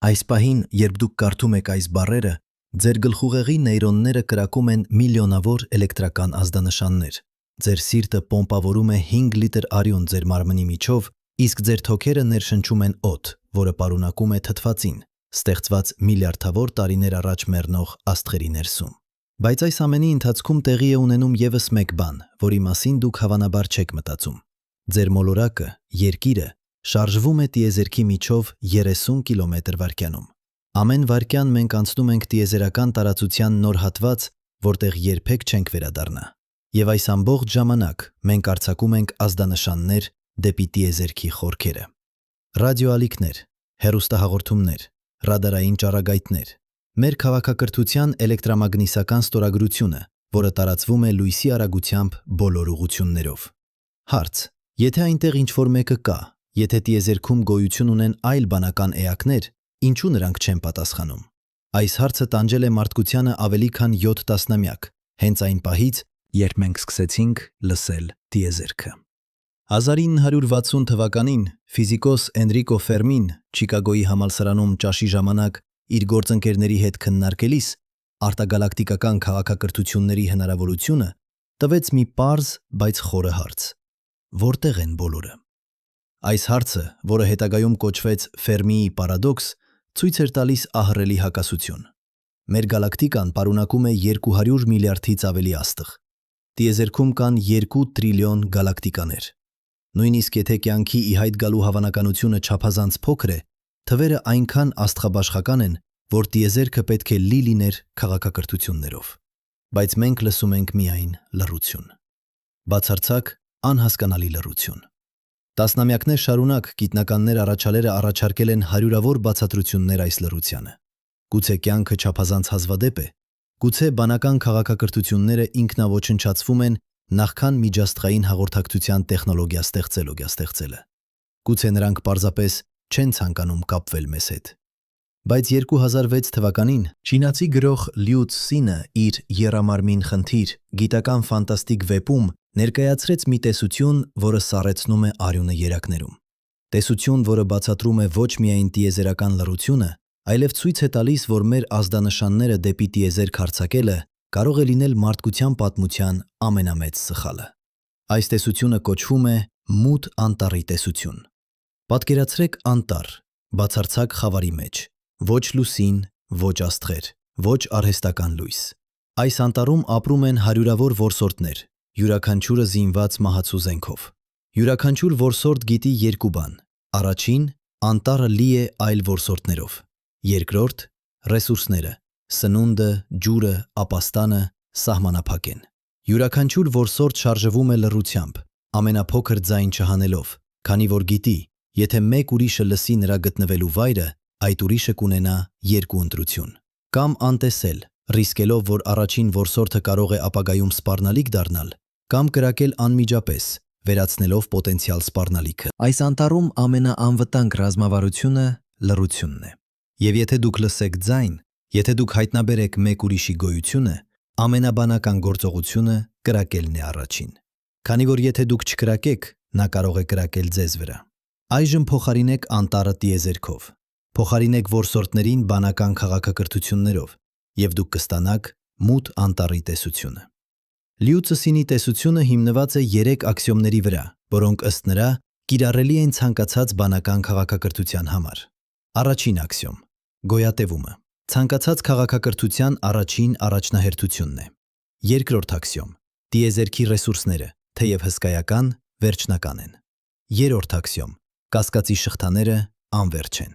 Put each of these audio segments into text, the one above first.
Այս պահին, երբ դուք կարդում եք այս բառերը, ձեր գլխուղեղի նեյրոնները կրակում են միլիոնավոր էլեկտրական ազդանշաններ։ Ձեր սիրտը պոմպավորում է 5 լիտր արյուն ձեր մարմնի միջով, իսկ ձեր թոքերը ներշնչում են օդ, որը պարունակում է թթվածին, ստեղծված միլիարդավոր տարիներ առաջ մեռնող աստղերի ներսում։ Բայց այս ամենի ընթացքում տեղի է ունենում ևս մեկ բան, որի մասին դուք հավանաբար չեք մտածում։ Ձեր մոլորակը, երկիրը, շարժվում է տիեզերքի միջով 30 կմ/վայրկյանում։ Ամեն վայրկյան մենք անցնում ենք տիեզերական տարածության նոր հատված, որտեղ երբեք չենք վերադառնա։ Եվ այս ամբողջ ժամանակ մենք արձակում ենք ազդանշաններ դեպի տիեզերքի խորքերը։ Ռադիոալիքներ, հեռուստահաղորդումներ, ռադարային ճառագայթներ, մեր քաղաքակրթության էլեկտրամագնիսական ստորագրությունը, որը տարածվում է լույսի արագությամբ բոլոր ուղղություններով։ Հարց. Եթե այնտեղ ինչ-որ մեկը կա, եթե տիեզերքում գոյություն ունեն այլ բանական էակներ, ինչու նրանք չեն պատասխանում։ Այս հարցը տանջել է մարդկությանը ավելի քան 7 տասնամյակ, հենց այն պահից, երբ մենք սկսեցինք լսել տիեզերքը։ 1960 թվականին ֆիզիկոս Էնրիկո Ֆերմին Չիկագոյի համալսարանում ճաշի ժամանակ իր գործընկերների հետ քննարկելիս արտագալակտիկական քաղաքակրթությունների հնարավորությունը տվեց մի պարզ, բայց խորը հարց. որտեղ են բոլորը։ Այս հարցը, որը հետագայում կոչվեց Ֆերմիի պարադոքս, ցույց էր տալիս ահռելի հակասություն։ Մեր գալակտիկան պարունակում է 200 միլիարդից ավելի աստղ։ Տիեզերքում կան 2 տրիլիոն գալակտիկաներ։ Նույնիսկ եթե կյանքի ի հայտ գալու հավանականությունը չափազանց փոքր է, թվերը այնքան աստղաբաշխական են, որ տիեզերքը պետք է լի լիներ քաղաքակրթություններով։ Բայց մենք լսում ենք միայն լռություն։ Բացարձակ, անհասկանալի լռություն։ Տասնամյակներ շարունակ գիտնականներ առաջալերը առաջարկել են հարյուրավոր բացատրություններ այս լռությանը։ Գուցե կյանքը չափազանց հազվադեպ է, գուցե բանական քաղաքակրթությունները ինքնաոչնչացվում են նախքան միջաստղային հաղորդակցության տեխնոլոգիա ստեղծելը։ Գուցե նրանք պարզապես չեն ցանկանում կապվել մեզ հետ։ Բայց 2006 թվականին չինացի գրող Լյու Ցսինը իր «Եռամարմին խնդիր» գիտական ֆանտաստիկ վեպում ներկայացրեց մի տեսություն, որը սառեցնում է արյունը երակներում։ Տեսություն, որը բացատրում է ոչ միայն տիեզերական լռությունը, այլև ցույց է տալիս, որ մեր ազդանշանները դեպի տիեզերք արձակելը կարող է լինել մարդկության պատմության ամենամեծ սխալը։ Այս տեսությունը կոչվում է մութ անտառի տեսություն։ Պատկերացրեք անտառ, բացարձակ խավարի մեջ, ոչ լուսին, ոչ աստղեր, ոչ արհեստական լույս։ Այս անտառում ապրում են հարյուրավոր որսորդներ, յուրաքանչյուրը զինված մահացու զենքով։ Յուրաքանչյուր որսորդ գիտի երկու բան. առաջին, անտառը լի է այլ որսորդներով։ Երկրորդ, ռեսուրսները, սնունդը, ջուրը, ապաստանը սահմանափակ են։ Յուրաքանչյուր որսորդ շարժվում է լռությամբ, ամենափոքր ձայն չհանելով, քանի որ գիտի, եթե մեկ ուրիշը լսի նրա գտնվելու վայրը, այդ ուրիշը կունենա երկու ընտրություն։ Կամ անտեսել, ռիսկելով, որ առաջին որսորդը կարող է ապագայում սպառնալիք դառնալ, կամ կրակել անմիջապես, վերացնելով պոտենցիալ սպառնալիքը։ Այս անտառում ամենաանվտանգ ռազմավարությունը լռությունն է։ Եվ եթե դուք լսեք ձայն, եթե դուք հայտնաբերեք մեկ ուրիշի գոյությունը, ամենաբանական գործողությունը կրակելն է առաջին։ Քանի որ եթե դուք չկրակեք, նա կարող է կրակել ձեզ վրա։ Այժմ փոխարինեք անտառը տիեզերքով։ Փոխարինեք որսորդներին բանական քաղաքակրթություններով, եւ դուք կստանաք մութ անտառի տեսությունը։ Լյու Ցսինի տեսությունը հիմնված է 3 աքսիոմների վրա, որոնք ըստ նրա կիրառելի են ցանկացած բանական քաղաքակրթության համար։ Առաջին աքսիոմ. գոյատևումը։ Ցանկացած քաղաքակրթության առաջին առաջնահերթությունն է։ Երկրորդ աքսիոմ. տիեզերքի ռեսուրսները, թեև հսկայական, վերջնական են։ Երրորդ աքսիոմ. կասկածի շղթաները անվերջ են։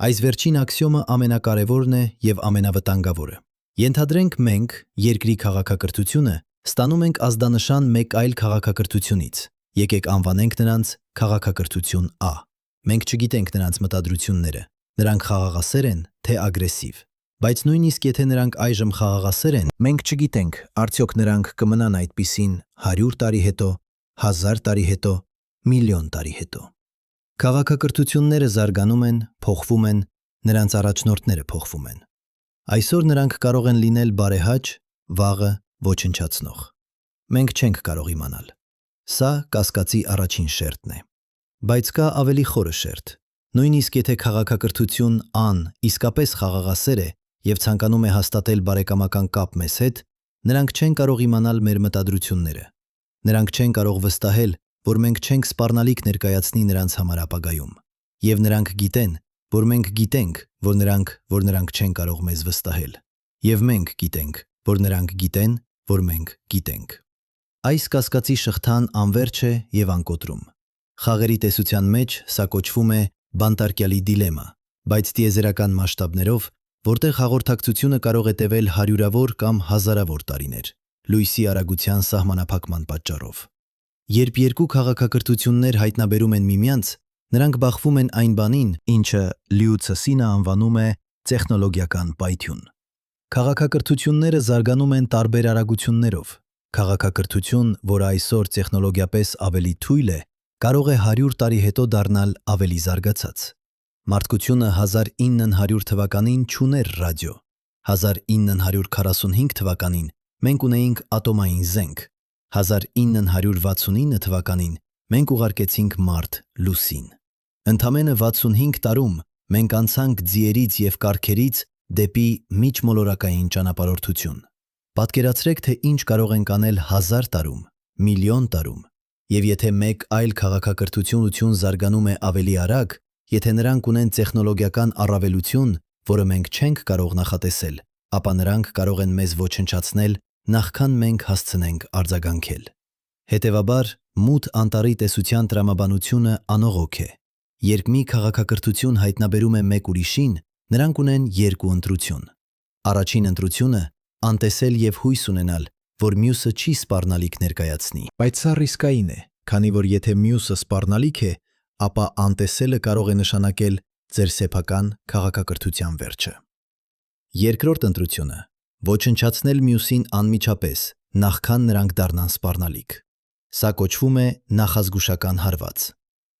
Այս վերջին աքսիոմը ամենակարևորն է եւ ամենավտանգավորը։ Ենթադրենք մենք, երկրի քաղաքակրթությունը, ստանում ենք ազդանշան մեկ այլ քաղաքակրթությունից։ Եկեք անվանենք նրանց քաղաքակրթություն A։ Մենք չգիտենք նրանց մտադրությունները, նրանք խաղաղասեր են, թե ագրեսիվ։ Բայց նույնիսկ եթե նրանք այժմ խաղաղասեր են, մենք չգիտենք, արդյոք նրանք կմնան այդպիսին 100 տարի հետո, 1000 տարի հետո, միլիոն տարի հետո։ Քաղաքակրթությունները զարգանում են, փոխվում են, նրանց առաջնորդները փոխվում են։ Այսօր նրանք կարող են լինել բարեհաճ, վաղը ոչնչացնող։ Մենք չենք կարող իմանալ։ Սա կասկածի առաջին շերտն է։ Բայց կա ավելի խորը շերտ, Նույնիսկ եթե քաղաքակրթություն ան իսկապես խաղաղասեր է եւ ցանկանում է հաստատել բարեկամական կապ մեզ հետ, նրանք չեն կարող իմանալ մեր մտադրությունները։ Նրանք չեն կարող վստահել, որ մենք չենք սպառնալիք ներկայացնի նրանց համար ապագայում։ Եվ նրանք գիտեն, որ մենք գիտենք, որ նրանք չեն կարող մեզ վստահել։ Եվ մենք գիտենք, որ նրանք գիտեն, որ մենք գիտենք։ Այս կասկածի շղթան անverջ է եւ անկոտրում։ Խաղերի տեսության մեջ սա կոչվում է բանտարկյալի դիլեմա, բայց տիեզերական մասշտաբներով, որտեղ հաղորդակցությունը կարող է տևել հարյուրավոր կամ հազարավոր տարիներ, լույսի արագության սահմանափակման պատճառով։ Երբ երկու քաղաքակրթություններ հայտնաբերում են միմյանց, նրանք բախվում են այն բանին, ինչը Լյու Ցսինը անվանում է տեխնոլոգիական պայթյուն։ Քաղաքակրթությունները զարգանում են տարբեր արագություններով։ Քաղաքակրթություն, որը այսօր տեխնոլոգիապես ավելի թույլ է, կարող է 100 տարի հետո դառնալ ավելի զարգացած։ Մարդկությունը 1900 թվականին չուներ ռադիո։ 1945 թվականին մենք ունեինք ատոմային զենք։ 1969 թվականին մենք ուղարկեցինք մարդ լուսին։ Ընդամենը 65 տարում մենք անցանք ձիերից և կառքերից դեպի միջմոլորակային ճանապարհորդություն։ Պատկերացրեք, թե ինչ կարող ենք անել 1000 տարում, միլիոն տարում, եւ եթե մեկ այլ քաղաքակրթություն զարգանում է ավելի արագ, եթե նրանք ունեն տեխնոլոգիական առավելություն, որը մենք չենք կարող նախատեսել, ապա նրանք կարող են մեզ ոչնչացնել, նախքան մենք հասցնենք արձագանքել։ Հետևաբար, մութ անտառի տեսության տրամաբանությունը անողոք է։ Երբ մի քաղաքակրթություն հայտնաբերում է մեկ ուրիշին, նրանք ունեն երկու ընտրություն։ Առաջին ընտրությունը անտեսել եւ հույս ունենալ, որ մյուսը չի սպառնալիք ներկայացնի։ Բայց սա ռիսկային է, քանի որ եթե մյուսը սպառնալիք է, ապա անտեսելը կարող է նշանակել ձեր սեփական քաղաքակրթության վերջը։ Երկրորդ ընտրությունը ոչնչացնել մյուսին անմիջապես, նախքան նրանք դառնան սպառնալիք։ Սա կոչվում է նախազգուշական հարված։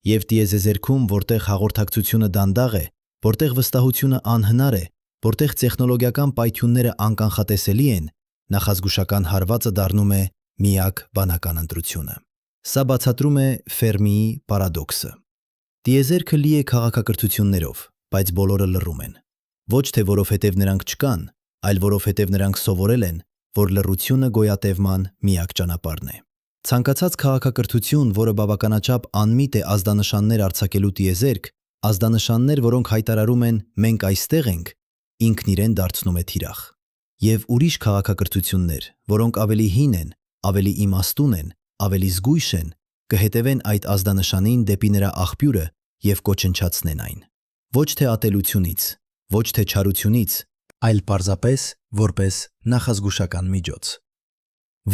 Եվ տիեզերքում, որտեղ հաղորդակցությունը դանդաղ է, որտեղ վստահությունը անհնար է, որտեղ տեխնոլոգիական պայթյունները անկանխատեսելի են, նախազգուշական հարվածը դառնում է միակ բանական ընտրությունը։ Սա բացատրում է Ֆերմիի պարադոքսը։ Տիեզերքը լի է քաղաքակրթություններով, բայց բոլորը լռում են։ Ոչ թե որովհետև նրանք չկան, այլ որովհետև նրանք սովորել են, որ լռությունը գոյատևման միակ ճանապարհն է։ Ցանկացած քաղաքակրթություն, որը բավականաչափ անմիտ է ազդանշաններ արձակելու տիեզերք, ազդանշաններ, որոնք հայտարարում են «մենք այստեղ ենք», ինքն իրեն դարձնում է թիրախ։ Եվ ուրիշ քաղաքակրթություններ, որոնք ավելի հին են, ավելի իմաստուն են, ավելի զգույշ են, կհետևեն այդ ազդանշանին դեպի նրա աղբյուրը և կոչնչացնեն այն։ Ոչ թե ատելությունից, ոչ թե չարությունից, այլ պարզապես որպես նախազգուշական միջոց։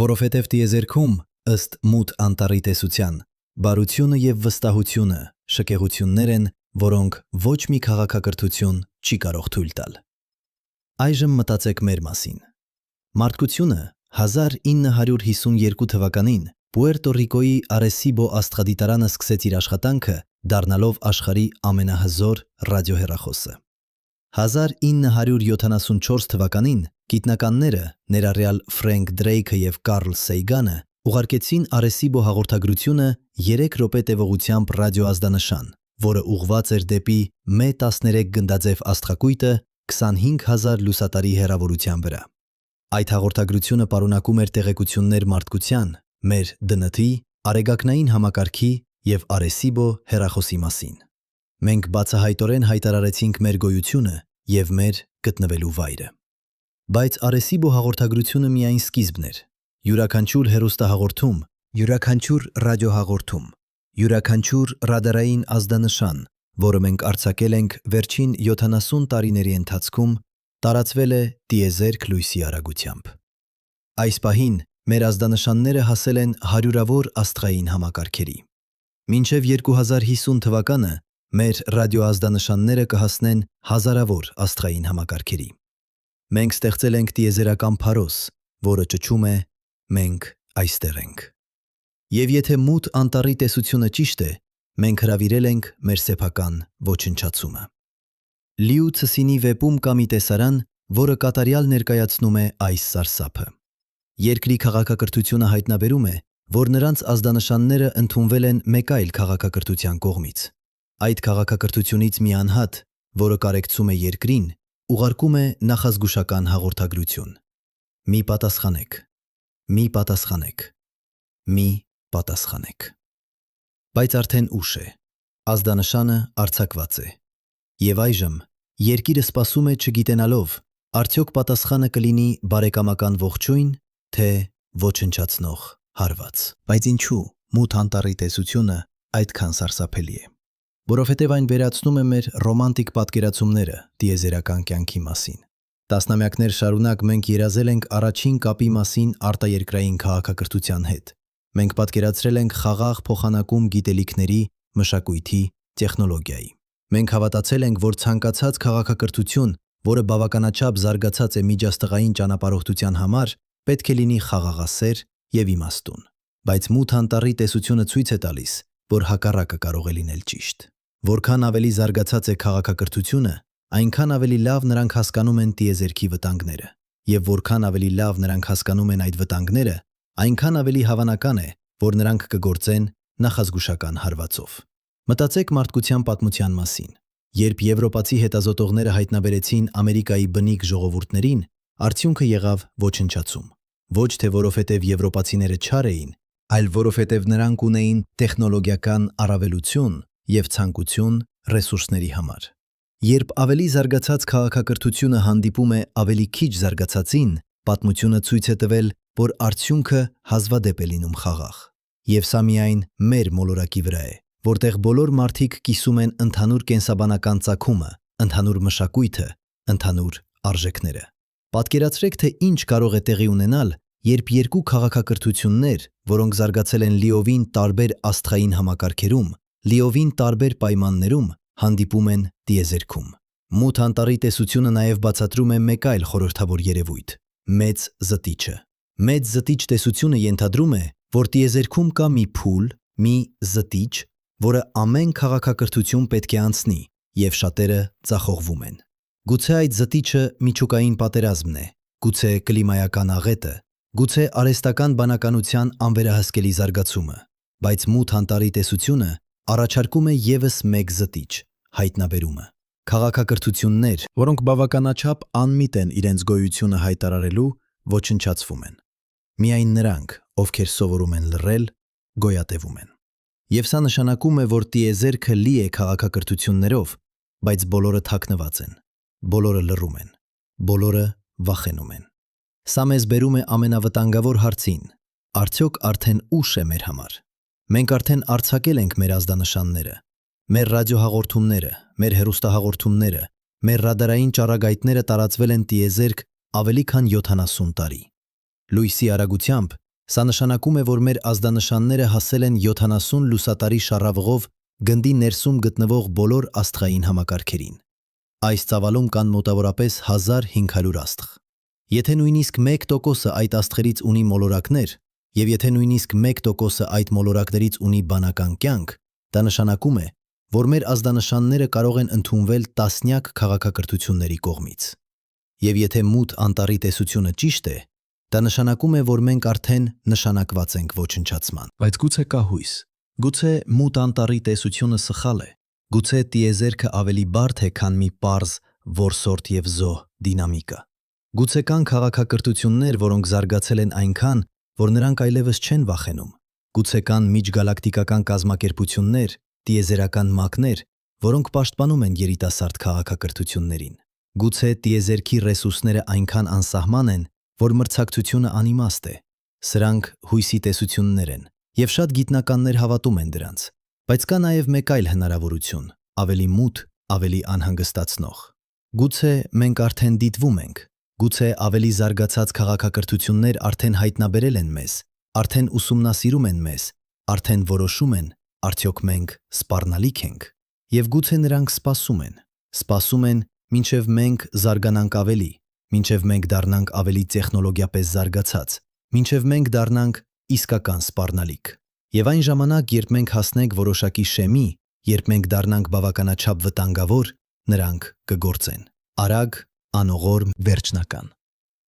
Որովհետև տիեզերքում, ըստ մութ անտառի տեսության, բարությունը և վստահությունը շքեղություններ են, որոնք ոչ մի քաղաքակրթություն չի կարող թույլ տալ։ Այժմ մտածեք մեր մասին։ Մարդկությունը 1952 թվականին Պուերտո Ռիկոյի Արեսիբո աստղադիտարանը սկսեց իր աշխատանքը, դառնալով աշխարհի ամենահզոր ռադիոհեռախոսը։ 1974 թվականին գիտնականները, ներառյալ Ֆրենկ Դրեյքը և Կարլ Սեյգանը, ուղարկեցին Արեսիբո հաղորդագրությունը 3 րոպե տևողությամբ ռադիոազդանշան, որը ուղղված էր դեպի M13 գնդաձև աստղակույտը 25000 լուսատարի հեռավորության վրա։ Այդ հաղորդագրությունը պարունակում էր տեղեկություններ մարդկության, մեր ԴՆԹ-ի, արեգակնային համակարգի և Արեսիբո հեռախոսի մասին։ Մենք բացահայտորեն հայտարարեցինք մեր գոյությունը և մեր գտնվելու վայրը։ Բայց Արեսիբո հաղորդագրությունը միայն սկիզբն էր։ Յուրաքանչյուր հեռուստահաղորդում, յուրաքանչյուր ռադիոհաղորդում, յուրաքանչյուր ռադարային ազդանշան, որը մենք արձակել ենք վերջին 70 տարիների ընթացքում, տարածվել է տիեզերք լույսի արագությամբ։ Այս պահին մեր ազդանշանները հասել են հարյուրավոր աստղային համակարգերի։ Մինչև 2050 թվականը մեր ռադիոազդանշանները կհասնեն հազարավոր աստղային համակարգերի։ Մենք ստեղծել ենք տիեզերական փարոս, որը ճչում է «Մենք այստեղ ենք»։ Եվ եթե մութ անտառի տեսությունը ճիշտ է, մենք հրավիրել ենք մեր սեփական ոչնչացումը։ Լյու Ցսինի վեպում կա մի տեսարան, որը կատարյալ ներկայացնում է այս սարսափը։ Երկրի քաղաքակրթությունը հայտնաբերում է, որ նրանց ազդանշանները ընդունվել են մեկ այլ քաղաքակրթության կողմից։ Այդ քաղաքակրթությունից մի անհատ, որը կարեկցում է երկրին, ուղարկում է նախազգուշական հաղորդագրություն. Մի պատասխանեք, մի պատասխանեք, մի պատասխանեք։ Բայց արդեն ուշ է, ազդանշանը արձակված է, և այժմ երկիրը սպասում է չգիտենալով, արդյոք պատասխանը կլինի բարեկամական ողջույն, թե ոչնչացնող հարված։ Բայց ինչու մութ անտառի տեսությունը այդքան սարսափելի է։ Որովհետև այն վերացնում է մեր ռոմանտիկ պատկերացումները տիեզերական կյանքի մասին։ Տասնամյակներ շարունակ մենք երազել ենք առաջին կապի մասին արտաերկրային քաղաքակրթության հետ։ Մենք պատկերացրել ենք խաղաղ փոխանակում գիտելիքների, մշակույթի, տեխնոլոգիայի։ Մենք հավատացել ենք, որ ցանկացած քաղաքակրթություն, որը բավականաչափ զարգացած է միջաստղային ճանապարհորդության համար, պետք է լինի խաղաղասեր և իմաստուն։ Բայց մութ անտառի տեսությունը ցույց է տալիս, որ հակառակը կարող է լինել ճիշտ։ Որքան ավելի զարգացած է քաղաքակրթությունը, այնքան ավելի լավ նրանք հասկանում են տիեզերքի վտանգները, և որքան ավելի լավ նրանք հասկանում են այդ վտանգները, այնքան ավելի հավանական է, որ նրանք կգործեն նախազգուշական հարվածով։ Մտածեք մարդկության պատմության մասին։ Երբ եվրոպացի հետազոտողները հայտնաբերեցին Ամերիկայի բնիկ ժողովուրդներին, արդյունքը եղավ ոչնչացում։ Ոչ թե որովհետև եվրոպացիները չար էին, այլ որովհետև նրանք ունեին տեխնոլոգիական առավելություն և ցանկություն ռեսուրսների համար։ Երբ ավելի զարգացած քաղաքակրթությունը հանդիպում է ավելի քիչ զարգացածին, պատմությունը ցույց է տվել, որ արդյունքը հազվադեպ է լինում խաղաղ։ Եվ սա միայն մեր մոլորակի վրա է, որտեղ բոլոր մարդիկ կիսում են ընդհանուր կենսաբանական ծագումը, ընդհանուր մշակույթը, ընդհանուր արժեքները։ Պատկերացրեք, թե ինչ կարող է տեղի ունենալ, երբ երկու քաղաքակրթություններ, որոնք զարգացել են լիովին տարբեր աստղային համակարգերում, լիովին տարբեր պայմաններում, հանդիպում են տիեզերքում։ Մութ անտառի տեսությունը նաև բացատրում է մեկ այլ խորհրդավոր երևույթ՝ մեծ զտիչը։ Մեծ զտիչ տեսությունը ենթադրում է, որ տիեզերքում կա մի փուլ, մի զտիչ, որը ամեն քաղաքակրթություն պետք է անցնի, և շատերը ձախողվում են։ Գուցե այդ զտիչը միջուկային պատերազմն է, գուցե կլիմայական աղետը, գուցե արհեստական բանականության անվերահսկելի զարգացումը, բայց մութ անտառի տեսությունը առաջարկում է ևս մեկ զտիչ՝ հայտնաբերումը։ Քաղաքակրթություններ, որոնք բավականաչափ անմիտ են իրենց գոյությունը հայտարարելու, ոչնչացվում են։ Միայն նրանք, ովքեր սովորում են լռել, գոյատևում են։ Եվ սա նշանակում է, որ տիեզերքը լի է քաղաքակրթություններով, բայց բոլորը թաքնված են, բոլորը լռում են, բոլորը վախենում են։ Սա մեզ բերում է ամենավտանգավոր հարցին. արդյոք արդեն ուշ է մեր համար։ Մենք արդեն արձակել ենք մեր ազդանշանները, մեր ռադիոհաղորդումները, մեր հեռուստահաղորդումները, մեր ռադարային ճառագայթները տարածվել են տիեզերք ավելի քան 70 տարի։ Լույսի արագությամբ սա նշանակում է, որ մեր ազդանշանները հասել են 70 լուսատարի շառավղով գնդի ներսում գտնվող բոլոր աստղային համակարգերին։ Այս ծավալում կան մոտավորապես 1500 աստղ։ Եթե նույնիսկ 1%-ը այդ աստղերից ունի մոլորակներ, և եթե նույնիսկ 1%-ը այդ մոլորակներից ունի բանական կյանք, դա նշանակում է, որ մեր ազդանշանները կարող են ընդունվել տասնյակ քաղաքակրթությունների կողմից։ Եվ եթե մութ անտառի տեսությունը ճիշտ է, դա նշանակում է, որ մենք արդեն նշանակված ենք ոչնչացման։ Բայց գուցե կա հույս։ Գուցե մութ անտառի տեսությունը սխալ է։ Գուցե տիեզերքը ավելի բարդ է, քան մի պարզ որսորդ և զոհ դինամիկա։ Գուցե կան քաղաքակրթություններ, որոնք զարգացել են այնքան, որ նրանք այլևս չեն վախենում։ Գուցե կան միջգալակտիկական կազմակերպություններ, տիեզերական մակներ, որոնք պաշտպանում են երիտասարդ քաղաքակրթություններին։ Գուցե տիեզերքի ռեսուրսները այնքան անսահման են, որ մրցակցությունը անիմաստ է։ Սրանք հույսի տեսություններ են, և շատ գիտնականներ հավատում են դրանց։ Բայց կա նաև մեկ այլ հնարավորություն, ավելի մութ, ավելի անհանգստացնող։ Գուցե մենք արդեն դիտվում ենք, գուցե ավելի զարգացած քաղաքակրթություններ արդեն հայտնաբերել են մեզ, արդեն ուսումնասիրում են մեզ, արդեն որոշում են, արդյոք մենք սպառնալիք ենք։ Եվ գուցե նրանք սպասում են, մինչև մենք զարգանանք ավելի, մինչև մենք դառնանք ավելի տեխնոլոգիապես զարգացած, մինչև մենք դառնանք իսկական սպառնալիք։ Եվ այն ժամանակ, երբ մենք հասնենք որոշակի շեմի, երբ մենք դառնանք բավականաչափ վտանգավոր, նրանք կգործեն։ Արագ, անողորմ, վերջնական։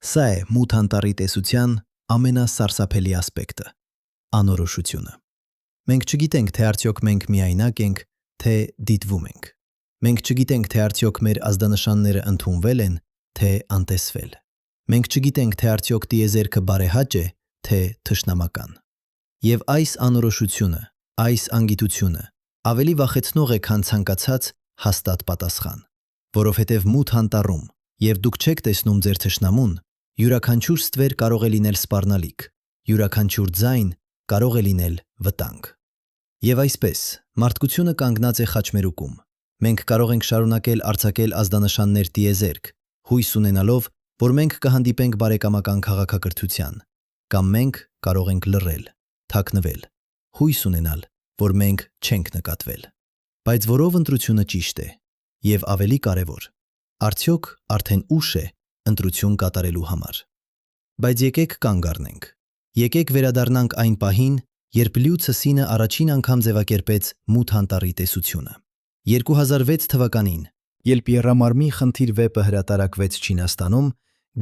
Սա է մութ անտառի տեսության ամենասարսափելի ասպեկտը՝ անորոշությունը։ Մենք չգիտենք, թե արդյոք մենք միայնակ ենք, թե դիտվում ենք։ Մենք չգիտենք, թե արդյոք մեր ազդանշանները ընդունվել են, թե անտեսվել։ Մենք չգիտենք, թե արդյոք տիեզերքը բարեհաճ է, թե թշնամական։ Եվ այս անորոշությունը, այս անգիտությունը ավելի վախեցնող է, քան ցանկացած հաստատ պատասխան, որովհետև մութ անտառում, երբ դուք չեք տեսնում ձեր թշնամուն, յուրաքանչյուր ստվեր կարող է լինել սպառնալիք, յուրաքանչյուր ձայն կարող է լինել վտանգ։ Եվ այսպես, մարդկությունը կանգնած է խաչմերուկում։ Մենք կարող ենք շարունակել արձակել ազդանշաններ տիեզերք, հույս ունենալով, որ մենք կհանդիպենք բարեկամական քաղաքակրթության, կամ մենք կարող ենք լռել, թաքնվել, հույս ունենալ, որ մենք չենք նկատվել։ Բայց որով ընտրությունը ճիշտ է, եւ ավելի կարևոր, արդյոք արդեն ուշ է ընտրություն կատարելու համար։ Բայց եկեք կանգ առնենք։ Եկեք վերադառնանք այն պահին, երբ Լյուցը Սինը առաջին անգամ ձևակերպեց մութ անտառի տեսությունը։ 2006 թվականին, երբ Եռամարմի խնդիր վեպը հրատարակվեց Չինաստանում,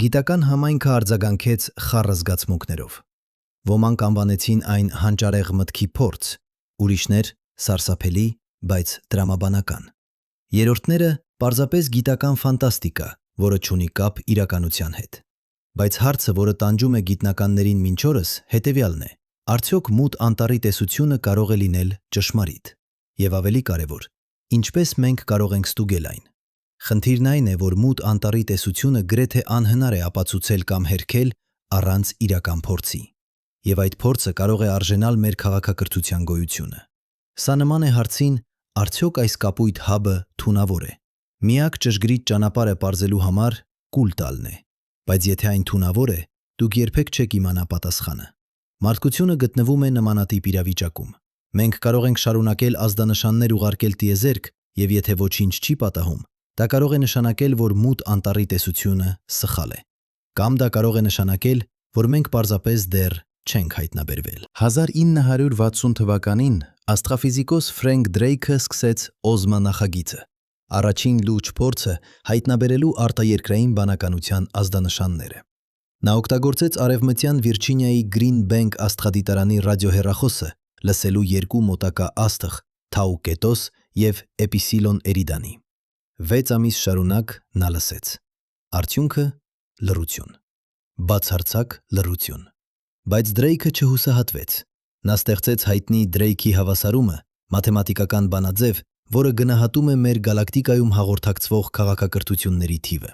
գիտական համայնքը արձագանքեց խառը զգացմունքներով։ Ոմանք անվանեցին այն հանճարեղ մտքի փորձ, ուրիշներ՝ սարսափելի, բայց տրամաբանական։ Երրորդները պարզապես գիտական ֆանտաստիկա, որը չունի կապ իրականության հետ։ Բայց հարցը, որը տանջում է գիտնականներին մինչ օրս, հետևյալն է. արդյոք մութ անտառի տեսությունը կարող է լինել ճշմարիտ։ Եվ ավելի կարևոր, ինչպես մենք կարող ենք ստուգել այն։ Խնդիրն այն է, որ մութ անտառի տեսությունը գրեթե անհնար է ապացուցել կամ հերքել առանց իրական փորձի։ Եվ այդ փորձը կարող է արժենալ մեր քաղաքակրթության գոյությունը։ Սա նման է հարցին, արդյոք այս կապույտ հաբը թունավոր է։ Միակ ճշգրիտ ճանապարհը պարզելու համար կուլ տալն է։ Բայց եթե այն թունավոր է, դուք երբեք չեք իմանա պատասխանը։ Մարդկությունը գտնվում է նմանատիպ իրավիճակում։ Մենք կարող ենք շարունակել ազդանշաններ ուղարկել տիեզերք, եւ եթե ոչինչ չի պատահում, դա կարող է նշանակել, որ մութ անտառի տեսությունը սխալ է։ Կամ դա կարող է նշանակել, որ մենք պարզապես դեռ չենք հայտնաբերվել։ 1960 թվականին աստղաֆիզիկոս Ֆրենք Դրեյքը սկսեց OSMA նախագիծը, առաջին լուրջ փորձը հայտնաբերելու արտաերկրային բանականության ազդանշանները։ Նա օգտագործեց Արևմտյան Վիրջինիայի Green Bank աստղադիտարանի ռադիոհեռախոսը լսելու երկու մոտակա աստղ՝ Tau Ketos և Epsilon Eridani։ 6 ամիս շարունակ նա լսեց։ Արդյունքը՝ լռություն։ Բացարձակ լռություն։ Բայց Դրեյքը չհուսահատվեց։ Նա ստեղծեց հայտնի Դրեյքի հավասարումը, մաթեմատիկական բանաձև, որը գնահատում է մեր գալակտիկայում հաղորդակցվող քաղաքակրթությունների թիվը։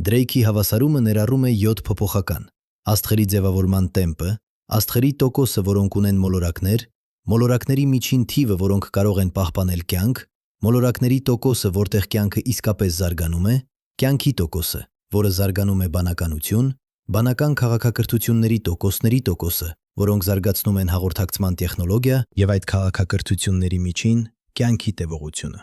Դրեյքի հավասարումը ներառում է 7 փոփոխական՝ աստղերի ձևավորման տեմպը, աստղերի տոկոսը, որոնք ունեն մոլորակներ, մոլորակների միջին թիվը, որոնք կարող են պահպանել կյանք, մոլորակների տոկոսը, որտեղ կյանքը իսկապես զարգանում է, կյանքի տոկոսը, որը զարգանում է բանականություն, բանական քաղաքակրթությունների տոկոսների տոկոսը, որոնք զարգացնում են հաղորդակցման տեխնոլոգիա եւ այդ քաղաքակրթությունների միջին կյանքի տևողությունը։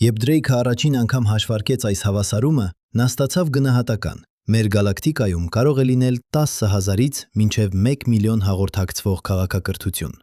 Երբ Դրեյքը առաջին անգամ հաշվարկեց այս հավասարումը, նա ստացավ գնահատական. մեր գալակտիկայում կարող է լինել 10,000-ից մինչև 1 միլիոն հաղորդակցվող քաղաքակրթություն։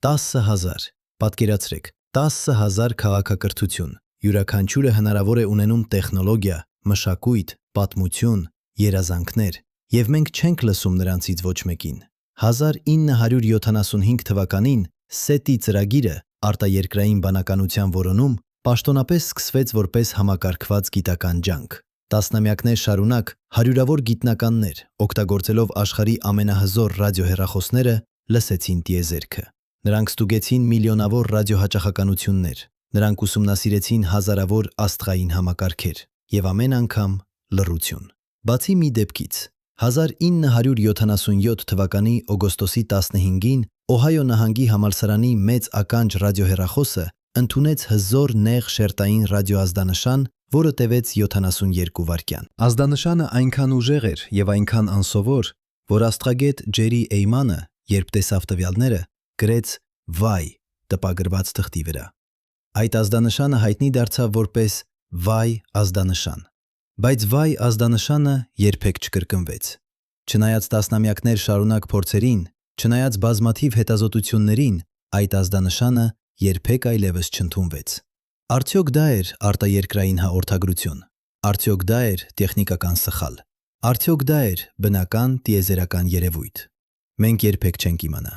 10,000, պատկերացրեք, 10,000 քաղաքակրթություն, յուրաքանչյուրը հնարավոր է ունենում տեխնոլոգիա, մշակույթ, պատմություն, երազանքներ, եւ մենք չենք լսում նրանցից ոչ մեկին։ 1975 թվականին SETI ծրագիրը արտաերկրային բանականության որոնում պաշտոնապես սկսվեց որպես համակարգված գիտական ջանք։ Տասնամյակներ շարունակ հարյուրավոր գիտնականներ, օգտագործելով աշխարհի ամենահզոր ռադիոհեռախոսները, լսեցին տիեզերքը։ Նրանք ստուգեցին միլիոնավոր ռադիոհաճախականություններ, նրանք ուսումնասիրեցին հազարավոր աստղային համակարգեր, եւ ամեն անգամ լռություն։ Բացի մի դեպքից, 1977 թվականի օգոստոսի 15-ին Օհայո նահանգի համալսարանի մեծ ականջ ռադիոհեռախոսը ընդունեց հզոր նեղ շերտային ռադիոազդանշան, որը տևեց 72 վայրկյան։ Ազդանշանը այնքան ուժեղ էր եւ այնքան անսովոր, որ աստղագետ Ջերի Էյմանը, երբ տեսավ տվյալները, գրեց «Վայ» տպագրված թղթի վրա։ Այդ ազդանշանը հայտնի դարձավ որպես «Վայ» ազդանշան։ Բայց «Վայ» ազդանշանը երբեք չկրկնվեց։ Չնայած տասնամյակներ շարունակ փորձերին, չնայած բազմաթիվ հետազոտություններին, այդ ազդանշանը երբեք այլևս չընդունվեց։ Արդյոք դա էր արտաերկրային հաղորդագրություն։ Արդյոք դա էր տեխնիկական սխալ։ Արդյոք դա էր բնական տիեզերական երևույթ։ Մենք երբեք չենք իմանա։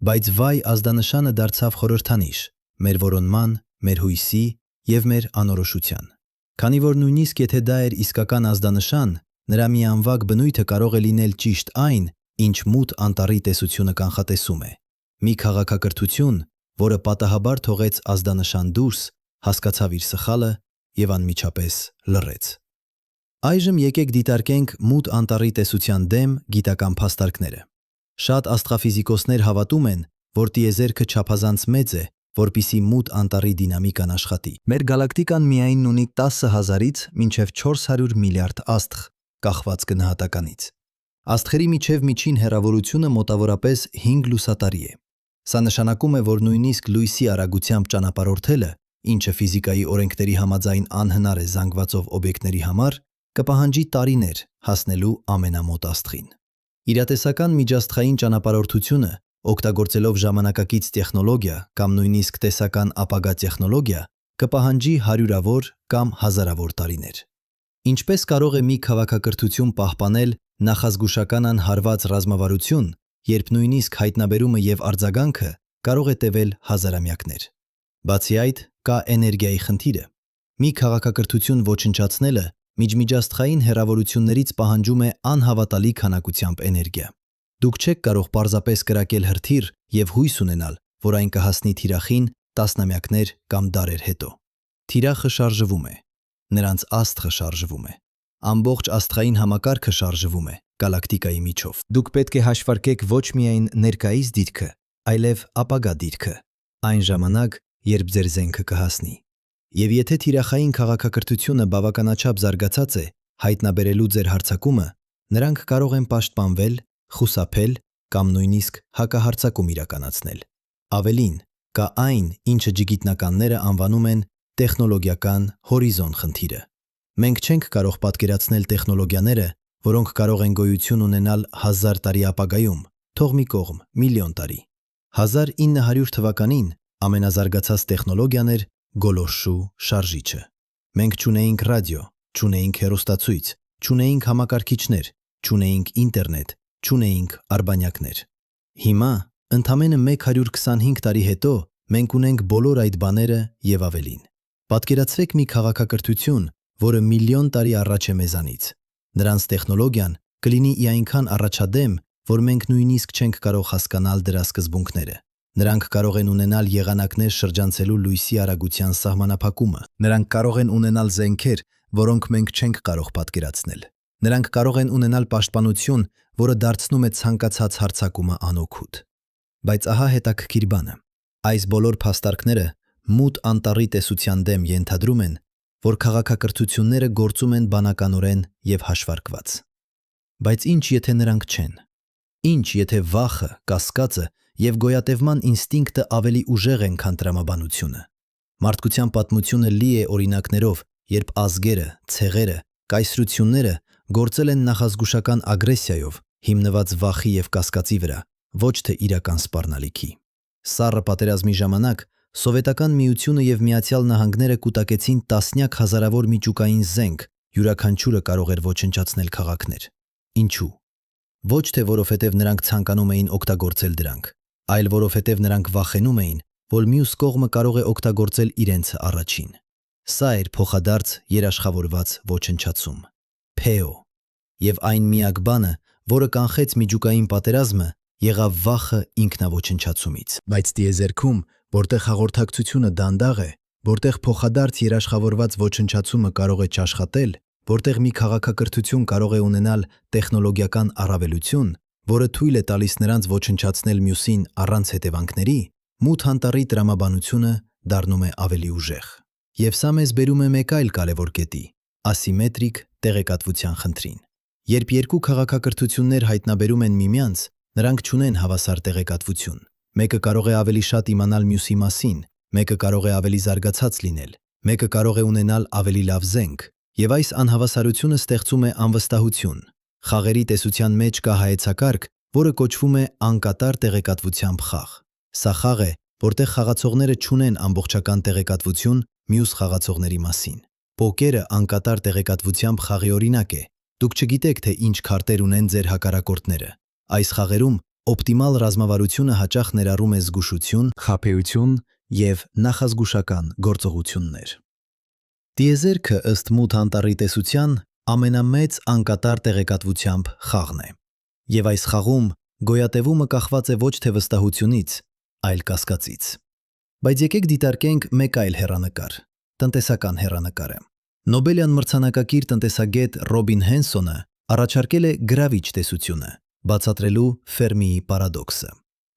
Բայց «Վայ» ազդանշանը դարձավ խորհրդանիշ մեր որոնման, մեր հույսի և մեր անորոշության։ Քանի որ նույնիսկ եթե դա էր իսկական ազդանշան, նրա մի անվագ բնույթը կարող է լինել ճիշտ այն, ինչ մութ անտառի տեսությունը կանխատեսում է։ Մի քաղաքակրթություն, որը պատահաբար թողեց ազդանշան դուրս, հասկացավ իր սխալը և անմիջապես լռեց։ Այժմ եկեք դիտարկենք մութ անտառի տեսության դեմ գիտական փաստարկները։ Շատ աստղաֆիզիկոսներ հավատում են, որ տիեզերքը չափազանց մեծ է, որպեսզի մութ անտառի դինամիկան աշխատի։ Մեր գալակտիկան միայն ունի 10,000-ից մինչև 400 միլիարդ աստղ, կախված գնահատականից։ Աստղերի միջև միջին հեռավորությունը մոտավորապես 5 լուսատարի է։ Սա նշանակում է, որ նույնիսկ լույսի արագությամբ ճանապարհորդելը, ինչը ֆիզիկայի օրենքների համաձայն անհնար է զանգվածով օբյեկտների համար, կպահանջի տարիներ հասնելու ամենամոտ աստղին։ Իրատեսական միջաստղային ճանապարհորդությունը, օգտագործելով ժամանակակից տեխնոլոգիա կամ նույնիսկ տեսական ապագա տեխնոլոգիա, կպահանջի հարյուրավոր կամ հազարավոր տարիներ։ Ինչպես կարող է մի քաղաքակրթություն պահպանել նախազգուշական անհարված ռազմավարություն, երբ նույնիսկ հայտնաբերումը և արձագանքը կարող է տևել հազարամյակներ։ Բացի այդ, կա էներգիայի խնդիրը։ Մի քաղաքակրթություն ոչնչացնելը միջմիջաստղային հեռավորություններից պահանջում է անհավատալի քանակությամբ էներգիա։ Դուք չեք կարող պարզապես կրակել հրթիռ և հույս ունենալ, որ այն կհասնի թիրախին տասնամյակներ կամ դարեր հետո։ Թիրախը շարժվում է, նրանց աստղը շարժվում է, ամբողջ աստղային համակարգը շարժվում է գալակտիկայի միջով։ Դուք պետք է հաշվարկեք ոչ միայն ներկայիս դիրքը, այլև ապագա դիրքը, այն ժամանակ, երբ ձեր զենքը կհասնի։ Եվ եթե թիրախային քաղաքակրթությունը բավականաչափ զարգացած է հայտնաբերելու ձեր հարձակումը, նրանք կարող են պաշտպանվել, խուսափել կամ նույնիսկ հակահարձակում իրականացնել։ Ավելին, կա այն, ինչը ջիգիտնականները անվանում են տեխնոլոգիական հորիզոն խնդիրը։ Մենք չենք կարող պատկերացնել տեխնոլոգիաները, որոնք կարող են գոյություն ունենալ 1000 տարի ապագայում, թող մի կողմ, միլիոն տարի։ 1900 թվականին ամենազարգացած տեխնոլոգիան էր գոլորշու շարժիչը։ Մենք չունեինք ռադիո, չունեինք հեռուստացույց, չունեինք համակարգիչներ, չունեինք ինտերնետ, չունեինք արբանյակներ։ Հիմա, ընդամենը 125 տարի հետո, մենք ունենք բոլոր այդ բաները և ավելին։ Պատկերացրեք մի քաղաքակրթություն, որը միլիոն տարի առաջ է մեզանից։ Նրանց տեխնոլոգիան կլինի այնքան առաջադեմ, որ մենք նույնիսկ չենք կարող հասկանալ դրա սկզբունքները։ Նրանք կարող են ունենալ եղանակներ շրջանցելու լույսի արագության սահմանափակումը։ Նրանք կարող են ունենալ զենքեր, որոնք մենք չենք կարող պատկերացնել։ Նրանք կարող են ունենալ պաշտպանություն, որը դարձնում է ցանկացած հարձակումը անօգուտ։ Բայց ահա հետաքրքիր բանը։ Այս բոլոր փաստարկները մութ անտառի տեսության դեմ ենթադրում են, որ քաղաքակրթությունները գործում են բանականորեն և հաշվարկված։ Բայց ինչ եթե նրանք չեն։ Ինչ եթե վախը, կասկածը և գոյատևման ինստինկտը ավելի ուժեղ են, քան տրամաբանությունը։ Մարդկության պատմությունը լի է օրինակներով, երբ ազգերը, ցեղերը, կայսրությունները գործել են նախազգուշական ագրեսիայով, հիմնված վախի և կասկածի վրա, ոչ թե իրական սպառնալիքի։ Սառը պատերազմի ժամանակ Սովետական Միությունը և Միացյալ Նահանգները կուտակեցին տասնյակ հազարավոր միջուկային զենք, յուրաքանչյուրը կարող էր ոչնչացնել քաղաքներ։ Ինչու։ Ոչ թե որովհետև նրանք ցանկանում էին օգտագործել դրանք, այլ որովհետև նրանք վախենում էին, որ մյուս կողմը կարող է օգտագործել իրենցը առաջին։ Սա էր փոխադարձ երաշխավորված ոչնչացում։ Փեո։ Եվ այն միակ բանը, որը կանխեց միջուկային պատերազմը, եղավ վախը ինքնաոչնչացումից։ Բայց տիեզերքում, որտեղ հաղորդակցությունը դանդաղ է, որտեղ փոխադարձ երաշխավորված ոչնչացումը կարող է չաշխատել, որտեղ մի քաղաքակրթություն կարող է ունենալ տեխնոլոգիական առավելություն, որը թույլ է տալիս նրանց ոչնչացնել մյուսին առանց հետևանքների, մութ անտառի տրամաբանությունը դառնում է ավելի ուժեղ։ Եվ սա մեզ բերում է մեկ այլ կարևոր կետի՝ ասիմետրիկ տեղեկատվության խնդրին։ Երբ երկու քաղաքակրթություններ հայտնաբերում են միմյանց, նրանք չունեն հավասար տեղեկատվություն։ Մեկը կարող է ավելի շատ իմանալ մյուսի մասին, մեկը կարող է ավելի զարգացած լինել, մեկը կարող է ունենալ ավելի լավ զենք, եւ այս անհավասարությունը ստեղծում է անվստահություն։ Խաղերի տեսության մեջ կա հայեցակարգ, որը կոչվում է անկատար տեղեկատվությամբ խաղ։ Սա խաղ է, որտեղ խաղացողները չունեն ամբողջական տեղեկատվություն մյուս խաղացողների մասին։ Պոկերը անկատար տեղեկատվությամբ խաղի օրինակ է։ Դուք չգիտեք, թե ինչ քարտեր ունեն ձեր հակառակորդները։ Այս խաղերում օպտիմալ ռազմավարությունը հաճախ ներառում է զգուշություն, խաբեություն և նախազգուշական գործողություններ։ Տիեզերքը ըստ մութ անտառի տեսության ամենամեծ անկատար տեղեկատվությամբ խաղն է, և այս խաղում գոյատևումը կախված է ոչ թե վստահությունից, այլ կասկածից։ Բայց եկեք դիտարկենք մեկ այլ հեռանկար՝ տնտեսական հեռանկարը։ Նոբելյան մրցանակակիր տնտեսագետ Ռոբին Հենսոնը առաջարկել է գրավիչ տեսությունը՝ բացատրելու Ֆերմիի պարադոքսը։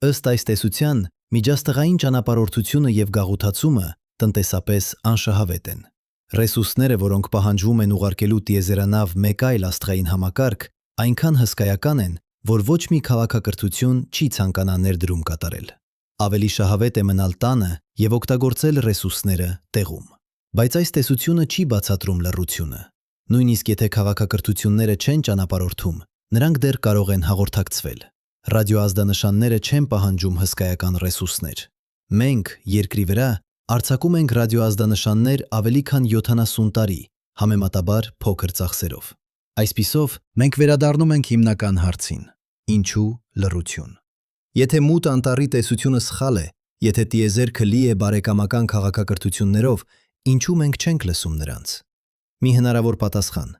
Ըստ այս տեսության, միջաստղային ճանապարհորդությունը և գաղութացումը տնտեսապես անշահավետ են։ Ռեսուրսները, որոնք պահանջվում են ուղարկելու տիեզերանավ մեկ այլ աստղային համակարգ, այնքան հսկայական են, որ ոչ մի քաղաքակրթություն չի ցանկանա ներդրում կատարել։ Ավելի շահավետ է մնալ տանը և օգտագործել ռեսուրսները տեղում։ Բայց այս տեսությունը չի բացատրում լռությունը։ Նույնիսկ եթե քաղաքակրթությունները չեն ճանապարհորդում, նրանք դեռ կարող են հաղորդակցվել։ Ռադիոազդանշանները չեն պահանջում հսկայական ռեսուրսներ։ Մենք, Երկրի վրա, արձակում ենք ռադիոազդանշաններ ավելի քան 70 տարի, համեմատաբար փոքր ծախսերով։ Այսպիսով, մենք վերադառնում ենք հիմնական հարցին. ինչու լռություն։ Եթե մութ անտառի տեսությունը սխալ է, եթե տիեզերքը լի է բարեկամական քաղաքակրթություններով, ինչու մենք չենք լսում նրանց։ Մի հնարավոր պատասխան՝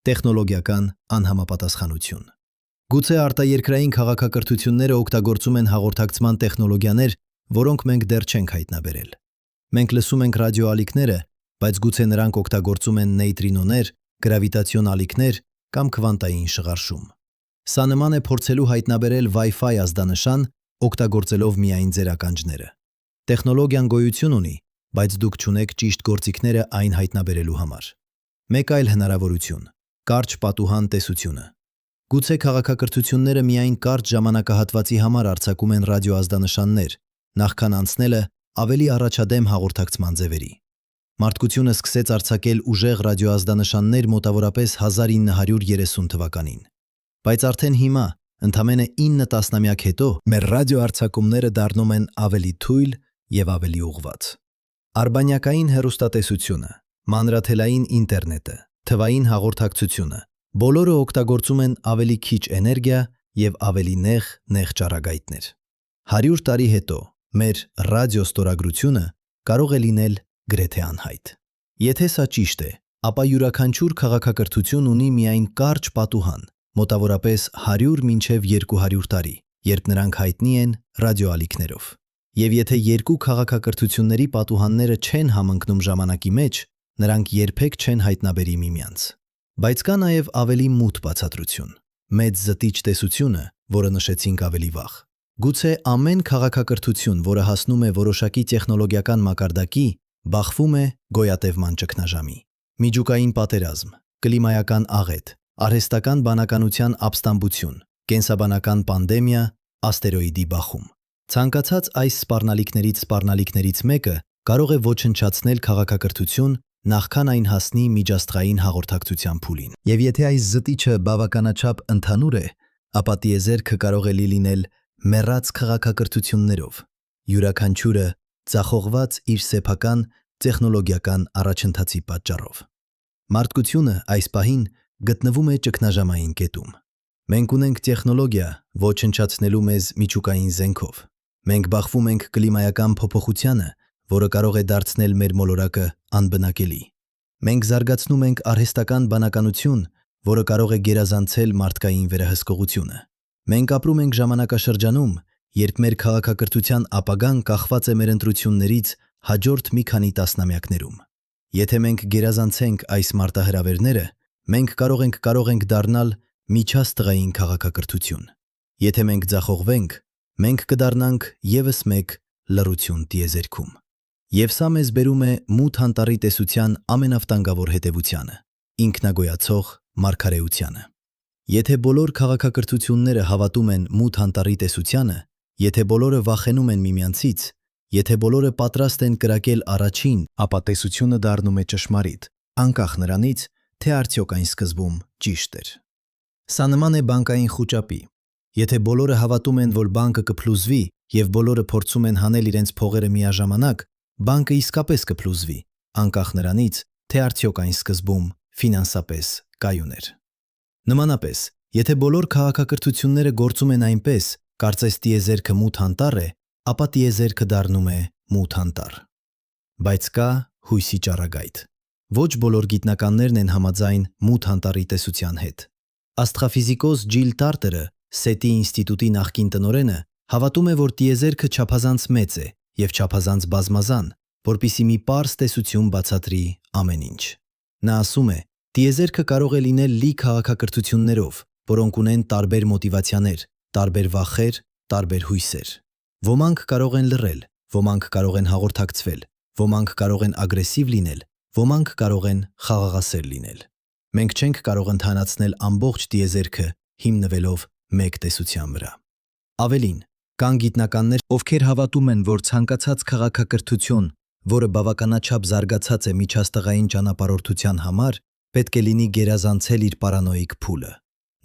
տեխնոլոգիական անհամապատասխանություն։ Գուցե արտաերկրային քաղաքակրթությունները օգտագործում են հաղորդակցման տեխնոլոգիաներ, որոնք մենք դեռ չենք հայտնաբերել։ Մենք լսում ենք ռադիոալիքները, բայց գուցե նրանք օգտագործում են նեյտրինոներ, գրավիտացիոն ալիքներ կամ քվանտային շղարշում։ Սա նման է փորձելու հայտնաբերել Wi-Fi ազդանշան, օգտագործելով միայն ձեր ականջները։ Տեխնոլոգիան գոյություն ունի, բայց դուք չունեք ճիշտ գործիքները այն հայտնաբերելու համար։ Մեկ այլ հնարավորություն՝ կարճ պատուհան տեսությունը։ Գուցե քաղաքակրթությունները միայն կարճ ժամանակահատվածի համար արձակում են ռադիոազդանշաններ, նախքան անցնելը ավելի առաջադեմ հաղորդակցման ձևերի։ Մարդկությունը սկսեց արձակել ուժեղ ռադիոազդանշաններ մոտավորապես 1930 թվականին։ Բայց արդեն հիմա, ընդամենը 9 տասնամյակ հետո, մեր ռադիոարձակումները դառնում են ավելի թույլ և ավելի ուղղված։ Արբանյակային հեռուստատեսությունը, մանրաթելային ինտերնետը, թվային հաղորդակցությունը բոլորը օգտագործում են ավելի քիչ էներգիա և ավելի նեղ ճառագայթներ։ 100 տարի հետո մեր ռադիոստորագրությունը կարող է լինել գրեթե անհայտ։ Եթե սա ճիշտ է, ապա յուրաքանչյուր քաղաքակրթություն ունի միայն կարճ պատուհան, մոտավորապես 100 մինչև 200 տարի, երբ նրանք հայտնի են ռադիոալիքներով։ Եվ եթե երկու քաղաքակրթությունների պատուհանները չեն համընկնում ժամանակի մեջ, նրանք երբեք չեն հայտնաբերի միմյանց։ Բայց կա նաև ավելի մութ բացատրություն՝ մեծ զտիչ տեսությունը, որը նշեցինք ավելի վաղ։ Գուցե ամեն քաղաքակրթություն, որը հասնում է որոշակի տեխնոլոգիական մակարդակի, բախվում է գոյատևման ճգնաժամի։ Միջուկային պատերազմ, կլիմայական աղետ, արհեստական բանականության ապստամբություն, կենսաբանական պանդեմիա, աստերոիդի բախում։ Ցանկացած այս սպառնալիքներից մեկը կարող է ոչնչացնել քաղաքակրթություն, նախքան այն հասնի միջաստղային հաղորդակցության փուլին։ Եվ եթե այս զտիչը բավականաչափ ընդհանուր է, ապա տիեզերքը կարող է լինել մեռած քաղաքակրթություններով, յուրաքանչյուրը ձախողված իր սեփական տեխնոլոգիական առաջընթացի պատճառով։ Մարդկությունը այս պահին գտնվում է ճգնաժամային կետում։ Մենք ունենք տեխնոլոգիա ոչնչացնելու մեզ միջուկային զենքով։ Մենք բախվում ենք կլիմայական փոփոխությանը, որը կարող է դարձնել մեր մոլորակը անբնակելի։ Մենք զարգացնում ենք արհեստական բանականություն, որը կարող է գերազանցել մարդկային վերահսկողությունը։ Մենք ապրում ենք ժամանակաշրջանում, երբ մեր քաղաքակրթության ապագան կախված է մեր ընտրություններից հաջորդ մի քանի տասնամյակներում։ Եթե մենք գերազանցենք այս մարտահրավերները, մենք կարող ենք դառնալ միջաստղային քաղաքակրթություն։ Եթե մենք ձախողվենք, մենք կդառնանք ևս մեկ լռություն տիեզերքում։ Եվ սա մեզ բերում է մութ անտառի տեսության ամենավտանգավոր հետևությանը՝ ինքնագոյացող մարգարեությանը։ Եթե բոլոր քաղաքակրթությունները հավատում են մութ անտառի տեսությանը, եթե բոլորը վախենում են միմյանցից, եթե բոլորը պատրաստ են կրակել առաջին, ապա տեսությունը դառնում է ճշմարիտ, անկախ նրանից, թե արդյոք այն սկզբում ճիշտ էր։ Սա նման է բանկային խուճապի։ Եթե բոլորը հավատում են, որ բանկը կփլուզվի, և բոլորը փորձում են հանել իրենց փողերը միաժամանակ, բանկը իսկապես կփլուզվի, անկախ նրանից, թե արդյոք այն սկզբում ֆինանսապես կայուն էր։ Նմանապես, եթե բոլոր քաղաքակրթությունները գործում են այնպես, կարծես տիեզերքը մութ անտառ է, ապա տիեզերքը դառնում է մութ անտառ։ Բայց կա հույսի ճառագայթ։ Ոչ բոլոր գիտնականներն են համաձայն մութ անտառի տեսության հետ։ Աստղաֆիզիկոս Ջիլ Տարտերը, Սետի ինստիտուտի նախկին տնօրենը, հավատում է, որ տիեզերքը չափազանց մեծ է և չափազանց բազմազան, որպեսզի մի պարզ տեսություն բացատրի ամեն ինչ։ Նա ասում է. տիեզերքը կարող է լինել լի քաղաքակրթություններով, որոնք ունեն տարբեր մոտիվացիաներ, տարբեր վախեր, տարբեր հույսեր։ Ոմանք կարող են լռել, ոմանք կարող են հաղորդակցվել, ոմանք կարող են ագրեսիվ լինել, ոմանք կարող են խաղաղասեր լինել։ Մենք չենք կարող ընդհանրացնել ամբողջ տիեզերքը հիմնվելով մեկ տեսության վրա։ Ավելին, կան գիտնականներ, ովքեր հավատում են, որ ցանկացած քաղաքակրթություն, որը բավականաչափ զարգացած է միջաստղային ճանապարհորդության համար, պետք է լինի գերազանցել իր պարանոիկ փուլը։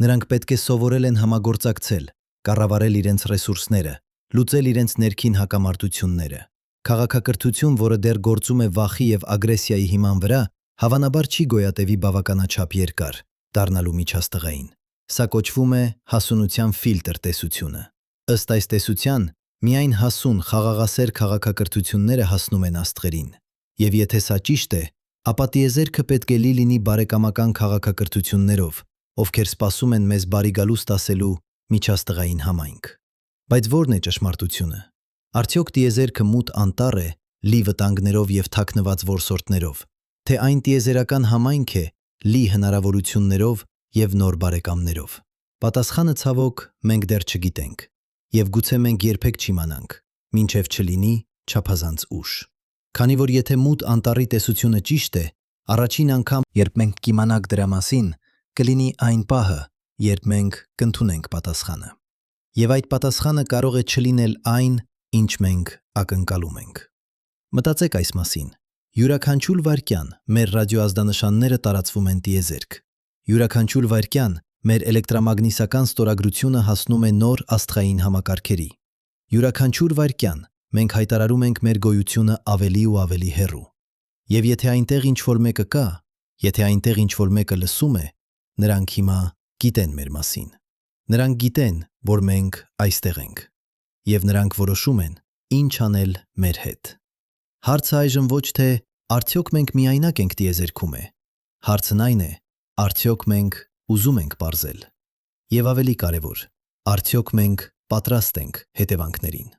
Նրանք պետք է սովորել են համագործակցել, կառավարել իրենց ռեսուրսները, լուծել իրենց ներքին հակամարտությունները։ Քաղաքակրթություն, որը դեռ գործում է վախի և ագրեսիայի հիման վրա, հավանաբար չի գոյատևի բավականաչափ երկար, դառնալու միջաստղային։ Սա կոչվում է հասունության ֆիլտր տեսությունը։ Ըստ այս տեսության, միայն հասուն խաղաղասեր քաղաքակրթությունները հասնում են աստղերին։ Եվ եթե սա ճիշտ է, ապա տիեզերքը պետք է լինի բարեկամական քաղաքակրթություններով, ովքեր սպասում են մեզ բարիգալուստ ասելու միջաստղային համայնք։ Բայց ո՞րն է ճշմարտությունը։ Արդյոք տիեզերքը մութ անտառ է, լի վտանգներով և թաքնված որսորդներով, թե այն տիեզերական համայնք է, լի հնարավորություններով և նոր բարեկամներով։ Պատասխանը ցավոք մենք դեռ չգիտենք, և գուցե մենք երբեք չիմանանք, մինչև չլինի չափազանց ուշ։ Քանի որ եթե մութ անտառի տեսությունը ճիշտ է, առաջին անգամ, երբ մենք կիմանանք դրա մասին, կլինի այն պահը, երբ մենք կընդունենք պատասխանը։ Եվ այդ պատասխանը կարող է չլինել այն, ինչ մենք ակնկալում ենք։ Մտածեք այս մասին։ Յուրաքանչյուր վայրկյան մեր ռադիոազդանշանները տարածվում են տիեզերք։ Յուրաքանչյուր վայրկյան մեր էլեկտրամագնիսական ստորագրությունը հասնում է նոր աստղային համակարգերի։ Յուրաքանչյուր վայրկյան մենք հայտարարում ենք մեր գոյությունը ավելի ու ավելի հեռու։ Եվ եթե այնտեղ ինչ-որ մեկը կա, եթե այնտեղ ինչ-որ մեկը լսում է, նրանք հիմա գիտեն մեր մասին։ Նրանք գիտեն, որ մենք այստեղ ենք։ Եվ նրանք որոշում են, ինչ անել մեր հետ։ Հարցը այժմ ոչ թե արդյոք մենք միայնակ ենք տիեզերքում է։ Հարցն այն է, արդյոք մենք ուզում ենք պարզել։ Եվ ավելի կարևոր, արդյոք մենք պատրաստ ենք հետևանքներին։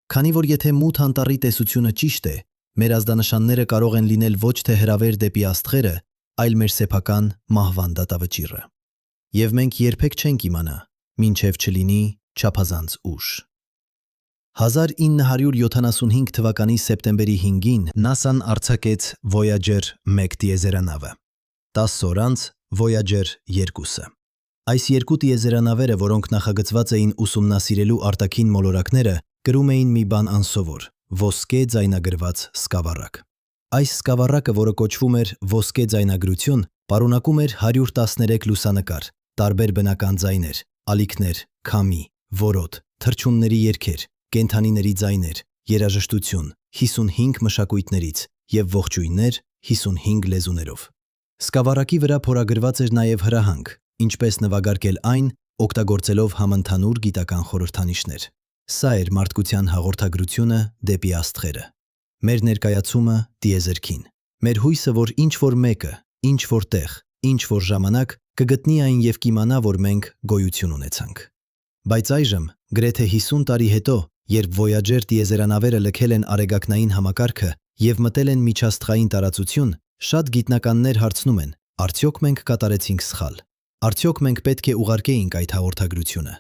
Քանի որ եթե մութ անտառի տեսությունը ճիշտ է, մեր ազդանշանները կարող են լինել ոչ թե հրավեր դեպի աստղերը, այլ մեր սեփական մահվան դատավճիռը։ Եվ մենք երբեք չենք իմանա, մինչև չլինի չափազանց ուշ։ 1975 թվականի սեպտեմբերի 5-ին ՆԱՍԱ-ն արձակեց Voyager 1 տիեզերանավը։ 10 օր անց Voyager 2-ը։ Այս երկու տիեզերանավերը, որոնք նախագծված էին ուսումնասիրելու արտաքին մոլորակները, կրում էին մի բան անսովոր՝ ոսկե ձայնագրված սկավառակ։ Այս սկավառակը, որը կոչվում էր ոսկե ձայնագրություն, պարունակում էր 113 լուսանկար, տարբեր բնական ձայներ, ալիքներ, քամի, որոտ, թռչունների երգեր, կենդանիների ձայներ, երաժշտություն 55 մշակույթներից և ողջույններ 55 լեզուներով։ Սկավառակի վրա փորագրված էր նաև հրահանգ, ինչպես նվագարկել այն, օգտագործելով համընդհանուր գիտական խորհրդանիշներ։ Սա էր մարդկության հաղորդագրությունը դեպի աստղերը։ Մեր ներկայացումը տիեզերքին։ Մեր հույսը, որ ինչ-որ մեկը, ինչ-որ տեղ, ինչ-որ ժամանակ կգտնի այն և կիմանա, որ մենք գոյություն ունեցանք։ Բայց այժմ, գրեթե 50 տարի հետո, երբ Voyager տիեզերանավերը լքել են արեգակնային համակարգը և մտել են միջաստղային տարածություն, շատ գիտնականներ հարցնում են. արդյոք մենք կատարեցինք սխալ։ Արդյոք մենք պետք է ուղարկեինք այդ հաղորդագրությունը։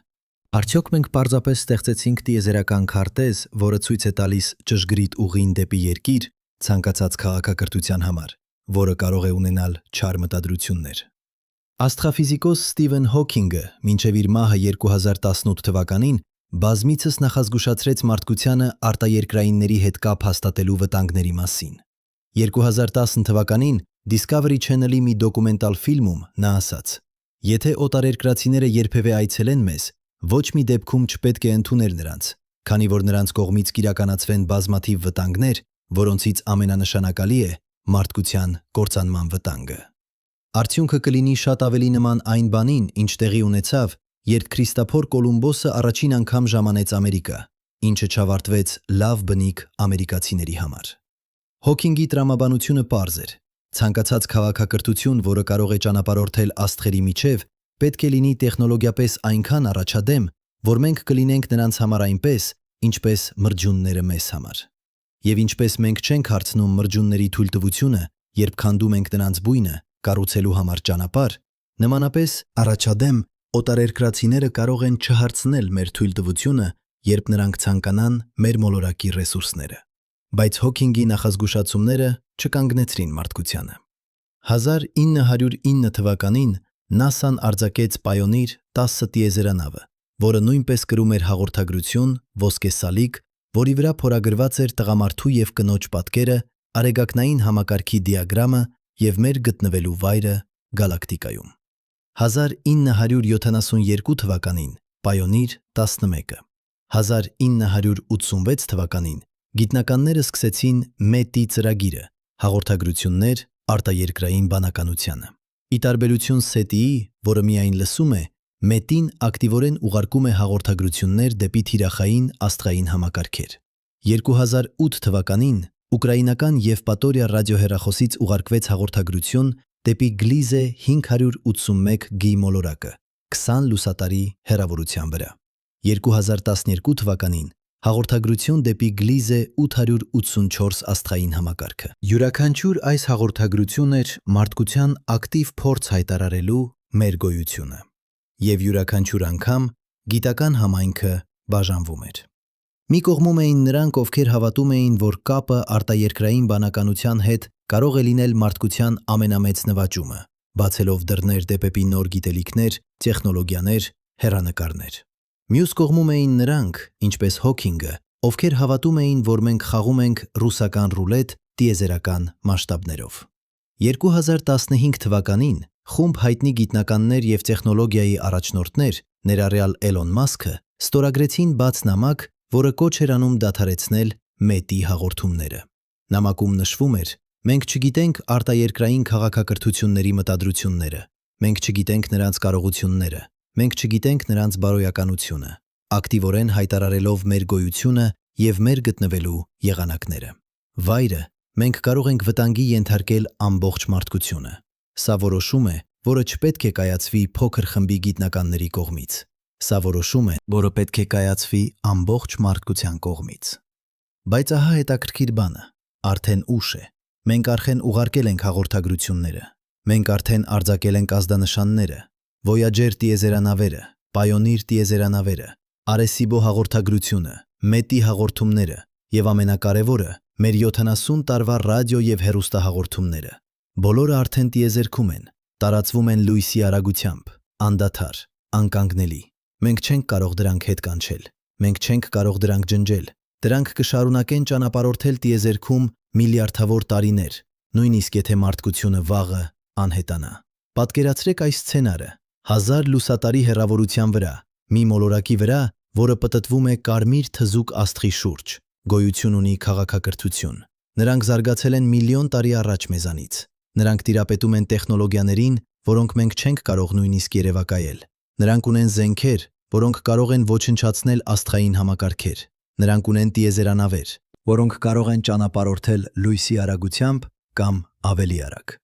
Արդյոք մենք պարզապես ստեղծեցինք տիեզերական քարտեզ, որը ցույց է տալիս ճշգրիտ ուղին դեպի երկիր, ցանկացած քաղաքակրթության համար, որը կարող է ունենալ չար մտադրություններ։ Աստղաֆիզիկոս Սթիվեն Հոքինգը մինչև իր մահը 2018 թվականին բազմիցս նախազգուշացրեց մարդկությանը արտաերկրայինների հետ կապ հաստատելու վտանգների մասին։ 2010 թվականին Discovery Channel-ի մի դոկումենտալ ֆիլմում նա ասաց. «Եթե օտարերկրացիները երբևէ այցելեն մեզ, ոչ մի դեպքում չպետք է ընդունել նրանց, քանի որ նրանց կողմից կիրականացվեն բազմաթիվ վտանգներ, որոնցից ամենանշանակալի է մարդկության կործանման վտանգը»։ Արդյունքը կլինի շատ ավելի նման այն բանին, ինչ տեղի ունեցավ, երբ Քրիստոֆոր Կոլումբոսը առաջին անգամ ժամանեց Ամերիկա։ ինչը չավարտվեց լավ բնիկ ամերիկացիների համար։ Հոքինգի տրամաբանությունը պարզ էր. ցանկացած քաղաքակրթություն, որը կարող է ճանապարհորդել աստղերի միջև, պետք է լինի տեխնոլոգիապես այնքան առաջադեմ, որ մենք կլինենք նրանց համար այնպես, ինչպես մրջյունները մեզ համար։ Եվ ինչպես մենք չենք հարցնում մրջյունների թույլտվությունը, երբ քանդում ենք նրանց բույնը, կառուցելու համար ճանապարհ, նմանապես առաջադեմ օտարերկրացիները կարող են չհարցնել մեր թույլտվությունը, երբ նրանք ցանկանան մեր մոլորակի ռեսուրսները։ Բայց Հոքինգի նախազգուշացումները չկանգնեցրին մարդկությանը։ 1909 թվականին ՆԱՍԱ-ն արձակեց Pioneer 10 տիեզերանավը, որը նույնպես կրում էր հաղորդագրություն ոսկեսալիկ, որի վրա փորագրված էր տղամարդու և կնոջ պատկերը, արեգակնային համակարգի դիագրամը և մեր գտնվելու վայրը գալակտիկայում։ 1972 թվականին Pioneer 11-ը։ 1986 թվականին գիտնականները սկսեցին MET-ի ծրագիրը, հաղորդագրություններ արտաերկրային բանականությանը։ Ի տարբերություն SETI-ի, որը միայն լսում է, MET-ին ակտիվորեն ուղարկում է հաղորդագրություններ դեպի թիրախային աստղային համակարգեր։ 2008 թվականին ուկրաինական Եվպատորիա ռադիոհեռախոսից ուղարկվեց հաղորդագրություն դեպի Gliese 581G մոլորակը 20 լուսատարի հեռավորության վրա։ 2012 թվականին հաղորդագրություն դեպի Gliese 884 աստղային համակարգը։ Յուրաքանչյուր այս հաղորդագրություն էր մարդկության ակտիվ փորձ հայտարարելու մեր գոյությունը։ Եվ յուրաքանչյուր անգամ գիտական համայնքը բաժանվում էր։ Մի կողմում էին նրանք, ովքեր հավատում էին, որ կապը արտաերկրային բանականության հետ կարող է լինել մարդկության ամենամեծ նվաճումը, բացելով դռներ դեպի նոր գիտելիքներ, տեխնոլոգիաներ, հեռանկարներ։ Մյուս կողմում էին նրանք, ինչպես Հոքինգը, ովքեր հավատում էին, որ մենք խաղում ենք ռուսական ռուլետ տիեզերական մասշտաբներով։ 2015 թվականին խումբ հայտնի գիտնականներ և տեխնոլոգիայի առաջնորդներ, ներառյալ Էլոն Մասկը, ստորագրեցին բաց նամակ, որը կոչ էր անում դադարեցնել MET-ի հաղորդումները։ Նամակում նշվում էր. մենք չգիտենք արտաերկրային քաղաքակրթությունների մտադրությունները, մենք չգիտենք նրանց կարողությունները, մենք չգիտենք նրանց բարոյականությունը, ակտիվորեն հայտարարելով մեր գոյությունը և մեր գտնվելու եղանակները։ Վայրը մենք կարող ենք վտանգի ենթարկել ամբողջ մարդկությունը։ Սա որոշում է, որը չպետք է կայացվի փոքր խմբի գիտնականների կողմից։ Սա որոշում է, որը պետք է կայացվի ամբողջ մարդկության կողմից։ Բայց ահա հետաքրքիր բանը, արդեն ուշ է։ Մենք արդեն ուղարկել ենք հաղորդագրությունները։ Մենք արդեն արձակել ենք ազդանշանները, Voyager տիեզերանավերը, Pioneer տիեզերանավերը, Arecibo հաղորդագրությունը, MET-ի հաղորդումները և ամենակարևորը, մեր 70 տարվա ռադիո և հեռուստահաղորդումները։ Բոլորը արդեն տիեզերքում են, տարածվում են լույսի արագությամբ, անդադար, անկանգնելի։ Մենք չենք կարող դրանք հետ կանչել, մենք չենք կարող դրանք ջնջել։ Դրանք կշարունակեն ճանապարհորդել տիեզերքում միլիարդավոր տարիներ, նույնիսկ եթե մարդկությունը վաղը անհետանա։ Պատկերացրեք այս սցենարը. 1000 լուսատարի հեռավորության վրա, մի մոլորակի վրա, որը պտտվում է կարմիր թզուկ աստղի շուրջ, գոյություն ունի քաղաքակրթություն։ Նրանք զարգացել են միլիոն տարի առաջ մեզանից։ Նրանք տիրապետում են տեխնոլոգիաներին, որոնք մենք չենք կարող նույնիսկ երևակայել։ Նրանք ունեն զենքեր, որոնք կարող են ոչնչացնել աստղային համակարգեր։ Նրանք ունեն տիեզերանավեր, որոնք կարող են ճանապարհորդել լույսի արագությամբ կամ ավելի արագ։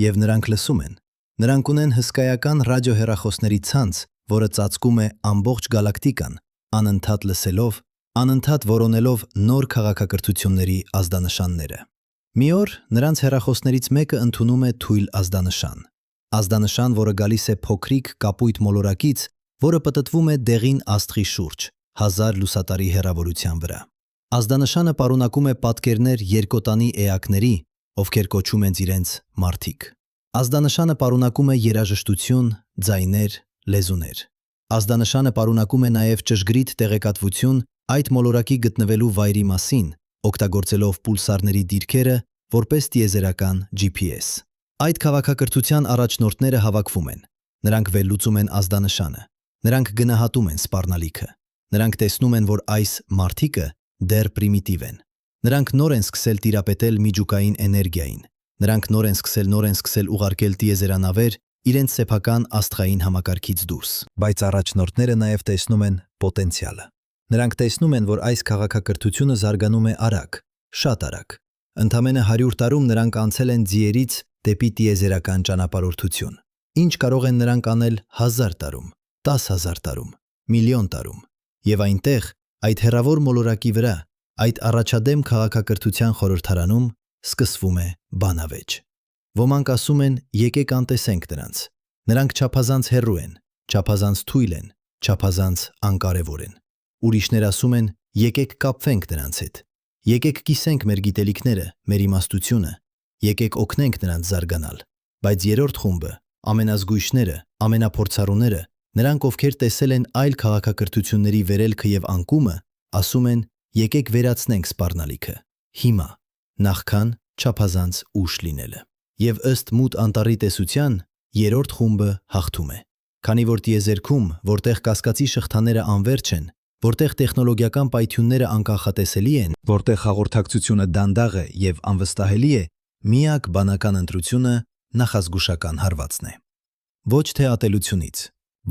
Եվ նրանք լսում են։ Նրանք ունեն հսկայական ռադիոհեռախոսների ցանց, որը ծածկում է ամբողջ գալակտիկան, անընդհատ լսելով, անընդհատ որոնելով նոր քաղաքակրթությունների ազդանշանները։ Մի օր նրանց հեռախոսներից մեկը ընդունում է թույլ ազդանշան։ Ազդանշան, որը գալիս է փոքրիկ կապույտ մոլորակից, որը պտտվում է դեղին աստղի շուրջ, 1000 լուսատարի հեռավորության վրա։ Ազդանշանը պարունակում է պատկերներ երկոտանի էակների, ովքեր կոչում են իրենց մարդիկ։ Ազդանշանը պարունակում է երաժշտություն, ձայներ, լեզուներ։ Ազդանշանը պարունակում է նաև ճշգրիտ տեղեկատվություն այդ մոլորակի գտնվելու վայրի մասին, օգտագործելով պուլսարների դիրքերը որպես տիեզերական GPS։ Այդ քաղաքակրթության առաջնորդները հավաքվում են։ Նրանք վերլուծում են ազդանշանը։ Նրանք գնահատում են սպառնալիքը։ Նրանք տեսնում են, որ այս մարդիկը դեռ պրիմիտիվ են։ Նրանք նոր են սկսել տիրապետել միջուկային էներգիային։ Նրանք նոր են սկսել ուղարկել տիեզերանավեր իրենց սեփական աստղային համակարգից դուրս։ Բայց առաջնորդները նաև տեսնում են պոտենցիալը։ Նրանք տեսնում են, որ այս քաղաքակրթությունը զարգանում է արագ, շատ արագ։ Ընդամենը 100 տարում նրանք անցել են ձիերից դեպի տիեզերական ճանապարհորդություն։ Ինչ կարող են նրանք անել 1000 տարում, 10,000 տարում, միլիոն տարում։ Եվ այնտեղ, այդ հեռավոր մոլորակի վրա, այդ առաջադեմ քաղաքակրթության խորհրդարանում սկսվում է բանավեճ։ Ոմանք ասում են, եկեք անտեսենք նրանց։ Նրանք չափազանց հեռու են, չափազանց թույլ են, չափազանց անկարևոր են։ Ուրիշներ ասում են, եկեք կապվենք նրանց հետ։ Եկեք կիսենք մեր գիտելիքները, մեր իմաստությունը, եկեք օգնենք նրանց զարգանալ։ Բայց երրորդ խումբը, ամենազգույշները, ամենափորձառուները, նրանք ովքեր տեսել են այլ քաղաքակրթությունների վերելքը եւ անկումը, ասում են, եկեք վերացնենք սպառնալիքը։ Հիմա, նախքան չափազանց ուշ լինելը։ Եվ ըստ Մութ անտառի տեսության, երրորդ խումբը հաղթում է։ Քանի որ տիեզերքում, որտեղ կասկածի շղթաները անվերջ են, որտեղ տեխնոլոգիական պայթյունները անկանխատեսելի են, որտեղ հաղորդակցությունը դանդաղ է եւ անվստահելի է, միակ բանական ընտրությունը նախազգուշական հարվածն է։ Ոչ թե ատելությունից,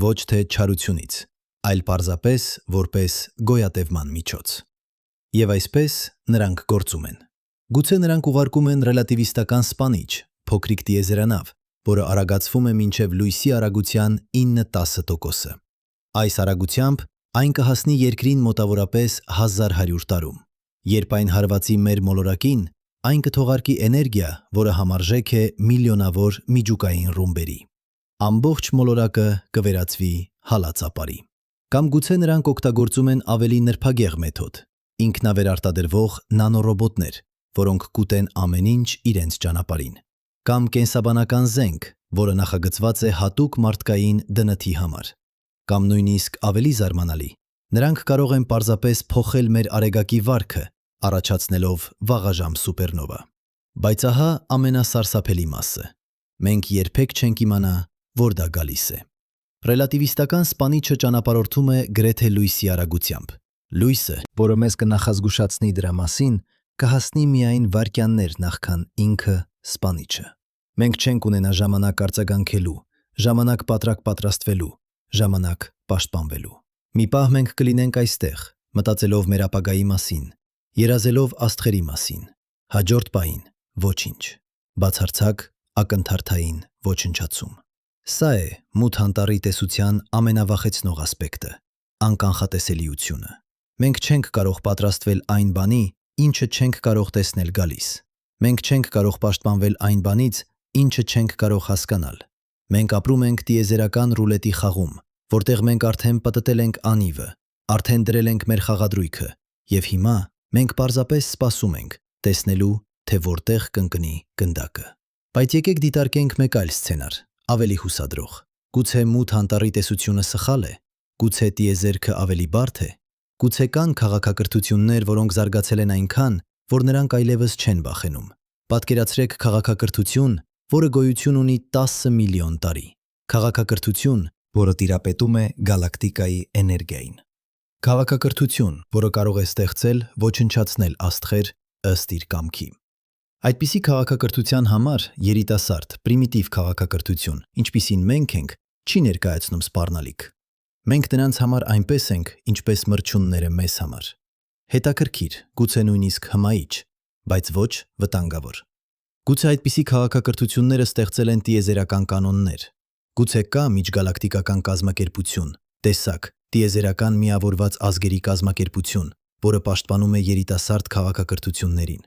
ոչ թե չարությունից, այլ պարզապես որպես գոյատևման միջոց։ Եվ այսպես նրանք գործում են։ Գուցե նրանք ուղարկում են ռելատիվիստական սպանիչ, փոքրիկ տիեզերանավ, որը արագացվում է մինչև լույսի արագության 9-10%։ Այս արագությամբ այն կհասնի երկրին մոտավորապես 1100 տարում։ Երբ այն հարվածի մեր մոլորակին, այն կթողարկի էներգիա, որը համարժեք է միլիոնավոր միջուկային ռումբերի։ Ամբողջ մոլորակը կվերածվի հալածապարի։ Կամ գուցե նրանք օգտագործում են ավելի նրբագեղ մեթոդ, ինքնավերարտադրվող նանորոբոտներ, որոնք կուտեն ամեն ինչ իրենց ճանապարհին։ Կամ կենսաբանական զենք, որը նախագծված է հատուկ մարդկային դնթի համար։ Կամ նույնիսկ ավելի զարմանալի, նրանք կարող են պարզապես փոխել մեր արեգակի վարքը, առաջացնելով վաղաժամ սուպերնովա։ Բայց ահա ամենասարսափելի մասը։ Մենք երբեք չենք իմանա, որ դա գալիս է։ Ռելատիվիստական սպանիչը ճանապարհորդում է գրեթե լույսի արագությամբ։ Լույսը, որը մեզ կնախազգուշացնի դրա մասին, կհասնի միայն վայրկյաններ նախքան ինքը սպանիչը։ Մենք չենք ունենա ժամանակ արձագանքելու, ժամանակ պատրաստվելու, ժամանակ պաշտպանվելու։ Մի պահ մենք կլինենք այստեղ, մտածելով մեր ապագայի մասին, երազելով աստղերի մասին։ Հաջորդ պահին ոչինչ, բացարձակ ակնթարթային ոչնչացում։ Սա է Մութ անտառի տեսության ամենավախեցնող ասպեկտը՝ անկանխատեսելիությունը։ Մենք չենք կարող պատրաստվել այն բանի, ինչը չենք կարող տեսնել գալիս։ Մենք չենք կարող պաշտպանվել այն բանից, ինչը չենք կարող հասկանալ։ Մենք ապրում ենք տիեզերական ռուլետի խաղում, որտեղ մենք արդեն պտտել ենք անիվը, արդեն դրել ենք մեր խաղադրույքը, եւ հիմա մենք պարզապես սպասում ենք, տեսնելու, թե որտեղ կընկնի գնդակը։ Բայց եկեք դիտարկենք մեկ այլ սցենար, ավելի հուսադրող։ Գուցե Մութ անտառի տեսությունը սխալ է, գուցե տիեզերքը ավելի բարդ է, գուցե կան քաղաքակրթություններ, որոնք զարգացել են այնքան, որ նրանք այլևս չեն վախենում։ Պատկերացրեք քաղաքակրթություն, որը գոյություն ունի 10 միլիոն տարի։ Քաղաքակրթություն, որը տիրապետում է գալակտիկայի էներգիային։ Քաղաքակրթություն, որը կարող է ստեղծել, ոչնչացնել աստղեր ըստ իր կամքի։ Այդպիսի քաղաքակրթության համար երիտասարդ, պրիմիտիվ քաղաքակրթություն, ինչպիսին մենք ենք, չի ներկայացնում սպառնալիք։ Մենք նրանց համար այնպես ենք, ինչպես մրջյունները մեզ համար։ Հետաքրքիր, գուցե նույնիսկ հմայիչ, բայց ոչ վտանգավոր։ Գուցե այդպիսի քաղաքակրթությունները ստեղծել են տիեզերական կանոններ։ Գուցե կա միջգալակտիկական կազմակերպություն, տեսակ, տիեզերական միավորված ազգերի կազմակերպություն, որը պաշտպանում է երիտասարդ քաղաքակրթություններին։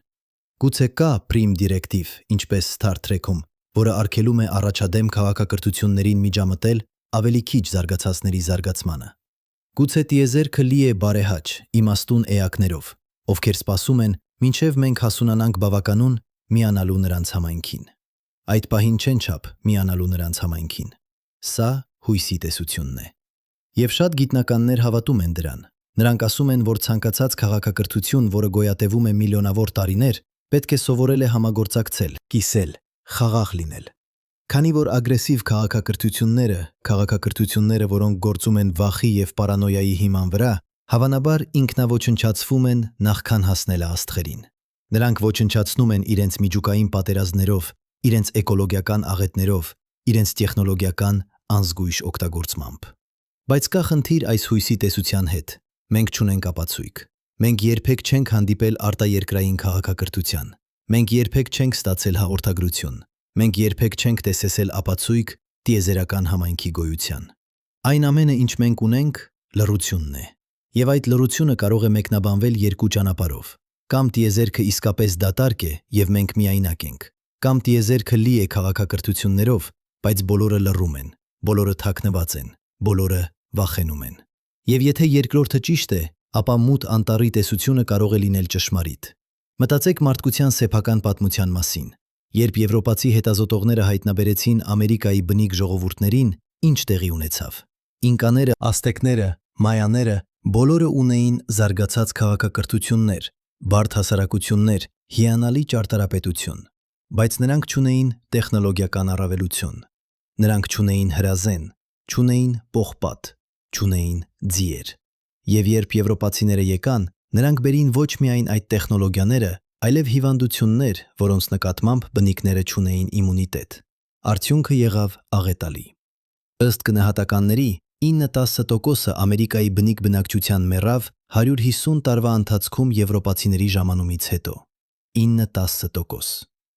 Գուցե կա Prim Directive, ինչպես Star Trek-ում, որը արգելում է առաջադեմ քաղաքակրթություններին միջամտել ավելի քիչ զարգացածների զարգացմանը։ Գուցե տիեզերքը լի է բարեհաճ, իմաստուն էակներով, ովքեր սպասում են, մինչև մենք հասունանանք բավականուն միանալու նրանց համայնքին։ Այդ պահին չեն չափ միանալու նրանց համայնքին։ Սա հույսի տեսությունն է։ Եվ շատ գիտնականներ հավատում են դրան։ Նրանք ասում են, որ ցանկացած քաղաքակրթություն, որը գոյատևում է միլիոնավոր տարիներ, պետք է սովորել է համագործակցել, կիսել, խաղաղ լինել։ Քանի որ ագրեսիվ քաղաքակրթությունները, որոնք գործում են վախի եւ պարանոյայի հիման վրա, հավանաբար ինքնավոչնչացվում են նախքան հասնելը աստղերին։ Նրանք ոչնչացնում են իրենց միջուկային պատերազմներով, իրենց էկոլոգիական աղետներով, իրենց տեխնոլոգիական անզգույշ օգտագործմամբ։ Բայց կա խնդիր այս հույսի տեսության հետ։ Մենք չունենք ապացույք։ Մենք երբեք չենք հանդիպել արտաերկրային քաղաքակրթության։ Մենք երբեք չենք ստացել հաղորդագրություն։ Մենք երբեք չենք տեսել ապացույք տիեզերական համայնքի գոյության։ Այն ամենը, ինչ մենք ունենք, լռությունն է։ Եվ այդ լռությունը կարող է մեկնաբանվել երկու ճանապարհով։ Կամ տիեզերքը իսկապես դատարկ է, եւ մենք միայնակ ենք, կամ տիեզերքը լի է քաղաքակրթություններով, բայց բոլորը լռում են, բոլորը թաքնված են, բոլորը վախենում են։ Եվ եթե երկրորդը ճիշտ է, ապա մութ անտառի տեսությունը կարող է լինել ճշմարիտ։ Մտածեք մարդկության սեփական պատմության մասին։ Երբ եվրոպացի հետազոտողները հայտնաբերեցին Ամերիկայի բնիկ ժողովուրդներին, ինչ տեղի ունեցավ։ Ինկաները, ազտեկները, մայաները բոլորը ունեին զարգացած քաղաքակրթություններ, բարդ հասարակություններ, հիանալի ճարտարապետություն, բայց նրանք չունեին տեխնոլոգիական առավելություն։ Նրանք չունեին հրազեն, չունեին պողպատ, չունեին ձիեր։ Եվ երբ եվրոպացիները եկան, նրանք բերին ոչ միայն այդ տեխնոլոգիաները, այլև հիվանդություններ, որոնց նկատմամբ բնիկները չունեին իմունիտետ։ Արդյունքը եղավ աղետալի։ Ըստ գնահատականների, 9-10% Ամերիկայի բնիկ բնակչության մեռավ 150 տարվա ընթացքում եվրոպացիների ժամանումից հետո։ 9-10%։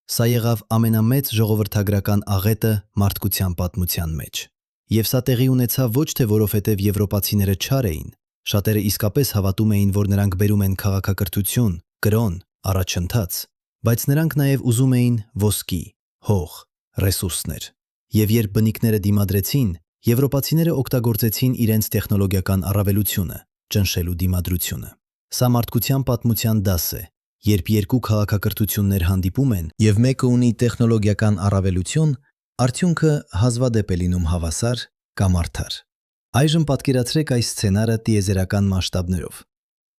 Սա եղավ ամենամեծ ժողովրդագրական աղետը մարդկության պատմության մեջ։ Եվ սա տեղի ունեցավ ոչ թե որովհետև եվրոպացիները չար էին, շատերը իսկապես հավատում էին, որ նրանք բերում են քաղաքակրթություն, կրոն, առաջընթաց, բայց նրանք նաև ուզում էին ոսկի, հող, ռեսուրսներ։ Եվ երբ բնիկները դիմադրեցին, եվրոպացիները օգտագործեցին իրենց տեխնոլոգիական առավելությունը, ճնշելու դիմադրությունը։ Սա մարդկության պատմության դաս է, երբ երկու քաղաքակրթություններ հանդիպում են եւ մեկը ունի տեխնոլոգիական առավելություն, արդյունքը հազվադեպ է լինում հավասար կամ արդար։ Այժմ պատկերացրեք այս սցենարը տիեզերական մասշտաբներով։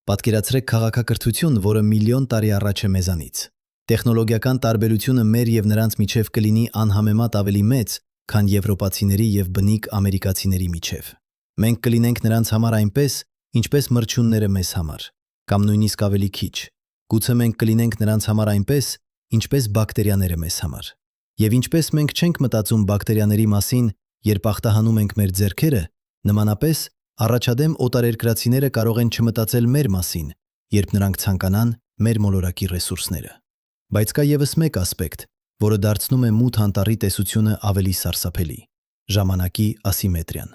Պատկերացրեք քաղաքակրթություն, որը միլիոն տարի առաջ է մեզանից։ Տեխնոլոգիական տարբերությունը մեր եւ նրանց միջև կլինի անհամեմատ ավելի մեծ, քան եվրոպացիների եւ բնիկ ամերիկացիների միջև։ Մենք կլինենք նրանց համար այնպես, ինչպես մրջյունները մեզ համար, կամ նույնիսկ ավելի քիչ։ Գուցե մենք կլինենք նրանց համար այնպես, ինչպես բակտերիաները մեզ համար։ Եվ ինչպես մենք չենք մտածում բակտերիաների մասին, երբ ախտահանում ենք մեր ձեռքերը, նմանապես առաջադեմ օտարերկրացիները կարող են չմտածել մեր մասին, երբ նրանք ցանկանան մեր մոլորակի ռեսուրսները։ Բայց կա եւս մեկ ասպեկտ, որը դարձնում է մութ անտառի տեսությունը ավելի սարսափելի՝ ժամանակի ասիմետրիան։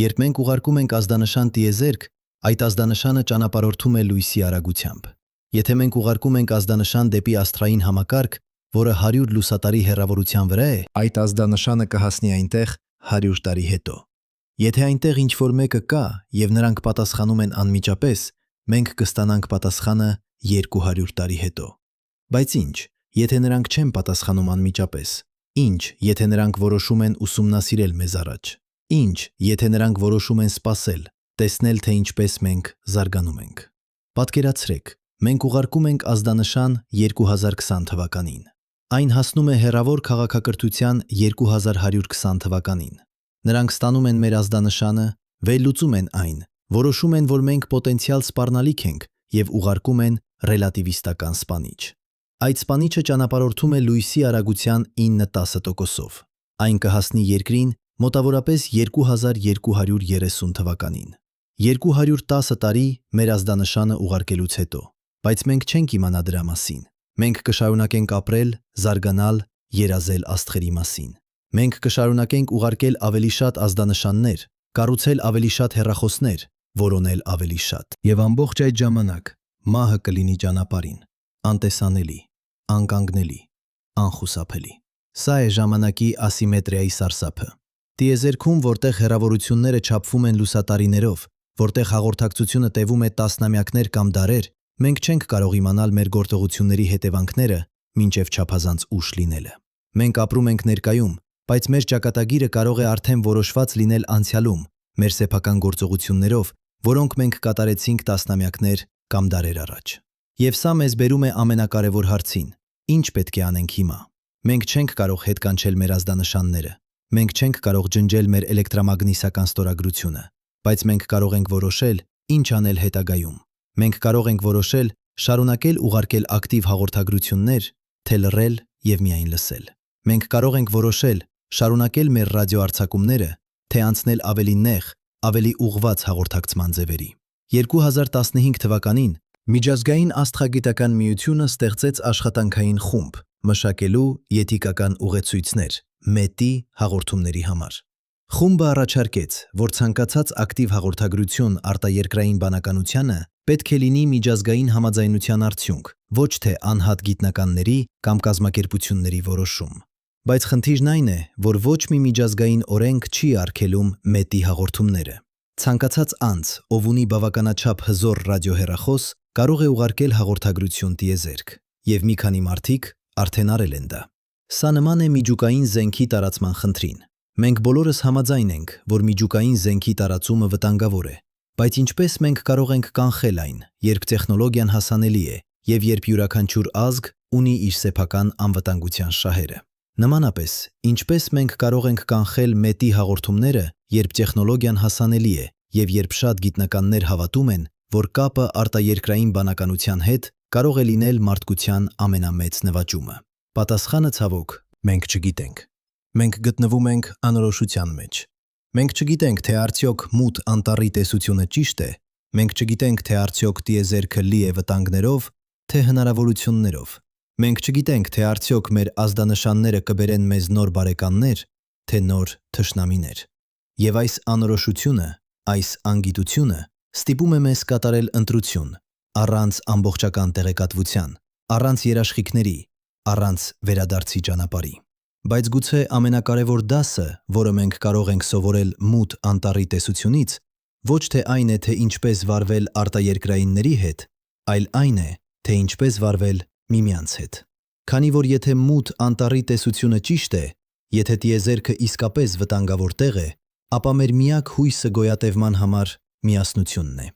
Երբ մենք ուղարկում ենք ազդանշան տիեզերք, այդ ազդանշանը ճանապարհորդում է լույսի արագությամբ։ Եթե մենք ուղարկում ենք ազդանշան դեպի աստղային համակարգ, որը 100 լուսատարի հեռավորության վրա է, այդ ազդանշանը կհասնի այնտեղ 100 տարի հետո։ Եթե այնտեղ ինչ-որ մեկը կա եւ նրանք պատասխանում են անմիջապես, մենք կստանանք պատասխանը 200 տարի հետո։ Բայց ինչ, եթե նրանք չեն պատասխանում անմիջապես։ Ինչ, եթե նրանք որոշում են ուսումնասիրել մեզ առաջ։ Ինչ, եթե նրանք որոշում են սպասել, տեսնել, թե ինչպես մենք զարգանում ենք։ Պատկերացրեք, մենք ուղարկում ենք ազդանշան 2020 թվականին։ Այն հասնում է հեռավոր քաղաքակրթության 2120 թվականին։ Նրանք ստանում են մեր ազդանշանը, վերլուծում են այն, որոշում են, որ մենք պոտենցիալ սպառնալիք ենք եւ ուղարկում են ռելատիվիստական սպանիչ։ Այդ սպանիչը ճանապարհորդում է լույսի արագության 9-10%-ով։ Այն կհասնի երկրին մոտավորապես 2230 թվականին։ 210 տարի մեր ազդանշանը ուղարկելուց հետո, բայց մենք չենք իմանա դրա մասին։ Մենք կշարունակենք ապրել, զարգանալ, երազել աստղերի մասին։ Մենք կշարունակենք ուղարկել ավելի շատ ազդանշաններ, կառուցել ավելի շատ հեռախոսներ, որոնել ավելի շատ։ Եվ ամբողջ այդ ժամանակ մահը կլինի ճանապարհին, անտեսանելի, անկանգնելի, անխուսափելի։ Սա է ժամանակի ասիմետրիայի սարսափը։ Տիեզերքում, որտեղ հեռավորությունները չափվում են լուսատարիներով, որտեղ հաղորդակցությունը տևում է տասնամյակներ կամ դարեր, մենք չենք կարող իմանալ մեր գործողությունների հետևանքները մինչև չափազանց ուշ լինելը։ Մենք ապրում ենք ներկայում, բայց մեր ճակատագիրը կարող է արդեն որոշված լինել անցյալում, մեր սեփական գործողություններով, որոնք մենք կատարեցինք տասնամյակներ կամ դարեր առաջ։ Եվ սա մեզ բերում է ամենակարևոր հարցին. ինչ պետք է անենք հիմա։ Մենք չենք կարող հետ կանչել մեր ազդանշանները։ Մենք չենք կարող ջնջել մեր էլեկտրամագնիսական ստորագրությունը, բայց մենք կարող ենք որոշել, ինչ անել հետագայում։ Մենք կարող ենք որոշել շարունակել ուղարկել ակտիվ հաղորդագրություններ, թե լռել եւ միայն լսել։ Մենք կարող ենք որոշել շարունակել մեր ռադիոարձակումները, թե անցնել ավելի նեղ, ավելի ուղղված հաղորդակցման ձևերի։ 2015 թվականին Միջազգային աստղագիտական միությունը ստեղծեց աշխատանքային խումբ մշակելու եթիկական ուղեցույցներ մետի հաղորդումների համար։ Խումբը առաջարկեց, որ ցանկացած ակտիվ հաղորդագրություն արտաերկրային բանականությանը պետք է լինի միջազգային համաձայնության արդյունք, ոչ թե անհատ գիտնականների կամ կազմակերպությունների որոշում։ Բայց խնդիրն այն է, որ ոչ մի միջազգային օրենք չի արգելում մետի հաղորդումները։ Ցանկացած անձ, ով ունի բավականաչափ հզոր ռադիոհեռախոս, կարող է ուղարկել հաղորդագրություն տիեզերք, եւ մի քանի մարդիկ արդեն արել են դա։ Սա նման է միջուկային զենքի տարածման խնդրին։ Մենք բոլորս համաձայն ենք, որ միջուկային զենքի տարածումը վտանգավոր է, բայց ինչպես մենք կարող ենք կանխել այն, երբ տեխնոլոգիան հասանելի է եւ երբ յուրաքանչյուր ազգ ունի իր սեփական անվտանգության շահերը։ Նմանապես, ինչպես մենք կարող ենք կանխել մետի հաղորդումները, երբ տեխնոլոգիան հասանելի է եւ երբ շատ գիտնականներ հավատում են, որ կապը արտաերկրային բանականության հետ կարող է լինել մարդկության ամենամեծ նվաճումը։ Պատասխանը ցավոք մենք չգիտենք։ Մենք գտնվում ենք անորոշության մեջ։ Մենք չգիտենք, թե արդյոք մութ անտառի տեսությունը ճիշտ է, մենք չգիտենք, թե արդյոք տիեզերքը լի է վտանգներով, թե հնարավորություններով։ Մենք չգիտենք, թե արդյոք մեր ազդանշանները կբերեն մեզ նոր բարեկամներ, թե նոր թշնամիներ։ Եվ այս անորոշությունը, այս անգիտությունը ստիպում է մեզ կատարել ընտրություն, առանց ամբողջական տեղեկատվության, առանց երաշխիքների, առանց վերադարձի ճանապարհի։ Բայց գուցե ամենակարևոր դասը, որը մենք կարող ենք սովորել մութ անտառի տեսությունից, ոչ թե այն է, թե ինչպես վարվել արտաերկրայինների հետ, այլ այն է, թե ինչպես վարվել միմյանց հետ։ Քանի որ եթե մութ անտառի տեսությունը ճիշտ է, եթե տիեզերքը իսկապես վտանգավոր տեղ է, ապա մեր միակ հույսը գոյատևման համար միասնությունն է։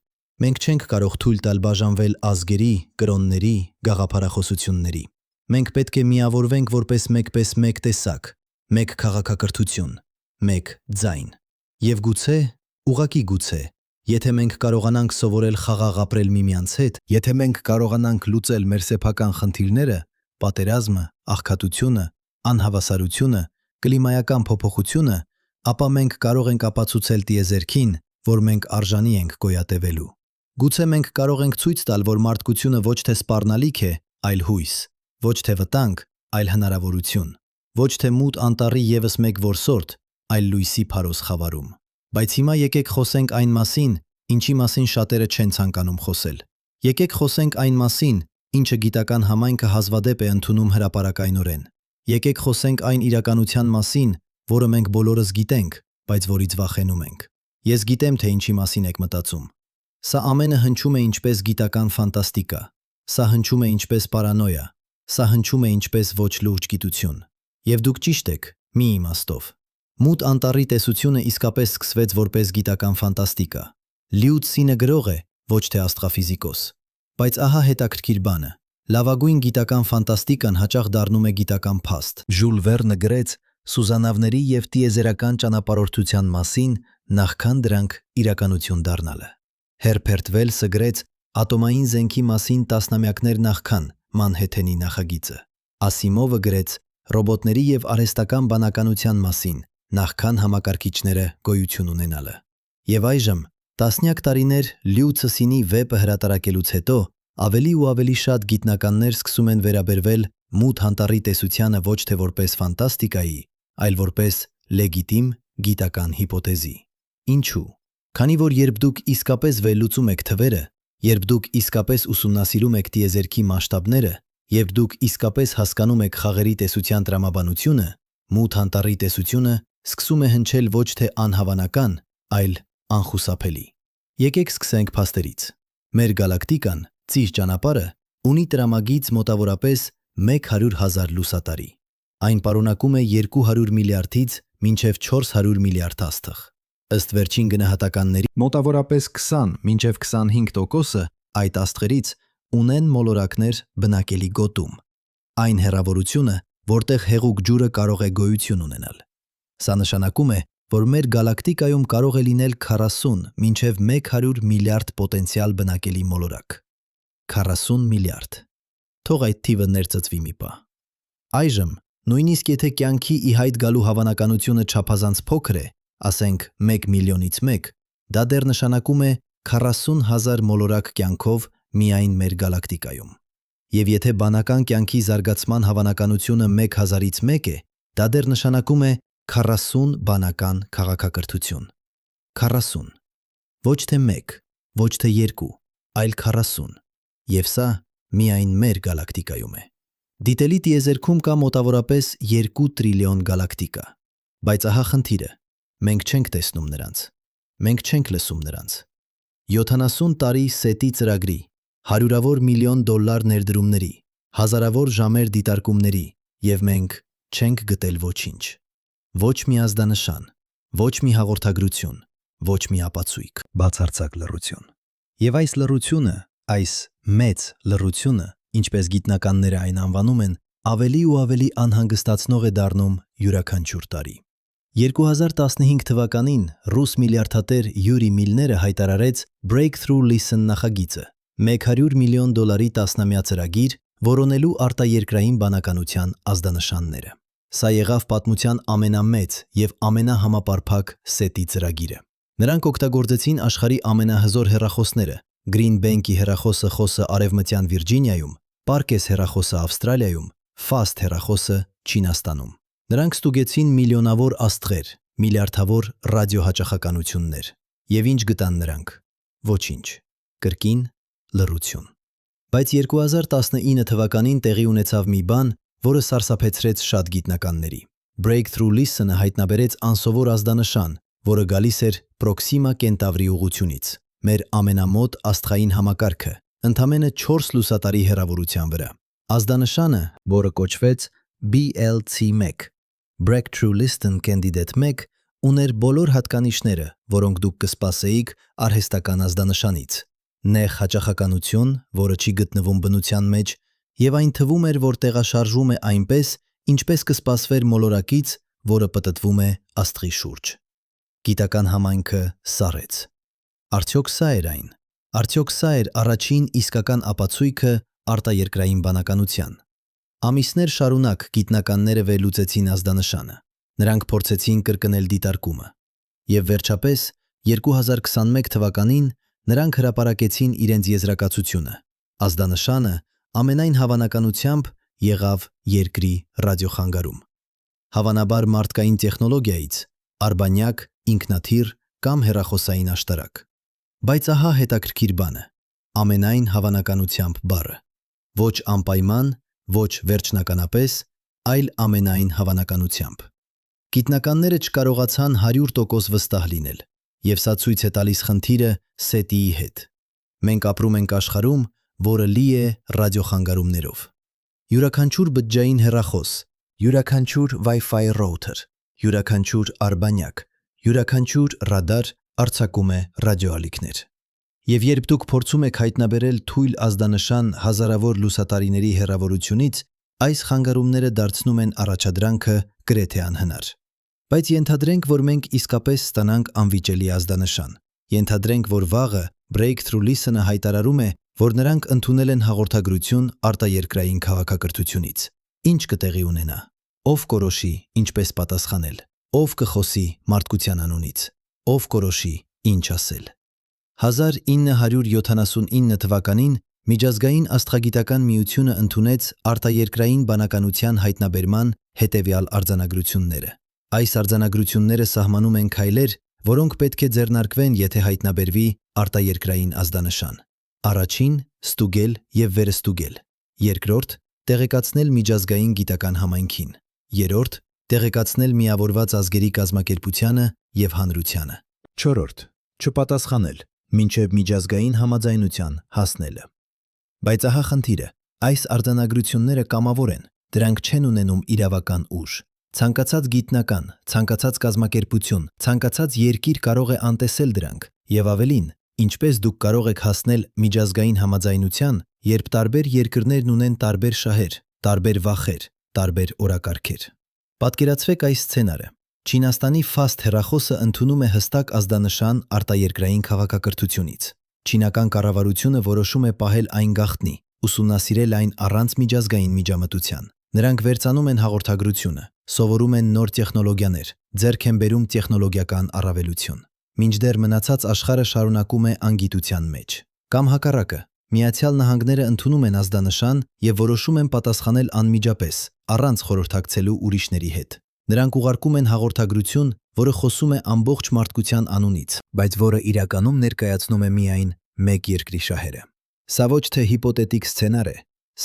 Մենք չենք կարող թույլ տալ բաժանվել ազգերի, կրոնների, գաղափարախոսությունների։ Մենք պետք է միավորվենք որպես մեկ տեսակ, մեկ քաղաքակրթություն, մեկ ձայն։ Եվ գուցե, ուղղակի գուցե, եթե մենք կարողանանք սովորել խաղաղ ապրել միմյանց հետ, եթե մենք կարողանանք լուծել մեր սեփական խնդիրները, պատերազմը, աղքատությունը, անհավասարությունը, կլիմայական փոփոխությունը, ապա մենք կարող ենք ապացուցել տիեզերքին, որ մենք արժանի ենք գոյատևելու։ Գուցե մենք կարող ենք ցույց տալ, որ մարդկությունը ոչ թե սպառնալիք է, այլ հույս, ոչ թե վտանգ, այլ հնարավորություն, ոչ թե մութ անտառի ևս մեկ որսորդ, այլ լույսի փարոս խավարում։ Բայց հիմա եկեք խոսենք այն մասին, ինչի մասին շատերը չեն ցանկանում խոսել։ Եկեք խոսենք այն մասին, ինչը գիտական համայնքը հազվադեպ է ընդունում հրապարակայնորեն։ Եկեք խոսենք այն իրականության մասին, որը մենք բոլորս գիտենք, բայց որից վախենում ենք։ Ես գիտեմ, թե ինչի մասին եք մտածում։ Սա ամենը հնչում է ինչպես գիտական ֆանտաստիկա, սա հնչում է ինչպես պարանոյա, սա հնչում է ինչպես ոչ լուրջ գիտություն։ Եվ դուք ճիշտ եք, մի իմաստով։ Մութ անտառի տեսությունը իսկապես սկսվեց որպես գիտական ֆանտաստիկա։ Լյուդ Սինը գրող է, ոչ թե աստղաֆիզիկոս։ Բայց ահա հետաքրքիր բանը։ Լավագույն գիտական ֆանտաստիկան հաճախ դառնում է գիտական փաստ։ Ժուլ Վերնը գրեց սուզանավների եւ տիեզերական ճանապարհորդության մասին, նախքան դրանք իրականություն դառնալը։ Հերբերտ Վելսը գրեց ատոմային զենքի մասին տասնամյակներ նախքան Մանհեթենի նախագիծը։ Ասիմովը գրեց ռոբոտների եւ արհեստական բանականության մասին, նախքան համակարգիչները գոյություն ունենալը։ Եվ այժմ, տասնյակ տարիներ Լյուցը Սինի վեպը հրատարակելուց հետո, ավելի ու ավելի շատ գիտնականներ սկսում են վերաբերվել մութ անտառի տեսությանը ոչ թե որպես ֆանտաստիկայի, այլ որպես լեգիտիմ գիտական հիպոթեզի։ Ինչու՞։ Քանի որ երբ դուք իսկապես վերլուծում եք թվերը, երբ դուք իսկապես ուսումնասիրում եք տիեզերքի մասշտաբները, երբ դուք իսկապես հասկանում եք խաղերի տեսության տրամաբանությունը, մութ անտառի տեսությունը սկսում է հնչել ոչ թե անհավանական, այլ անխուսափելի։ Եկեք սկսենք փաստերից։ Մեր գալակտիկան, ծիր ճանապարհը, ունի տրամագիծ մոտավորապես 100,000 լուսատարի։ Այն պարունակում է 200 միլիարդից մինչև 400 միլիարդ աստղ։ Ըստ վերջին գնահատականների, մոտավորապես 20 մինչև 25% այդ աստղերից ունեն մոլորակներ բնակելի գոտում։ Այն հեռավորությունը, որտեղ հեղուկ ջուրը կարող է գոյություն ունենալ։ Սա նշանակում է, որ մեր գալակտիկայում կարող է լինել 40 մինչև 100 միլիարդ պոտենցիալ բնակելի մոլորակ։ 40 միլիարդ։ Թող այդ թիվը ներծծվի մի պահ։ Այժմ, նույնիսկ եթե կյանքի ի հայտ գալու հավանականությունը չափազանց փոքր է, ասենք 1 միլիոնից 1, դա դեռ նշանակում է 40,000 մոլորակ կյանքով միայն մեր գալակտիկայում։ Եվ եթե բանական կյանքի զարգացման հավանականությունը 1000-ից 1 է, դա դեռ նշանակում է 40 բանական քաղաքակրթություն։ 40։ Ոչ թե 1, ոչ թե 2, այլ 40։ Եվ սա միայն մեր գալակտիկայում է։ Դիտելի տիեզերքում կա մոտավորապես 2 տրիլիոն գալակտիկա։ Բայց ահա խնդիրը. մենք չենք տեսնում նրանց, մենք չենք լսում նրանց։ 70 տարի սետի ծրագրի, հարյուրավոր միլիոն դոլար ներդրումների, հազարավոր ժամեր դիտարկումների, և մենք չենք գտել ոչինչ։ Ոչ մի ազդանշան, ոչ մի հաղորդագրություն, ոչ մի ապացույց։ Բացարձակ լռություն։ Եվ այս լռությունը, այս մեծ լռությունը, ինչպես գիտնականները այն անվանում են, ավելի ու ավելի անհանգստացնող է դառնում յուրաքանչյուր տարի։ 2015 թվականին ռուս միլիարդատեր Յուրի Միլները հայտարարեց Breakthrough Listen նախագիծը, $100 միլիոն տասնամյա ծրագիր, որոնելու արտաերկրային բանականության ազդանշանները։ Սա եղավ պատմության ամենամեծ և ամենահամապարփակ սետի ծրագիրը։ Նրանք օգտագործեցին աշխարհի ամենահզոր հեռախոսները, Green Bank-ի հեռախոսը խոսը Արևմտյան Վիրջինիայում, Parkes հեռախոսը Ավստրալիայում, Fast հեռախոսը Չինաստանում։ Նրանք ստուգեցին միլիոնավոր աստղեր, միլիարդավոր ռադիոհաճախականություններ։ Եվ ինչ գտան նրանք։ Ոչինչ։ Կրկին լռություն։ Բայց 2019 թվականին տեղի ունեցավ մի բան, որը սարսափեցրեց շատ գիտնականների։ Breakthrough Listen-ը հայտնաբերեց անսովոր ազդանշան, որը գալիս էր Proxima Centauri ուղղությունից, մեր ամենամոտ աստղային համակարգը, ընդամենը 4 լուսատարի հեռավորության վրա։ Ազդանշանը, որը կոչվեց BLC1, Breakthrough Listen Candidate 1, ուներ բոլոր հատկանիշները, որոնք դուք կսպասեիք արհեստական ազդանշանից։ Նեղ հաճախականություն, որը չի գտնվում բնության մեջ, և այն թվում էր, որ տեղաշարժվում է այնպես, ինչպես կսպասվեր մոլորակից, որը պտտվում է աստղի շուրջ։ Գիտական համայնքը սառեց։ Արդյոք սա էր այն։ Արդյոք սա էր առաջին իսկական ապացույցը արտաերկրային բանականության։ Ամիսներ շարունակ գիտնականները վերլուծեցին ազդանշանը։ Նրանք փորձեցին կրկնել դիտարկումը։ Եվ վերջապես, 2021 թվականին նրանք հրապարակեցին իրենց եզրակացությունը։ Ազդանշանը ամենայն հավանականությամբ եղավ Երկրի ռադիոխանգարում։ Հավանաբար մարդկային տեխնոլոգիայից, արբանյակ, ինքնաթիռ կամ հեռախոսային աշտարակ։ Բայց ահա հետաքրքիր բանը։ Ամենայն հավանականությամբ բառը։ Ոչ անպայման, ոչ վերջնականապես, այլ ամենայն հավանականությամբ։ Գիտնականները չկարողացան 100% վստահ լինել, և սա ցույց է տալիս խնդիրը սետիի հետ։ Մենք ապրում ենք աշխարհում, որը լի է ռադիոխանգարումներով։ Յուրաքանչյուր բջջային հեռախոս, յուրաքանչյուր Wi-Fi router, յուրաքանչյուր արբանյակ, յուրաքանչյուր ռադար արձակում է ռադիոալիքներ։ Եվ երբ դուք փորձում եք հայտնաբերել թույլ ազդանշան հազարավոր լուսատարիների հեռավորությունից, այս խանգարումները դարձնում են առաջադրանքը գրեթե անհնար։ Բայց ենթադրենք, որ մենք իսկապես ստանանք անվիճելի ազդանշան։ Ենթադրենք, որ վաղը Breakthrough Listen-ը հայտարարում է, որ նրանք ընդունել են հաղորդագրություն արտաերկրային քաղաքակրթությունից։ Ինչ կտեղի ունենա։ Ով կորոշի ինչպես պատասխանել։ Ով կխոսի մարդկության անունից։ Ով կորոշի ինչ ասել։ 1979 թվականին Միջազգային աստղագիտական միությունը ընդունեց արտաերկրային բանականության հայտնաբերման հետևյալ արձանագրությունները։ Այս արձանագրությունները սահմանում են քայլեր, որոնք պետք է ձեռնարկվեն, եթե հայտնաբերվի արտաերկրային ազդանշան։ Առաջին՝ ստուգել և վերստուգել։ Երկրորդ՝ տեղեկացնել միջազգային գիտական համայնքին։ Երրորդ՝ տեղեկացնել Միավորված ազգերի կազմակերպությանը և հանրությանը։ Չորրորդ՝ չպատասխանել, մինչև միջազգային համաձայնության հասնելը։ Բայց ահա խնդիրը, այս արձանագրությունները կամավոր են, դրանք չեն ունենում իրավական ուժ։ Ցանկացած գիտնական, ցանկացած կազմակերպություն, ցանկացած երկիր կարող է անտեսել դրանք, և ավելին, ինչպես դուք կարող եք հասնել միջազգային համաձայնության, երբ տարբեր երկրներն ունեն տարբեր շահեր, տարբեր վախեր, տարբեր օրակարգեր։ Պատկերացրեք այս սցենարը։ Չինաստանի Fast հեռախոսը ընդունում է հստակ ազդանշան արտաերկրային քաղաքակրթությունից։ Չինական կառավարությունը որոշում է պահել այն գաղտնի, ուսումնասիրել այն առանց միջազգային միջամտության։ Նրանք վերցանում են հաղորդագրությունը, սովորում են նոր տեխնոլոգիաներ, ձեռք են բերում տեխնոլոգիական առավելություն։ մինչդեռ մնացած աշխարհը շարունակում է անգիտության մեջ։ Կամ հակառակը, Միացյալ Նահանգները ընդունում են ազդանշան եւ որոշում են պատասխանել անմիջապես, առանց խորհրդակցելու ուրիշների հետ։ Նրանք ուղարկում են հաղորդագրություն, որը խոսում է ամբողջ մարդկության անունից, բայց որը իրականում ներկայացնում է միայն մեկ երկրի շահերը։ Սա ոչ թե հիպոթետիկ սցենար է,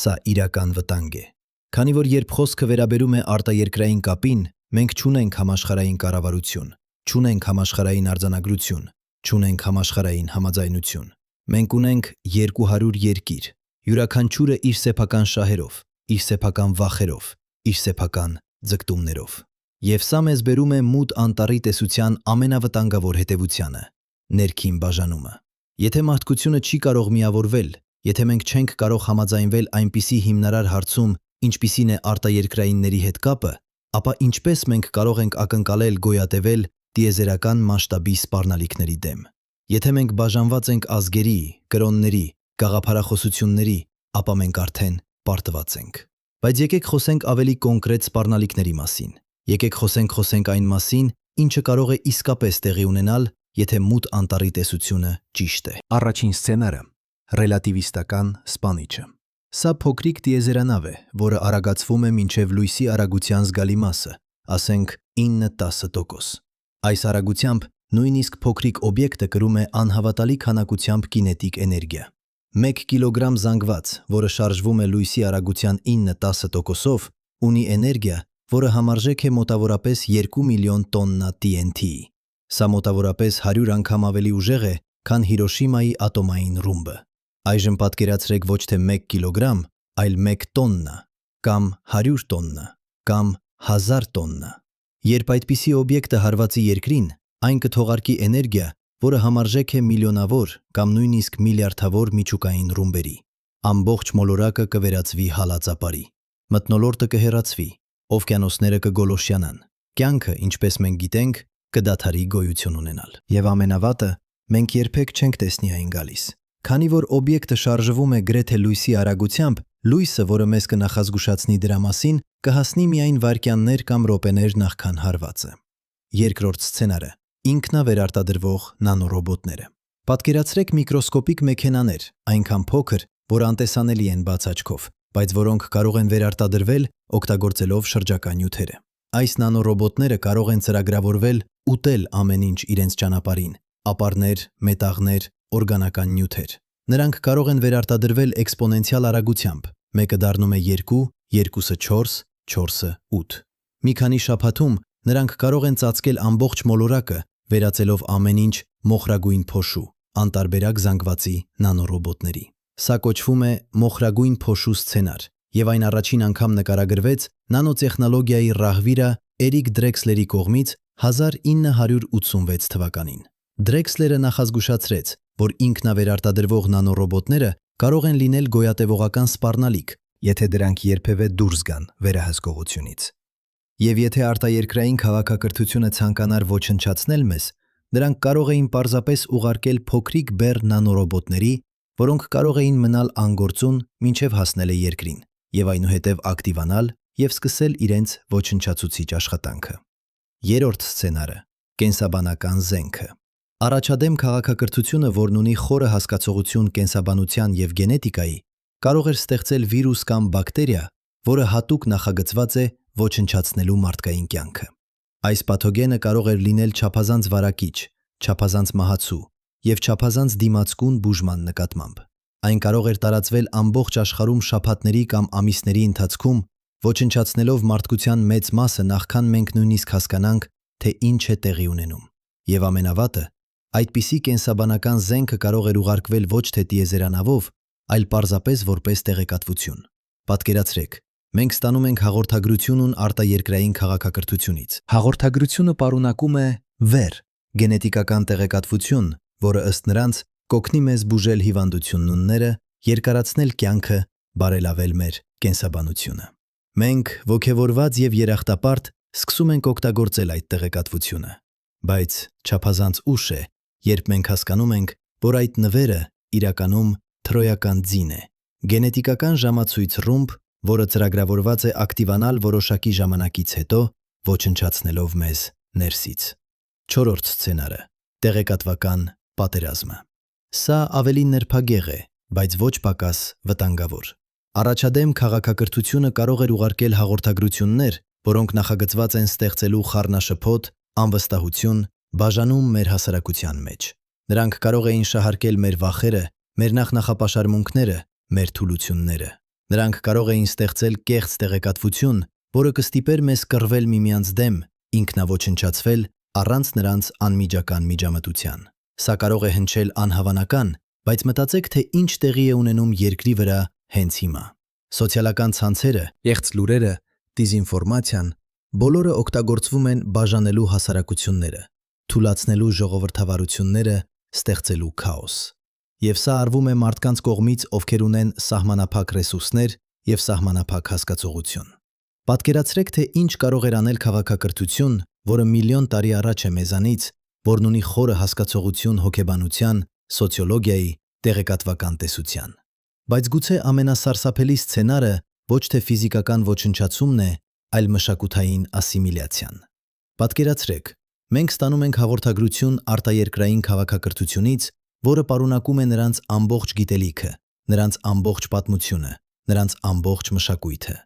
սա իրական վտանգ է։ Քանի որ երբ խոսքը վերաբերում է արտաերկրային կապին, մենք չունենք համաշխարհային կառավարություն, չունենք համաշխարհային արձանագրություն, չունենք համաշխարհային համաձայնություն։ Մենք ունենք 200 երկիր, յուրաքանչյուրը իր սեփական շահերով, իր սեփական վախերով, իր սեփական ձգտումներով։ Եվ սա մեզ բերում է մութ անտառի տեսության ամենավտանգավոր հետևությանը՝ ներքին բաժանումը։ Եթե մարդկությունը չի կարող միավորվել, եթե մենք չենք կարող համաձայնվել այնպիսի հիմնարար հարցում, ինչպիսին է արտաերկրայինների հետ կապը, ապա ինչպես մենք կարող ենք ակնկալել գոյատևել տիեզերական մասշտաբի սպառնալիքների դեմ։ Եթե մենք բաժանված ենք ազգերի, կրոնների, գաղափարախոսությունների, ապա մենք արդեն պարտված ենք։ Բայց եկեք խոսենք ավելի կոնկրետ սպառնալիքների մասին։ Եկեք խոսենք այն մասին, ինչը կարող է իսկապես տեղի ունենալ, եթե մութ անտառի տեսությունը ճիշտ է։ Առաջին սցենարը՝ ռելատիվիստական սպանիչը։ Սա փոքրիկ տիեզերանավ է, որը արագացվում է մինչև լույսի արագության զգալի մասը, ասենք 9-10%։ Այս արագությամբ նույնիսկ փոքրիկ օբյեկտը կրում է անհավատալի քանակությամբ կինետիկ էներգիա։ 1 կիլոգրամ զանգված, որը շարժվում է լույսի արագության 9-10%-ով, ունի էներգիա, որը համարժեք է մոտավորապես 2 միլիոն տոննա TNT-ի։ Սա մոտավորապես 100 անգամ ավելի ուժեղ է, քան Հիրոշիմայի ատոմային ռումբը։ Այժմ պատկերացրեք ոչ թե 1 կիլոգրամ, այլ 1 տոննա, կամ 100 տոննա, կամ 1000 տոննա։ Երբ այդպիսի օբյեկտը հարվածի երկրին, այն կթողարկի էներգիա, որը համարժեք է միլիոնավոր կամ նույնիսկ միլիարդավոր միջուկային ռումբերի։ Ամբողջ մոլորակը կվերածվի հալածապարի։ Մթնոլորտը կհեռացվի, օվկիանոսները կգոլոշյանան։ Կյանքը, ինչպես մենք գիտենք, կդադարի գոյություն ունենալ։ Եվ ամենավատը, մենք երբեք չենք տեսնի այն գալիս։ Քանի որ օբյեկտը շարժվում է գրեթե լույսի արագությամբ, լույսը, որը մեզ կնախազգուշացնի դրա մասին, կհասնի միայն վայրկյաններ կամ րոպեներ նախքան հարվածը։ Երկրորդ սցենարը՝ ինքնավերարտադրվող նանորոբոտները։ Պատկերացրեք միկրոսկոպիկ մեքենաներ, այնքան փոքր, որ անտեսանելի են բաց աչքով, բայց որոնք կարող են վերարտադրվել օգտագործելով շրջակա նյութերը։ Այս նանորոբոտները կարող են ծրագրավորվել ուտել ամեն ինչ իրենց ճանապարհին՝ ապարներ, մետաղներ, օրգանական նյութեր։ Նրանք կարող են վերարտադրվել էքսպոնենցիալ արագությամբ, մեկը դառնում է 2, 2-ը 4, 4-ը 8։ Մի քանի շաբաթում նրանք կարող են ծածկել ամբողջ մոլորակը, վերածելով ամեն ինչ մոխրագույն փոշու, անտարբերակ զանգվածի նանորոբոտների։ Սա կոչվում է մոխրագույն փոշու սցենար, եւ այն առաջին անգամ նկարագրվեց նանոտեխնոլոգիայի ռահվիրա Էրիկ Դրեքսլերի կողմից 1986 թվականին։ Դրեքսլերը նախազգուշացրեց, որ ինքնավերարտադրվող նանորոբոտները կարող են լինել գոյատևողական սպառնալիք, եթե դրանք երբևէ դուրս գան վերահսկողությունից։ Եվ եթե արտաերկրային քաղաքակրթությունը ցանկանար ոչնչացնել մեզ, նրանք կարող էին պարզապես ուղարկել փոքրիկ բեռ նանորոբոտների, որոնք կարող էին մնալ անգործուն մինչև հասնել է երկրին, եւ այնուհետև ակտիվանալ եւ սկսել իրենց ոչնչացուցիչ աշխատանքը։ Երրորդ սցենարը՝ կենսաբանական զենքը։ Առաջադեմ քաղաքակրթությունը, որն ունի խորը հասկացողություն կենսաբանության եւ գենետիկայի, կարող էր ստեղծել վիրուս կամ բակտերիա, որը հատուկ նախագծված է ոչնչացնելու մարդկային կյանքը։ Այս պաթոգենը կարող էր լինել չափազանց վարակիչ, չափազանց մահացու եւ չափազանց դիմացկուն բուժման նկատմամբ։ Այն կարող էր տարածվել ամբողջ աշխարհում շաբաթների կամ ամիսների ընթացքում, ոչնչացնելով մարդկության մեծ մասը նախքան մենք նույնիսկ հասկանանք, թե ինչ է տեղի ունենում։ Եվ ամենավատը, այդպիսի կենսաբանական զենքը կարող էր ուղարկվել ոչ թե տիեզերանավով, այլ պարզապես որպես տեղեկատվություն։ Պատկերացրեք, մենք ստանում ենք հաղորդագրություն արտաերկրային քաղաքակրթությունից։ Հաղորդագրությունը պարունակում է վեր, գենետիկական տեղեկատվություն, որը ըստ նրանց կօգնի մեզ բուժել հիվանդությունները, երկարացնել կյանքը, բարելավել մեր կենսաբանությունը։ Մենք, ոգևորված եւ երախտապարտ, սկսում ենք օգտագործել այդ տեղեկատվությունը, բայց չափազանց ուշ է, երբ մենք հասկանում ենք, որ այդ նվերը իրականում թրոյական ձին է, գենետիկական ժամացույց ռումբ, որը ծրագրավորված է ակտիվանալ որոշակի ժամանակից հետո, ոչնչացնելով մեզ ներսից։ Չորրորդ սցենարը՝ Տեղեկատվական պատերազմը։ Սա ավելի նրբագեղ է, բայց ոչ պակաս վտանգավոր։ Առաջադեմ քաղաքակրթությունը կարող էր ուղարկել հաղորդագրություններ, որոնք նախագծված են ստեղծելու խառնաշփոթ, անվստահություն, բաժանում մեր հասարակության մեջ։ Նրանք կարող էին շահարկել մեր վախերը, մեր նախնախապաշարմունքները, մեր թուլությունները։ Նրանք կարող էին ստեղծել կեղծ տեղեկատվություն, որը կստիպեր մեզ կռվել միմյանց դեմ, ինքնաոչնչացվել առանց նրանց անմիջական միջամտության։ Սա կարող է հնչել անհավանական, բայց մտածեք, թե ինչ տեղի է ունենում երկրի վրա հենց հիմա։ Սոցիալական ցանցերը, կեղծ լուրերը, դիզինֆորմացիան, բոլորը օգտագործվում են բաժանելու հասարակությունները, թուլացնելու ժողովրդավարությունները, ստեղծելու քաոս։ Եվ սա արվում է մարդկանց կողմից, ովքեր ունեն սահմանափակ ռեսուրսներ և սահմանափակ հասկացողություն։ Պատկերացրեք, թե ինչ կարող էր անել քաղաքակրթություն, որը միլիոն տարի առաջ է մեզանից, որն ունի խորը հասկացողություն հոգեբանության, սոցիոլոգիայի, տեղեկատվական տեսության։ Բայց գուցե ամենասարսափելի սցենարը ոչ թե ֆիզիկական ոչնչացումն է, այլ մշակութային ասիմիլյացիան։ Պատկերացրեք, մենք ստանում ենք հաղորդագրություն արտաերկրային քաղաքակրթությունից, որը պարունակում է նրանց ամբողջ գիտելիքը, նրանց ամբողջ պատմությունը, նրանց ամբողջ մշակույթը։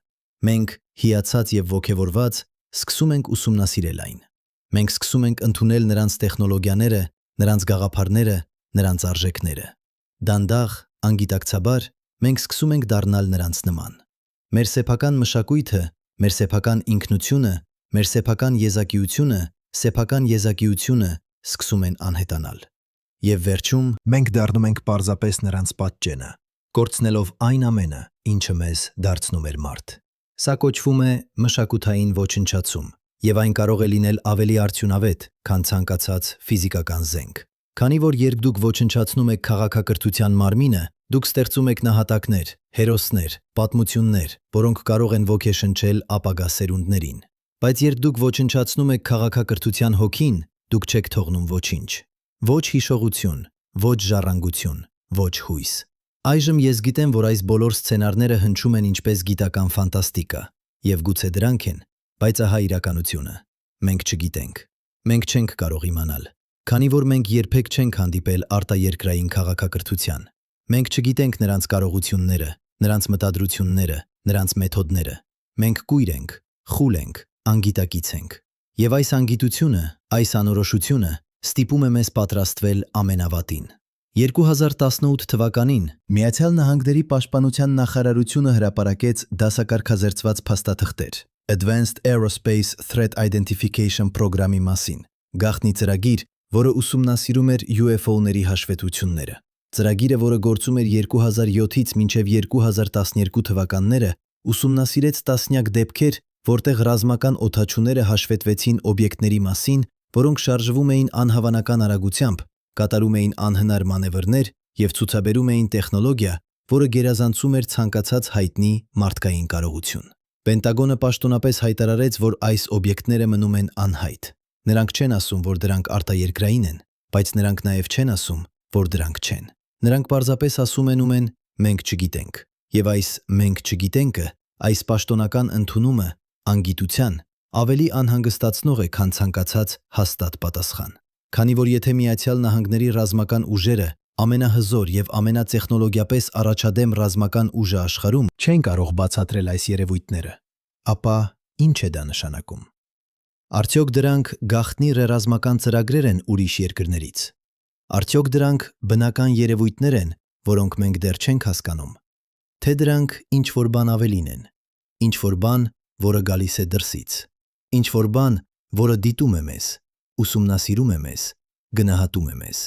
Մենք, հիացած և ոգևորված, սկսում ենք ուսումնասիրել այն։ Մենք սկսում ենք ընդունել նրանց տեխնոլոգիաները, նրանց գաղափարները, նրանց արժեքները։ Դանդաղ, անգիտակցաբար, մենք սկսում ենք դառնալ նրանց նման։ Մեր սեփական մշակույթը, մեր սեփական ինքնությունը, մեր սեփական եզակիությունը սկսում են անհետանալ։ Եվ վերջում մենք դառնում ենք պարզապես նրանց պատճենը, կորցնելով այն ամենը, ինչը մեզ դարձնում էր մարդ։ Սա կոչվում է մշակութային ոչնչացում, և այն կարող է լինել ավելի արդյունավետ, քան ցանկացած ֆիզիկական զենք։ Քանի որ երբ դուք ոչնչացնում եք քաղաքակրթության մարմինը, դուք ստեղծում եք նահատակներ, հերոսներ, պատմություններ, որոնք կարող են ոգեշնչել ապագա սերունդներին։ Բայց երբ դուք ոչնչացնում եք քաղաքակրթության հոգին, դուք չեք թողնում ոչինչ։ Ոչ հիշողություն, ոչ ժառանգություն, ոչ հույս։ Այժմ ես գիտեմ, որ այս բոլոր սցենարները հնչում են ինչպես գիտական ֆանտաստիկա, և գուցե դրանք են, բայց ահա իրականությունը։ Մենք չգիտենք։ Մենք չենք կարող իմանալ, քանի որ մենք երբեք չենք հանդիպել արտաերկրային քաղաքակրթության։ Մենք չգիտենք նրանց կարողությունները, նրանց մտադրությունները, նրանց մեթոդները։ Մենք կույր ենք, խուլ ենք, անգիտակից ենք։ Եվ այս անգիտությունը, այս անորոշությունը ստիպում է մեզ պատրաստվել ամենավատին։ 2018 թվականին Միացյալ Նահանգների պաշտպանության նախարարությունը հրապարակեց դասակարգազերծված փաստաթղթեր Advanced Aerospace Threat Identification Program-ի մասին, գաղտնի ծրագիր, որը ուսումնասիրում էր UFO-ների հաշվետվությունները։ Ծրագիրը, որը գործում էր 2007-ից մինչև 2012 թվականները, ուսումնասիրեց տասնյակ դեպքեր, որտեղ ռազմական օդաչուները հաշվետվեցին օբյեկտների մասին, որոնք շարժվում էին անհավանական արագությամբ, կատարում էին անհնար մանևրներ և ցուցաբերում էին տեխնոլոգիա, որը գերազանցում էր ցանկացած հայտնի մարդկային կարողություն։ Պենտագոնը պաշտոնապես հայտարարեց, որ այս օբյեկտները մնում են անհայտ։ Նրանք չեն ասում, որ դրանք արտաերկրային են, բայց նրանք նաև չեն ասում, որ դրանք չեն։ Նրանք պարզապես ասում են մենք չգիտենք։ Եվ այս մենք չգիտենքը, այս պաշտոնական ընդունումը, անգիտության, ավելի անհանգստացնող է, քան ցանկացած հաստատ պատասխան։ Քանի որ եթե Միացյալ Նահանգների ռազմական ուժերը, ամենահզոր և ամենատեխնոլոգիապես առաջադեմ ռազմական ուժը աշխարհում, չեն կարող բացատրել այս երևույթները, ապա ինչ է դա նշանակում։ Արդյոք դրանք գաղտնի ռազմական ծրագրեր են ուրիշ երկրներից։ Արդյոք դրանք բնական երևույթներ են, որոնք մենք դեռ չենք հասկանում։ Թե դրանք ինչ-որ բան ավելին են, ինչ-որ բան, որը գալիս է դրսից, ինչ-որ բան, որը դիտում է մեզ, ուսումնասիրում է մեզ, գնահատում է մեզ։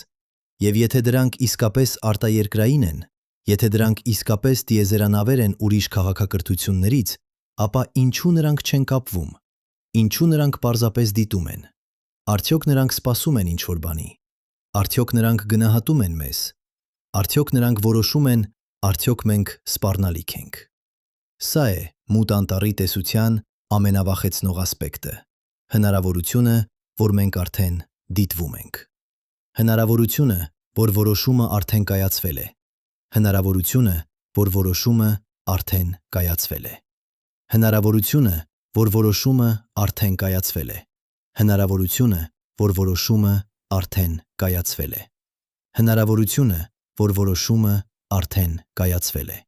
Եվ եթե դրանք իսկապես արտաերկրային են, եթե դրանք իսկապես տիեզերանավեր են ուրիշ քաղաքակրթություններից, ապա ինչու նրանք չեն կապվում։ Ինչու նրանք պարզապես դիտում են։ Արդյոք նրանք սպասում են ինչ-որ բանի։ Արդյոք նրանք գնահատում են մեզ։ Արդյոք նրանք որոշում են, արդյոք մենք սպառնալիք ենք։ Սա է մութ անտառի տեսության ամենավախեցնող ասպեկտը։ Հնարավորությունը, որ մենք արդեն դիտվում ենք։ Հնարավորությունը, որ որոշումը արդեն կայացվել է։ Հնարավորությունը, որ որոշումը արդեն կայացվել է։ Հնարավորությունը, որ որոշումը արդեն կայացվել է։ Հնարավորությունը, որ որոշումը արդեն կայացվել է։ Հնարավորությունը, որ որոշումը արդեն կայացվել է։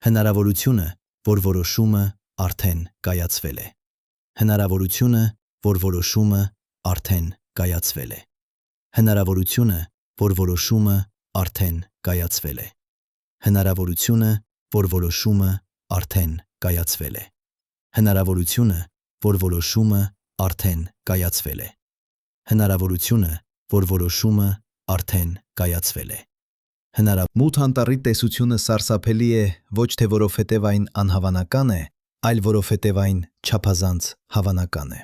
Հնարավորությունը, որ որոշումը արդեն կայացվել է։ Հնարավորությունը, որ որոշումը արդեն կայացվել է։ Հնարավորությունը, որ որոշումը արդեն կայացվել է։ Հնարավորությունը, որ որոշումը արդեն կայացվել է։ Հնարավորությունը, որ որոշումը արդեն կայացվել է։ Հնարավորությունը, որ որոշումը արդեն կայացվել է։ Մութ անտառի տեսությունը սարսափելի է ոչ թե որովհետև այն անհավանական է, այլ որովհետև այն չափազանց հավանական է։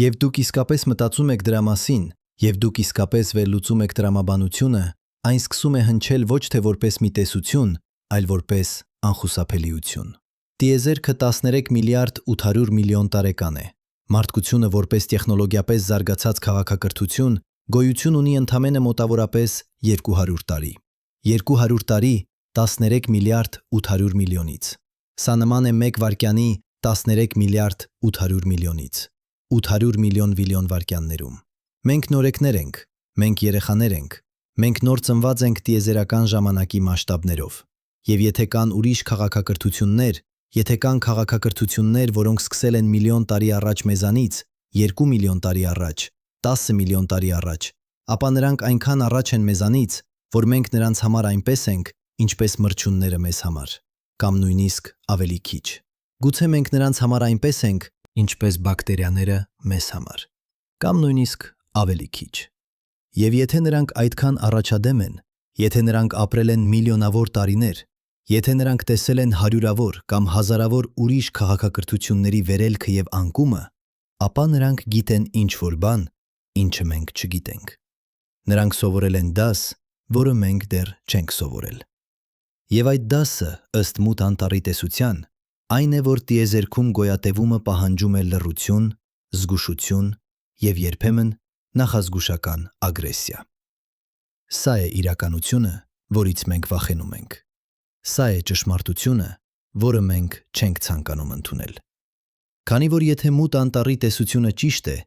Եվ դուք իսկապես մտածում եք դրա մասին, եւ դուք իսկապես վերլուծում եք տրամաբանությունը, այն սկսում է հնչել ոչ թե որպես մի տեսություն, այլ որպես անխուսափելիություն։ Տիեզերքը 13 միլիարդ 800 միլիոն տարեկան է։ Մարդկությունը որպես տեխնոլոգիապես զարգացած քաղաքակրթություն գոյություն ունի ընդամենը մոտավորապես 200 տարի։ 200 տարի 13 միլիարդ 800 միլիոնից։ Սա նման է 1 վայրկյանի 13 միլիարդ 800 միլիոնից։ 800 միլիոն վայրկյաններում։ Մենք նորեկներ ենք, մենք երեխաներ ենք, մենք նոր ծնված ենք տիեզերական ժամանակի մասշտաբներով։ Եվ եթե կան ուրիշ քաղաքակրթություններ, եթե կան քաղաքակրթություններ, որոնք սկսել են միլիոն տարի առաջ մեզանից, 2 միլիոն տարի առաջ, 10 միլիոն տարի առաջ, ապա նրանք այնքան առաջ են մեզանից, որ մենք նրանց համար այնպես ենք, ինչպես մրջյունները մեզ համար, կամ նույնիսկ ավելի քիչ։ Գուցե մենք նրանց համար այնպես ենք, ինչպես բակտերիաները մեզ համար, կամ նույնիսկ ավելի քիչ։ Եվ եթե նրանք այդքան առաջադեմ են, եթե նրանք ապրել են միլիոնավոր տարիներ, եթե նրանք տեսել են հարյուրավոր կամ հազարավոր ուրիշ քաղաքակրթությունների վերելքը եւ անկումը, ապա նրանք գիտեն ինչ-որ բան, ինչը մենք չգիտենք։ Նրանք սովորել են դաս, որը մենք դեռ չենք սովորել։ Եվ այդ դասը, ըստ Մութ անտառի տեսության, այն է, որ տիեզերքում գոյատևումը պահանջում է լռություն, զգուշություն եւ երբեմն նախազգուշական ագրեսիա։ Սա է իրականությունը, որից մենք վախենում ենք։ Սա է ճշմարտությունը, որը մենք չենք ցանկանում ընդունել։ Քանի որ եթե Մութ անտառի տեսությունը ճիշտ է,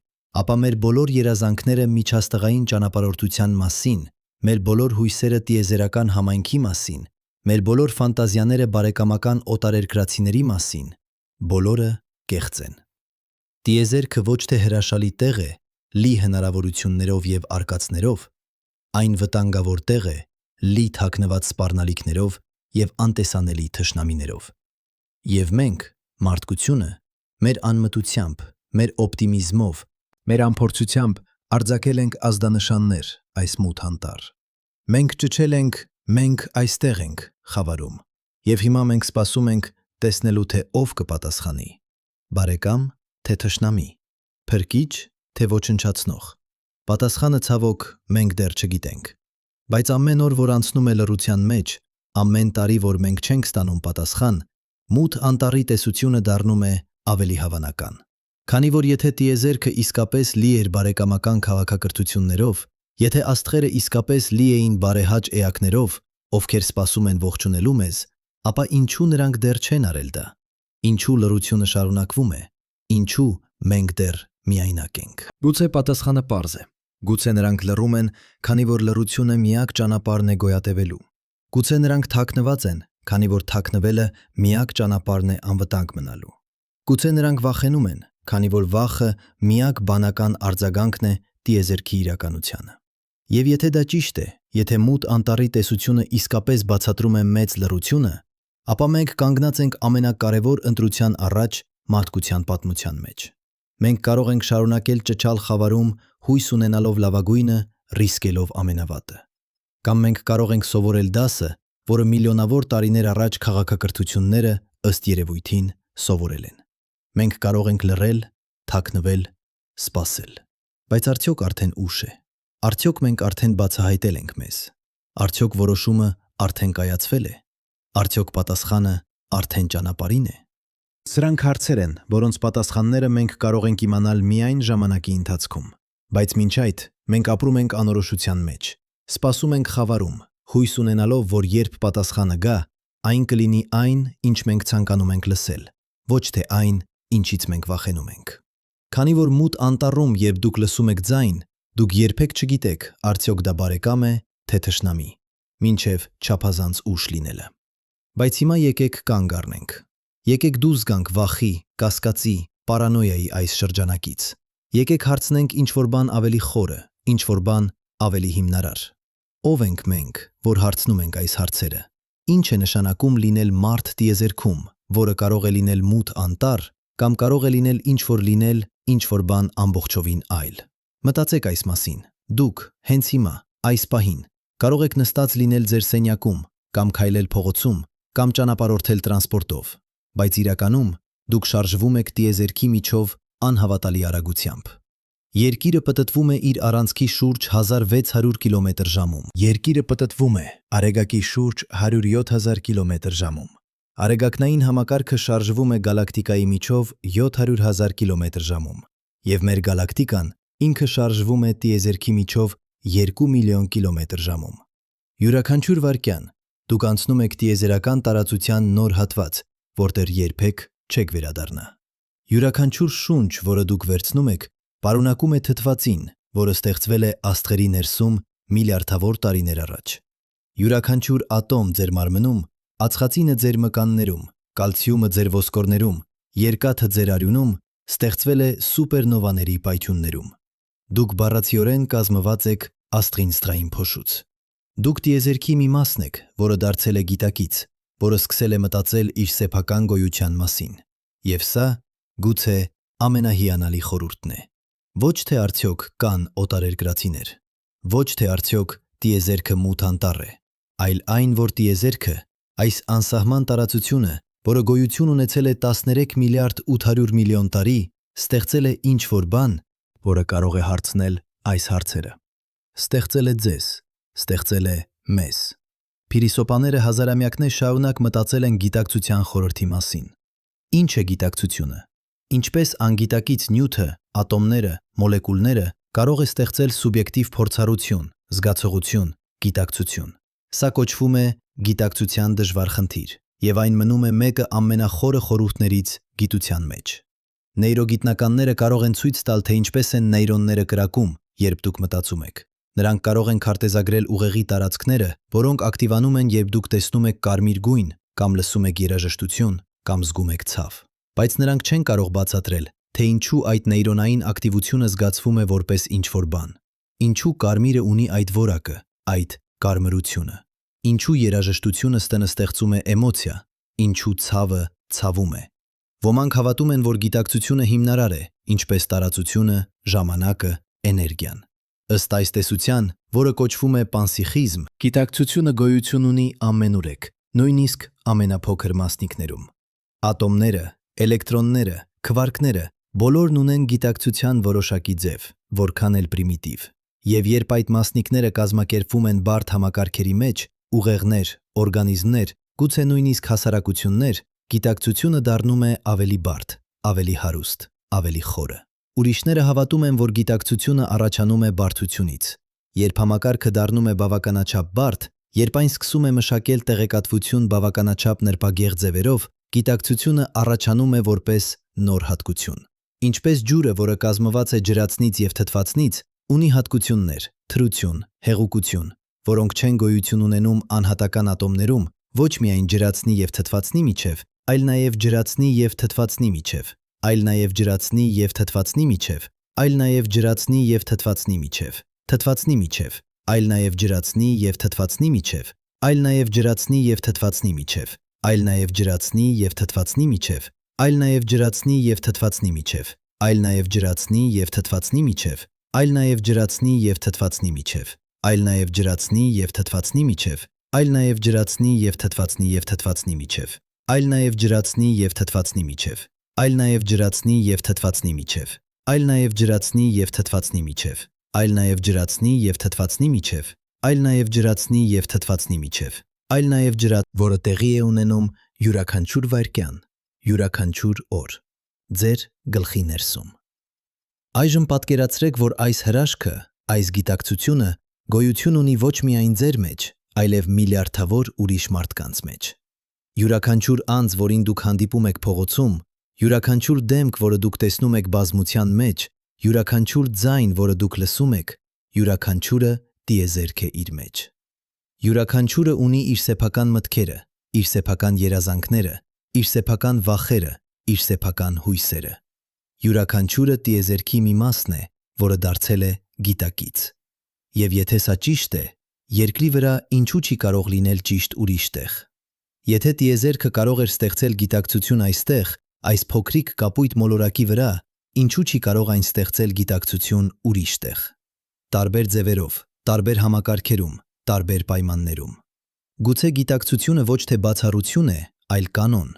ապա մեր բոլոր երազանքները միջաստղային ճանապարհորդության մասին, մեր բոլոր հույսերը տիեզերական համայնքի մասին, մեր բոլոր ֆանտազիաները բարեկամական օտարերկրացիների մասին, բոլորը կեղծ են։ Տիեզերքը ոչ թե հրաշալի տեղ է, լի հնարավորություններով եւ արկածներով, այն վտանգավոր տեղ է, լի թաքնված սպառնալիքներով եւ անտեսանելի թշնամիներով։ Եվ մենք, մարդկությունը, մեր անմտությամբ, մեր օպտիմիզմով, մեր ամփորձությամբ արձակել ենք ազդանշաններ այս մութ անտառ։ Մենք ճչել ենք, մենք այստեղ ենք խավարում, եւ հիմա մենք սպասում ենք տեսնելու, թե ով կպատասխանի՝ բարեկամ, թե թշնամի, փրկիչ, թե ոչնչացնող։ Պատասխանը ցավոք մենք դեռ չգիտենք։ Բայց ամեն օր, որ անցնում է լռության մեջ, ամեն տարի, որ մենք չենք ստանում պատասխան, Մութ անտառի տեսությունը դառնում է ավելի հավանական։ Քանի որ եթե տիեզերքը իսկապես լի էր բարեկամական քաղաքակրթություններով, եթե աստղերը իսկապես լի էին բարեհաճ էակներով, ովքեր սպասում են ողջունելու մեզ, ապա ինչու նրանք դեռ չեն արել դա։ Ինչու լռությունը շարունակվում է։ Ինչու մենք դեռ միայնակ ենք։ Գուցե պատասխանը պարզ է։ Գուցե նրանք լռում են, քանի որ լռությունը միակ ճանապարհն է գոյատևելու։ Գուցե նրանք թաքնված են, քանի որ թաքնվելը միակ ճանապարհն է անվտանգ մնալու։ Գուցե նրանք վախենում են, քանի որ վախը միակ բանական արձագանքն է տիեզերքի իրականությանը։ Եվ եթե դա ճիշտ է, եթե Մութ անտառի տեսությունը իսկապես բացատրում է մեծ լռությունը, ապա մենք կանգնած ենք ամենակարևոր ընտրության առաջ մարդկության պատմության մեջ։ Մենք կարող ենք շարունակել ճչալ խավարում, հույս ունենալով լավագույնը, ռիսկելով ամենավատը։ Կամ մենք կարող ենք սովորել դասը, որը միլիոնավոր տարիներ առաջ քաղաքակրթությունները ըստ երևույթին սովորել են։ Մենք կարող ենք լռել, թաքնվել, սպասել։ Բայց արդյոք արդեն ուշ է։ Արդյոք մենք արդեն բացահայտել ենք մեզ։ Արդյոք որոշումը արդեն կայացվել է։ Արդյոք պատասխանը արդեն ճանապարհին է։ Սրանք հարցեր են, որոնց պատասխանները մենք կարող ենք իմանալ միայն ժամանակի ընթացքում։ Բայց մինչ այդ մենք ապրում ենք անորոշության մեջ։ Սպասում ենք խավարում, հույս ունենալով, որ երբ պատասխանը գա, այն կլինի այն, ինչ մենք ցանկանում ենք լսել, ոչ թե այն, ինչից մենք վախենում ենք։ Քանի որ Մութ անտառում, երբ դուք լսում եք ձայն, Դուք երբեք չգիտեք, արդյոք դա բարեկամ է, թե թշնամի, մինչև չափազանց ուշ լինելը։ Բայց հիմա եկեք կանգ առնենք։ Եկեք դուրս գանք վախի, կասկածի, պարանոյայի այս շրջանակից։ Եկեք հարցնենք ինչ-որ բան ավելի խորը, ինչ-որ բան ավելի հիմնարար։ Ո՞վ ենք մենք, որ հարցնում ենք այս հարցերը։ Ինչ է նշանակում լինել մարդ տիեզերքում, որը կարող է լինել մութ անտառ, կամ կարող է լինել ինչ-որ բան ամբողջովին այլ։ Մտածեք այս մասին։ Դուք հենց հիմա, այս պահին, կարող եք նստած լինել ձեր սենյակում, կամ քայլել փողոցում, կամ ճանապարհորդել տրանսպորտով, բայց իրականում դուք շարժվում եք տիեզերքի միջով անհավատալի արագությամբ։ Երկիրը պտտվում է իր առանցքի շուրջ 1600 կմ/ժ-ում։ Երկիրը պտտվում է արեգակի շուրջ 107,000 կմ/ժ-ում։ Արեգակնային համակարգը շարժվում է գալակտիկայի միջով 700,000 կմ/ժ-ում, և մեր գալակտիկան ինքը շարժվում է տիեզերքի միջով 2 միլիոն կմ/ժ-ում։ Յուրաքանչյուր վայրկյան դուք անցնում եք տիեզերական տարածության նոր հատված, որտեղ երբեք չեք վերադառնա։ Յուրաքանչյուր շունչ, որը դուք վերցնում եք, պարունակում է թթվածին, որը ստեղծվել է աստղերի ներսում միլիարդավոր տարիներ առաջ։ Յուրաքանչյուր ատոմ ձեր մարմնում, ածխածինը ձեր մկաններում, կալցիումը ձեր ոսկորներում, երկաթը ձեր արյունում ստեղծվել է սուպերնովաների պայթյուններում։ Դուք բառացիորեն կազմված եք աստղին-ստղային փոշուց։ Դուք տիեզերքի մի մասն եք, որը դարձել է գիտակից, որը սկսել է մտածել իր սեփական գոյության մասին։ Եվ սա, գուցե, ամենահիանալի խորհուրդն է։ Ոչ թե արդյոք կան օտարերկրացիներ, ոչ թե արդյոք տիեզերքը մութ անտառ է, այլ այն, որ տիեզերքը, այս անսահման տարածությունը, որը գոյություն ունեցել է 13 միլիարդ 800 միլիոն տարի, ստեղծել է ինչ-որ բան, որը կարող է հարցնել այս հարցերը։ Ստեղծել է ձեզ, ստեղծել է մեզ։ Փիլիսոփաները հազարամյակներ շարունակ մտածել են գիտակցության խորհրդի մասին։ Ինչ է գիտակցությունը։ Ինչպես անգիտակից նյութը, ատոմները, մոլեկուլները կարող է ստեղծել սուբյեկտիվ փորձառություն, զգացողություն, գիտակցություն։ Սա կոչվում է գիտակցության դժվար խնդիր, և այն մնում է մեկը ամենախորը խորհուրդներից գիտության մեջ։ Նեյրոգիտնականները կարող են ցույց տալ, թե ինչպես են նեյրոնները կրակում, երբ դուք մտածում եք։ Նրանք կարող են քարտեզագրել ուղեղի տարածքները, որոնք ակտիվանում են, երբ դուք տեսնում եք կարմիր գույն, կամ լսում եք երաժշտություն, կամ զգում եք ցավ։ Բայց նրանք չեն կարող բացատրել, թե ինչու այդ նեյրոնային ակտիվությունը զգացվում է որպես ինչ-որ բան։ Ինչու կարմիրը ունի այդ որակը, այդ կարմրությունը։ Ինչու երաժշտությունը ստեղծում է էմոցիա, ինչու ցավը ցավում է։ Ոմանք հավատում են, որ գիտակցությունը հիմնարար է, ինչպես տարածությունը, ժամանակը, էներգիան։ Ըստ այս տեսության, որը կոչվում է պանսիխիզմ, գիտակցությունը գոյություն ունի ամենուրեք, նույնիսկ ամենափոքր մասնիկներում։ Ատոմները, էլեկտրոնները, քվարկները բոլորն ունեն գիտակցության որոշակի ձև, որքան էլ պրիմիտիվ։ Եվ երբ այդ մասնիկները կազմակերպվում են բարդ համակարգերի մեջ, ուղեղներ, օրգանիզմներ, գուցե նույնիսկ հասարակություններ, գիտակցությունը դառնում է ավելի բարդ, ավելի հարուստ, ավելի խորը։ Ուրիշները հավատում են, որ գիտակցությունը առաջանում է բարդությունից։ Երբ համակարգը դառնում է բավականաչափ բարդ, երբ այն սկսում է մշակել տեղեկատվություն բավականաչափ նրբագեղ ձևերով, գիտակցությունը առաջանում է որպես նոր հատկություն։ Ինչպես ջուրը, որը կազմված է ջրածնից և թթվածնից, ունի հատկություններ, թրություն, հեղուկություն, որոնք չեն գոյություն ունենում անհատական ատոմներում, ոչ միայն ջրածնի և թթվածնի միջև, այլ նաև ջրածնի և թթվածնի միջև, այլ նաև ջրածնի և թթվածնի միջև, այլ նաև ջրածնի և թթվածնի միջև, թթվածնի միջև, այլ նաև ջրածնի և թթվածնի միջև, այլ նաև ջրածնի և թթվածնի միջև, այլ նաև ջրածնի և թթվածնի միջև, այլ նաև ջրածնի և թթվածնի միջև, այլ նաև ջրածնի և թթվածնի միջև, այլ նաև ջրածնի և թթվածնի միջև, այլ նաև ջրածնի և թթվածնի միջև, այլ նաև ջրածնի և թթվածնի և թթվածնի միջև, այլ նաև ջրածնի և թթվածնի միջև, այլ նաև ջրածնի և թթվածնի միջև, այլ նաև ջրածնի և թթվածնի միջև, այլ նաև ջրածնի և թթվածնի միջև, այլ նաև ջրածնի և թթվածնի միջև, այլ նաև որը տեղի է ունենում յուրաքանչյուր վայրկյան, յուրաքանչյուր օր, ձեր գլխի ներսում։ Այժմ պատկերացրեք, որ այս հրաշքը, այս գիտակցությունը գոյություն ունի ոչ միայն ձեր մեջ, այլև միլիարդավոր ուրիշ մարդկանց մեջ։ Յուրաքանչյուր անձ, որին դուք հանդիպում եք փողոցում, յուրաքանչյուր դեմք, որը դուք տեսնում եք բազմության մեջ, յուրաքանչյուր ձայն, որը դուք լսում եք, յուրաքանչյուրը տիեզերք է իր մեջ։ Յուրաքանչյուրը ունի իր սեփական մտքերը, իր սեփական երազանքները, իր սեփական վախերը, իր սեփական հույսերը։ Յուրաքանչյուրը տիեզերքի մի մասն է, որը դարձել է գիտակից։ Եվ եթե սա ճիշտ է, երկրի վրա ինչու չի կարող լինել ճիշտ ուրիշ տեղ։ Եթե տիեզերքը կարող էր ստեղծել գիտակցություն այստեղ, այս փոքրիկ կապույտ մոլորակի վրա, ինչու չի կարող այն ստեղծել գիտակցություն ուրիշ տեղ։ Տարբեր ձևերով, տարբեր համակարգերում, տարբեր պայմաններում։ Գուցե գիտակցությունը ոչ թե բացառություն է, այլ կանոն։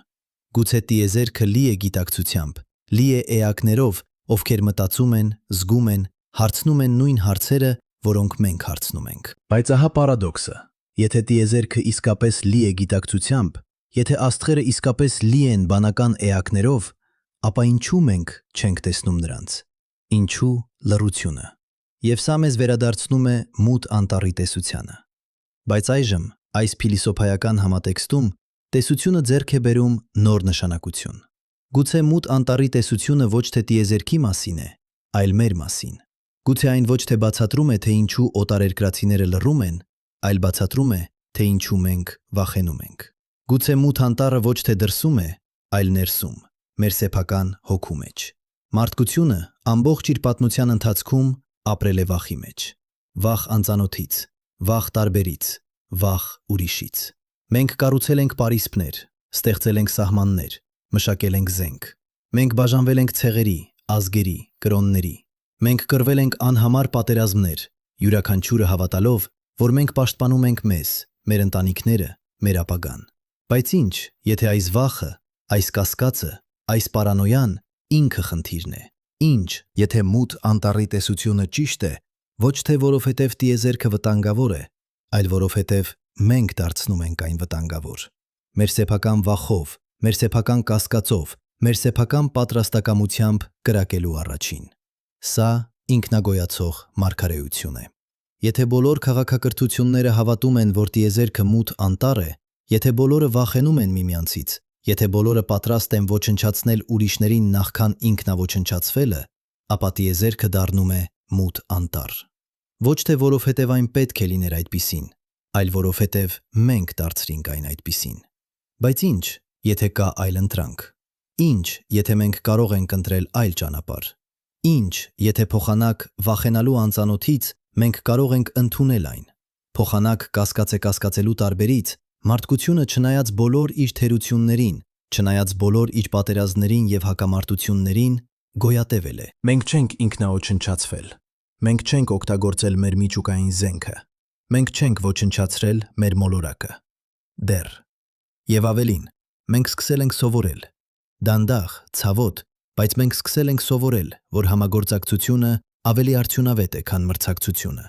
Գուցե տիեզերքը լի է գիտակցությամբ, լի է էակներով, ովքեր մտածում են, զգում են, հարցնում են նույն հարցերը, որոնք մենք հարցնում ենք։ Բայց ահա պարադոքսը։ Եթե տիեզերքը իսկապես լի է գիտակցությամբ, եթե աստղերը իսկապես լի են բանական էակներով, ապա ինչու մենք չենք տեսնում նրանց։ Ինչու լռությունը։ Եվ սա մեզ վերադարձնում է մութ անտառի տեսությանը։ Բայց այժմ այս փիլիսոփայական համատեքստում տեսությունը ձեռք է բերում նոր նշանակություն։ Գուցե մութ անտառի տեսությունը ոչ թե տիեզերքի մասին է, այլ մեր մասին։ Գուցե այն ոչ թե բացատրում է, թե ինչու օտարերկրացիները լռում են, այլ բացատրում է, թե ինչու մենք վախենում ենք։ Գուցե մութ անտառը ոչ թե դրսում է, այլ ներսում, մեր սեփական հոգու մեջ։ Մարդկությունը ամբողջ իր պատմության ընթացքում ապրել է վախի մեջ։ Վախ անծանոթից, վախ տարբերից, վախ ուրիշից։ Մենք կառուցել ենք պարիսպներ, ստեղծել ենք սահմաններ, մշակել ենք զենք։ Մենք բաժանվել ենք ցեղերի, ազգերի, կրոնների։ Մենք կռվել ենք անհամար պատերազմներ, յուրաքանչյուրը հավատալով, որ մենք պաշտպանում ենք մեզ, մեր ընտանիքները, մեր ապագան։ Բայց ինչ, եթե այս վախը, այս կասկածը, այս պարանոյան ինքը խնդիրն է։ Ինչ, եթե մութ անտառի տեսությունը ճիշտ է, ոչ թե որովհետև տիեզերքը վտանգավոր է, այլ որովհետև մենք դարձնում ենք այն վտանգավոր։ Մեր սեփական վախով, մեր սեփական կասկածով, մեր սեփական պատրաստակամությամբ կրակելու առաջին։ Սա ինքնագոյացող մարգարեություն է։ Եթե բոլոր քաղաքակրթությունները հավատում են, որ տիեզերքը մութ անտառ է, եթե բոլորը վախենում են միմյանցից, եթե բոլորը պատրաստ են ոչնչացնել ուրիշներին նախքան ինքնաոչնչացվելը, ապա տիեզերքը դառնում է մութ անտառ։ Ոչ թե որովհետև այն պետք է լիներ այդպիսին, այլ որովհետև մենք դարձրինք այն այդպիսին։ Բայց ինչ, եթե կա այլ ընտրանք։ Ինչ, եթե մենք կարող ենք ընտրել այլ ճանապարհ։ Ինչ, եթե փոխանակ վախենալու անծանոթից մենք կարող ենք ընդունել այն։ Փոխանակ կասկածելու տարբերից մարդկությունը չնայած բոլոր իր թերություններին, չնայած բոլոր իր պատերազմներին եւ հակամարտություններին, գոյատևել է։ Մենք չենք ինքնաոչնչացվել։ Մենք չենք օգտագործել մեր միջուկային զենքը։ Մենք չենք ոչնչացրել մեր մոլորակը։ Դեռ։ Եվ ավելին, մենք սկսել ենք սովորել։ Դանդաղ, ցավոտ, բայց մենք սկսել ենք սովորել, որ համագործակցությունը ավելի արդյունավետ է, քան մրցակցությունը,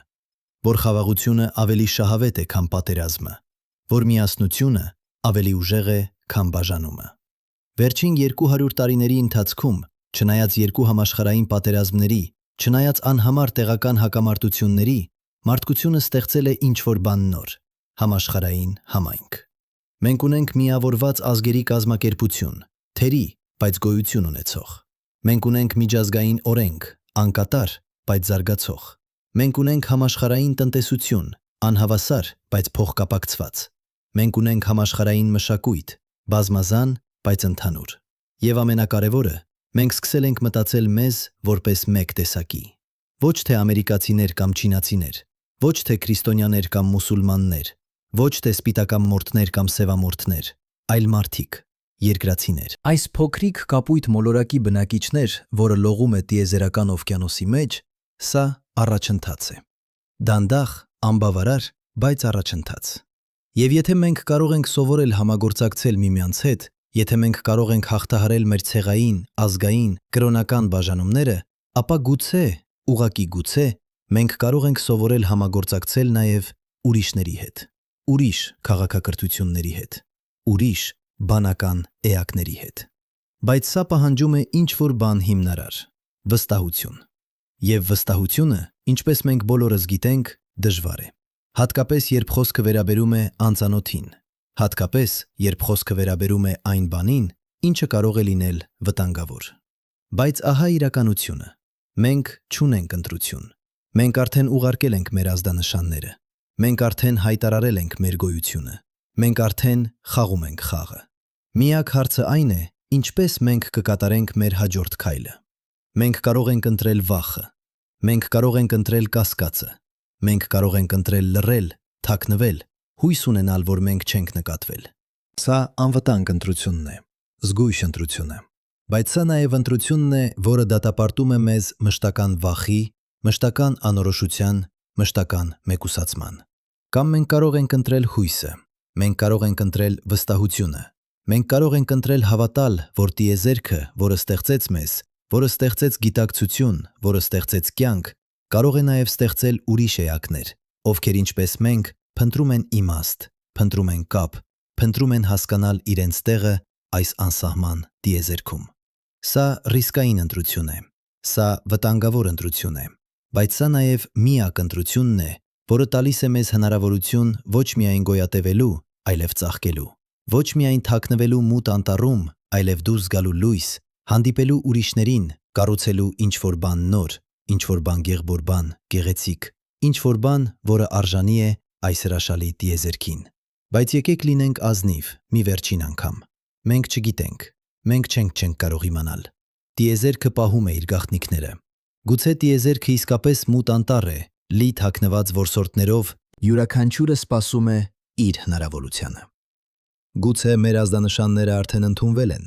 որ խաղաղությունը ավելի շահավետ է, քան պատերազմը, որ միասնությունը ավելի ուժեղ է, քան բաժանումը։ Վերջին 200 տարիների ընթացքում, չնայած երկու համաշխարհային պատերազմների, չնայած անհամար տեղական հակամարտությունների, մարդկությունը ստեղծել է ինչ-որ բան նոր՝ համաշխարհային համայնք։ Մենք ունենք միավորված ազգերի կազմակերպություն, թերի, բայց գոյություն ունեցող։ Մենք ունենք միջազգային օրենք, անկատար, բայց զարգացող։ Մենք ունենք համաշխարհային տնտեսություն, անհավասար, բայց փոխկապակցված։ Մենք ունենք համաշխարհային մշակույթ, բազմազան, բայց ընդհանուր։ Եվ ամենակարևորը, մենք սկսել ենք մտածել մեզ որպես մեկ տեսակի։ Ոչ թե ամերիկացիներ կամ չինացիներ, ոչ թե քրիստոնյաներ կամ մուսուլմաններ, ոչ թե սպիտակամորթներ կամ սևամորթներ, այլ մարդիկ, երկրացիներ։ Այս փոքրիկ կապույտ մոլորակի բնակիչներ, որը լողում է տիեզերական օվկիանոսի մեջ, սա առաջընթաց է։ Դանդաղ, անբավարար, բայց առաջընթաց։ Եվ եթե մենք կարող ենք սովորել համագործակցել միմյանց հետ, եթե մենք կարող ենք հաղթահարել մեր ցեղային, ազգային, կրոնական բաժանումները, ապա գուցե, ուղղակի գուցե, մենք կարող ենք սովորել համագործակցել նաև ուրիշների հետ, ուրիշ քաղաքակրթությունների հետ, ուրիշ բանական էակների հետ։ Բայց սա պահանջում է ինչ-որ բան հիմնարար՝ վստահություն։ Եվ վստահությունը, ինչպես մենք բոլորս գիտենք, դժվար է։ Հատկապես, երբ խոսքը վերաբերում է անծանոթին, հատկապես, երբ խոսքը վերաբերում է այն բանին, ինչը կարող է լինել վտանգավոր։ Բայց ահա իրականությունը։ Մենք չունենք ընտրություն։ Մենք արդեն ուղարկել ենք մեր ազդանշանները։ Մենք արդեն հայտարարել ենք մեր գոյությունը։ Մենք արդեն խաղում ենք խաղը։ Միակ հարցը այն է, ինչպես մենք կկատարենք մեր հաջորդ քայլը։ Մենք կարող ենք ընտրել վախը։ Մենք կարող ենք ընտրել կասկածը։ Մենք կարող ենք ընտրել լռել, թաքնվել, հույս ունենալ, որ մենք չենք նկատվել։ Սա անվտանգ ընտրությունն է, զգույշ ընտրություն է, բայց սա նաև ընտրությունն է, որը դատապարտում է մեզ մշտական վախի, մշտական անորոշության, մշտական մեկուսացման։ Կամ մենք կարող ենք ընտրել հույսը, մենք կարող ենք ընտրել վստահությունը, մենք կարող ենք ընտրել հավատալ, որ տիեզերքը, որը ստեղծեց մեզ, որը ստեղծեց գիտակցություն, որը ստեղծեց կյանք, կարող է նաև ստեղծել ուրիշ էակներ, ովքեր ինչպես մենք փնտրում են իմաստ, փնտրում են կապ, փնտրում են հասկանալ իրենց տեղը այս անսահման տիեզերքում։ Սա ռիսկային ընտրություն է, սա վտանգավոր ընտրություն է, բայց սա նաև միակ ընտրությունն է, որը տալիս է մեզ հնարավորություն ոչ միայն գոյատևելու, այլև ծաղկելու, ոչ միայն թաքնվելու մութ անտառում, այլև դուրս գալու լույս, հանդիպելու ուրիշներին, կառուցելու ինչ-որ բան նոր, ինչ-որ բան գեղբոր բան, գեղեցիկ, ինչ-որ բան, որը արժանի է այս հրաշալի տիեզերքին։ Բայց եկեք լինենք ազնիվ մի վերջին անգամ։ Մենք չգիտենք, մենք չենք կարող իմանալ։ Տիեզերքը պահում է իր գաղտնիքները։ Գուցե տիեզերքը իսկապես մութ անտառ է, լի թաքնված որսորդներով, յուրաքանչյուրը սպասում է իր հնարավորությանը։ Գուցե մեր ազդանշանները արդեն ընդունվել են,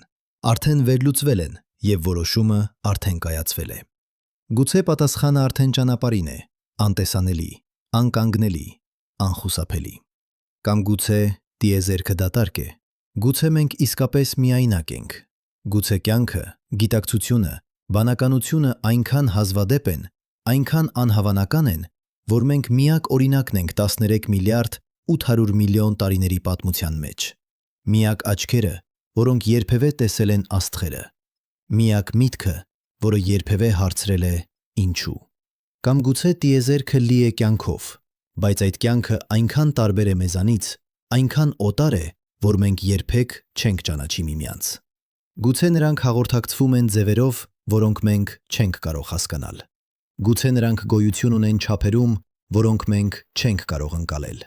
արդեն վերլուծվել են և որոշումը արդեն կայացվել է։ Գուցե պատասխանը արդեն ճանապարհին է, անտեսանելի, անկանգնելի, անխուսափելի։ Կամ գուցե տիեզերքը դատարկ է, գուցե մենք իսկապես միայնակ ենք, գուցե կյանքը, գիտակցությունը, բանականությունը այնքան հազվադեպ են, այնքան անհավանական են, որ մենք միակ օրինակն ենք 13 միլիարդ 800 միլիոն տարիների պատմության մեջ։ Միակ աչքերը, որոնք երբևէ տեսել են աստղերը։ Միակ միտքը, որը երբևէ հարցրել է ինչու։ Կամ գուցե տիեզերքը լի է կյանքով, բայց այդ կյանքը այնքան տարբեր է մեզանից, այնքան օտար է, որ մենք երբեք չենք ճանաչի միմյանց։ Գուցե նրանք հաղորդակցվում են ձևերով, որոնք մենք չենք կարող հասկանալ։ Գուցե նրանք գոյություն ունեն չափերում, որոնք մենք չենք կարող ընկալել։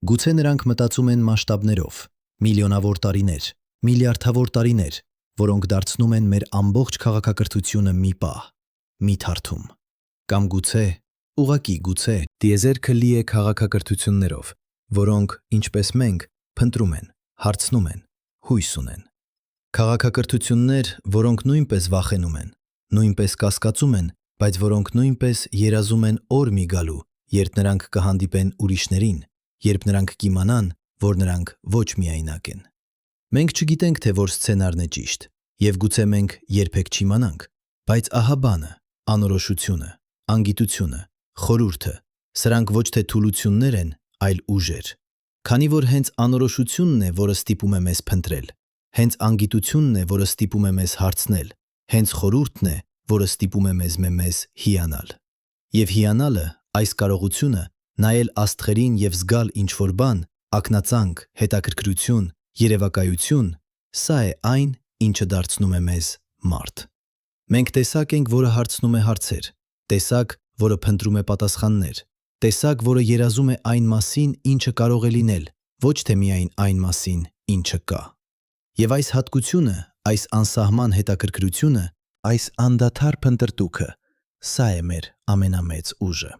Գուցե նրանք մտածում են մասշտաբներով, միլիոնավոր տարիներ, միլիարդավոր տարիներ, որոնք դարձնում են մեր ամբողջ քաղաքակրթությունը մի պահ, մի թարթում։ Կամ գուցե, ուղղակի գուցե, տիեզերքը լի է քաղաքակրթություններով, որոնք, ինչպես մենք, փնտրում են, հարցնում են, հույս ունեն։ Քաղաքակրթություններ, որոնք նույնպես վախենում են, նույնպես կասկածում են, բայց որոնք նույնպես երազում են օր մի գալու, երբ նրանք կհանդիպեն ուրիշներին, երբ նրանք կիմանան, որ նրանք ոչ միայնակ են։ Մենք չգիտենք, թե որ սցենարն է ճիշտ, և գուցե մենք երբեք չիմանանք, բայց ահա բանը, անորոշությունը, անգիտությունը, խորհուրդը, սրանք ոչ թե թուլություններ են, այլ ուժեր։ Քանի որ հենց անորոշությունն է, որը ստիպում է մեզ փնտրել, հենց անգիտությունն է, որը ստիպում է մեզ հարցնել, հենց խորհուրդն է, որը ստիպում է մեզ հիանալ։ Եվ հիանալը, այս կարողությունը, նայել աստղերին և զգալ ինչ-որ բան, ակնածանք, հետաքրքրություն, երևակայություն, սա է այն, ինչը դարձնում է մեզ մարդ։ Մենք տեսակ ենք, որը հարցնում է հարցեր, տեսակ, որը փնտրում է պատասխաններ, տեսակ, որը երազում է այն մասին, ինչը կարող է լինել, ոչ թե միայն այն մասին, ինչը կա։ Եվ այս հատկությունը, այս անսահման հետաքրքրությունը, այս անդադար փնտրտուքը, սա է մեր ամենամեծ ուժը։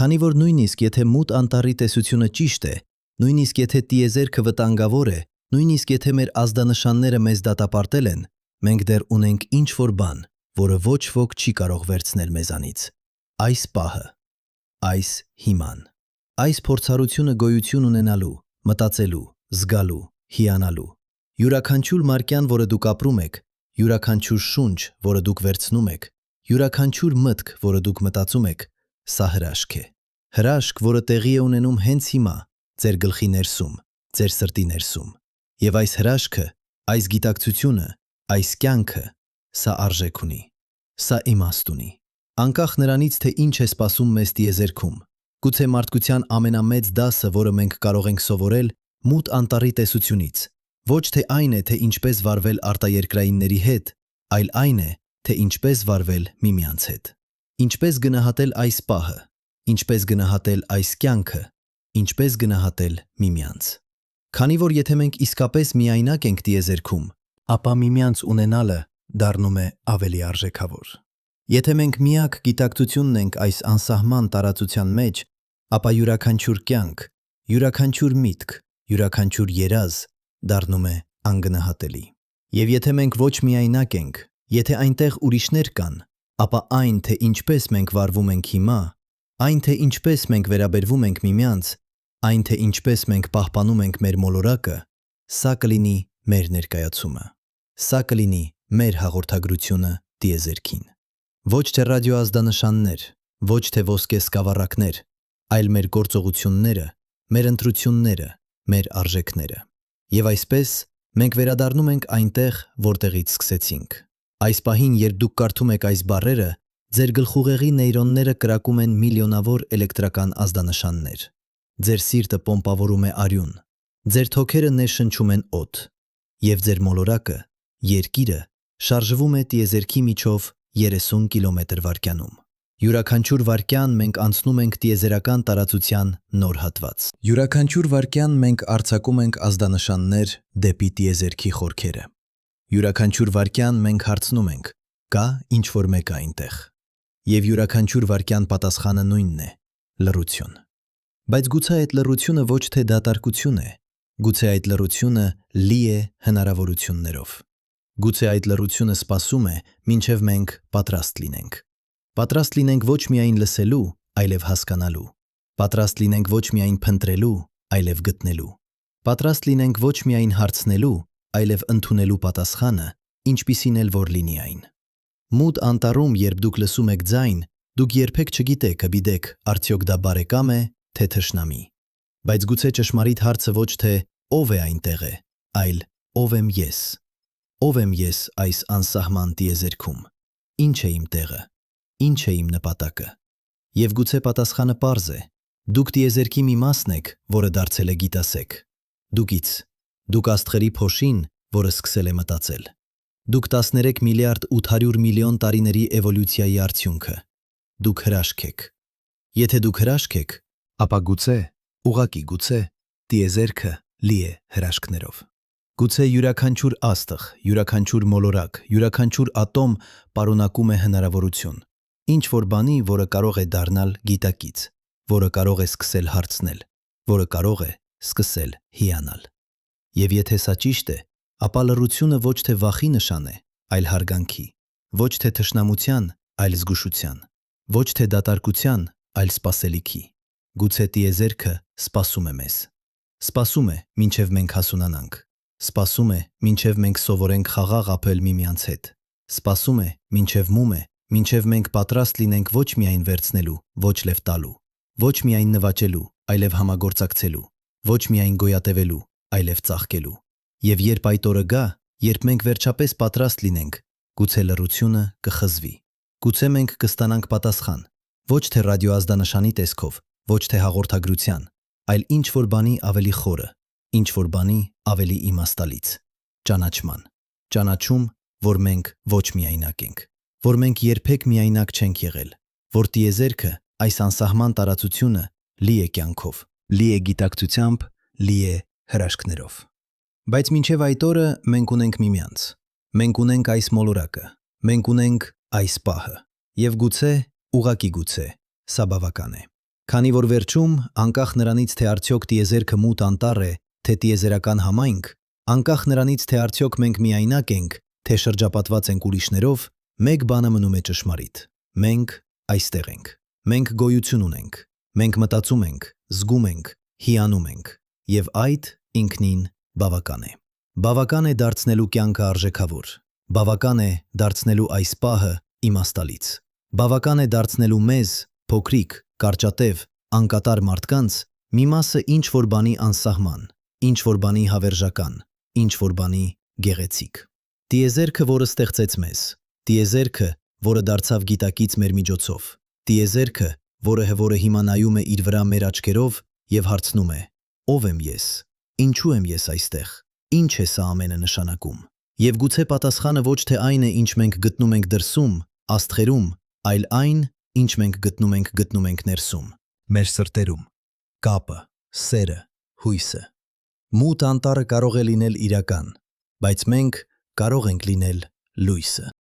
Քանի որ նույնիսկ եթե մութ անտառի տեսությունը ճիշտ է, նույնիսկ եթե տիեզերքը վտանգավոր է, նույնիսկ եթե մեր ազդանշանները մեզ դատապարտել են, մենք դեռ ունենք ինչ-որ բան, որը ոչ ոք չի կարող վերցնել մեզանից։ Այս պահը, այս հիման, այս փորձառությունը գոյություն ունենալու, մտածելու, զգալու, հիանալու։ Յուրաքանչյուր մարկյան, որը դուք ապրում եք, յուրաքանչյուր շունչ, որը դուք վերցնում եք, յուրաքանչյուր մտք, որը դուք մտածում եք, սա հրաշք է։ Հրաշք, որը տեղի է ունենում հենց հիմա, ձեր գլխի ներսում, ձեր սրտի ներսում։ Եվ այս հրաշքը, այս գիտակցությունը, այս կյանքը, սա արժեք ունի, սա իմաստ ունի։ Անկախ նրանից, թե ինչ է սպասում մեզ տիեզերքում, գուցե մարդկության ամենամեծ դասը, որը մենք կարող ենք սովորել, մութ անտառի տեսությունից, ոչ թե այն է, թե ինչպես վարվել արտաերկրայինների հետ, այլ այն է, թե ինչպես վարվել միմյանց հետ։ Ինչպես գնահատել այս պահը, ինչպես գնահատել այս կյանքը, ինչպես գնահատել միմյանց։ Քանի որ եթե մենք իսկապես միայնակ ենք տիեզերքում, ապա միմյանց ունենալը դառնում է ավելի արժեքավոր։ Եթե մենք միակ գիտակցությունն ենք այս անսահման տարածության մեջ, ապա յուրաքանչյուր կյանք, յուրաքանչյուր միտք, յուրաքանչյուր երազ դառնում է անգնահատելի։ Եվ եթե մենք ոչ միայնակ ենք, եթե այնտեղ ուրիշներ կան, ապա այն, թե ինչպես մենք վարվում ենք հիմա, այն, թե ինչպես մենք վերաբերվում ենք միմյանց, այն, թե ինչպես մենք պահպանում ենք մեր մոլորակը, սա կլինի մեր ներկայացումը։ Սա կլինի մեր հաղորդագրությունը տիեզերքին։ Ոչ թե ռադիոազդանշաններ, ոչ թե ոսկե սկավառակներ, այլ մեր գործողությունները, մեր ընտրությունները, մեր արժեքները։ Եվ այսպես մենք վերադառնում ենք այնտեղ, որտեղից սկսեցինք։ Այս պահին, երբ դուք կարդում եք այս բառերը, ձեր գլխուղեղի նեյրոնները կրակում են միլիոնավոր էլեկտրական ազդանշաններ։ Ձեր սիրտը պոմպավորում է արյուն, ձեր թոքերը ներշնչում են օդ, և ձեր մոլորակը, երկիրը, շարժվում է տիեզերքի միջով 30 կմ/վայրկյանում։ Յուրաքանչյուր վայրկյան մենք անցնում ենք տիեզերական տարածության նոր հատված։ Յուրաքանչյուր վայրկյան մենք արձակում ենք ազդանշաններ դեպի տիեզերքի խորքերը։ Յուրաքանչյուր վայրկյան մենք հարցնում ենք. կա ինչ-որ մեկ այնտեղ։ Եվ յուրաքանչյուր վայրկյան պատասխանը նույնն է՝ լռություն։ Բայց գուցե այդ լռությունը ոչ թե դատարկություն է, գուցե այդ լռությունը լի է հնարավորություններով։ Գուցե այդ լռությունը սպասում է, մինչև մենք պատրաստ լինենք։ Պատրաստ լինենք ոչ միայն լսելու, այլև հասկանալու։ Պատրաստ լինենք ոչ միայն փնտրելու, այլև գտնելու։ Պատրաստ լինենք ոչ միայն հարցնելու, այլև ընդունելու պատասխանը, ինչպիսին էլ որ լինի այն։ Մութ անտառում, երբ դուք լսում եք ձայն, դուք երբեք չգիտեք, արդյոք դա բարեկամ է, թե թշնամի։ Բայց գուցե ճշմարիտ հարցը ոչ թե ով է այնտեղ է, այլ ով եմ ես։ Ով եմ ես այս անսահման տիեզերքում։ Ինչ է իմ տեղը։ Ինչ է իմ նպատակը։ Եվ գուցե պատասխանը պարզ է։ Դուք տիեզերքի մի մասն եք, որը դարձել է գիտասեք։ Դուքից։ Դուք աստղերի փոշին, որը սկսել է մտածել։ Դուք 13 միլիարդ 800 միլիոն տարիների էվոլյուցիայի արդյունքը։ Դուք հրաշք եք։ Եթե դուք հրաշք եք, ապա գուցե, ուղղակի գուցե, տիեզերքը լի է հրաշքներով։ Գուցե յուրաքանչյուր աստղ, յուրաքանչյուր մոլորակ, յուրաքանչյուր ատոմ պարունակում է հնարավորություն, ինչ-որ բանի, որը կարող է դառնալ գիտակից, որը կարող է սկսել հարցնել, որը կարող է սկսել հիանալ։ Եվ եթե սա ճիշտ է, ապա լռությունը ոչ թե վախի նշան է, այլ հարգանքի, ոչ թե թշնամության, այլ զգուշության, ոչ թե դատարկության, այլ սպասելիքի։ Գուցե տիեզերքը սպասում է մեզ։ Սպասում է, մինչև մենք հասունանանք։ Սպասում է, մինչև մենք սովորենք խաղաղ ապրել միմյանց հետ։ Սպասում է, մինչև մում է, մինչև մենք պատրաստ լինենք ոչ միայն վերցնելու, ոչ լև տալու, ոչ միայն նվաճելու, այլև համագործակցելու, ոչ միայն գոյատևելու, այլև ծաղկելու։ Եվ երբ այդ օրը գա, երբ մենք վերջապես պատրաստ լինենք, գուցե լռությունը կխզվի։ Գուցե մենք կստանանք պատասխան, ոչ թե ռադիոազդանշանի տեսքով, ոչ թե հաղորդագրության, այլ ինչ-որ բանի ավելի խորը, ինչ-որ բանի ավելի իմաստալից։ Ճանաչման։ Ճանաչում, որ մենք ոչ միայնակ ենք, որ մենք երբեք միայնակ չենք եղել, որ տիեզերքը, այս անսահման տարածությունը լի է կյանքով, լի է գիտակցությամբ, լի է հրաշքներով։ Բայց մինչև այդ օրը մենք ունենք միմյանց, մենք ունենք այս մոլորակը, մենք ունենք այս պահը, և գուցե, ուղղակի գուցե, սա բավական է։ Քանի որ վերջում, անկախ նրանից, թե արդյոք տիեզերքը մութ անտառ է, թե տիեզերական համայնք, անկախ նրանից, թե արդյոք մենք միայնակ ենք, թե շրջապատված ենք ուրիշներով, մեկ բանը մնում է ճշմարիտ։ Մենք այստեղ ենք։ Մենք գոյություն ունենք։ Մենք մտածում ենք, զգում ենք, հիանում ենք։ Եվ այդ ինքնին բավական է։ Բավական է դարձնելու կյանքը արժեքավոր։ Բավական է դարձնելու այս պահը իմաստալից։ Բավական է դարձնելու մեզ, փոքրիկ, կարճատև, անկատար մարդկանց, մի մասը ինչ-որ բանի անսահման, ինչ-որ բանի հավերժական, ինչ-որ բանի գեղեցիկ։ Տիեզերքը, որը ստեղծեց մեզ, տիեզերքը, որը դարձավ գիտակից մեր միջոցով, տիեզերքը, որը հիմա նայում է իր վրա մեր աչքերով և հարցնում է. ով եմ ես, ինչու եմ ես այստեղ, ինչ է սա ամենը նշանակում։ Եվ գուցե պատասխանը ոչ թե այն է, ինչ մենք գտնում ենք դրսում, աստղերում, այլ այն, ինչ մենք գտնում ենք ներսում, մեր սրտերում, կապը, սերը, հույսը։ Մութ անտառը կարող է լինել իրական, բայց մենք կարող ենք լինել լույսը։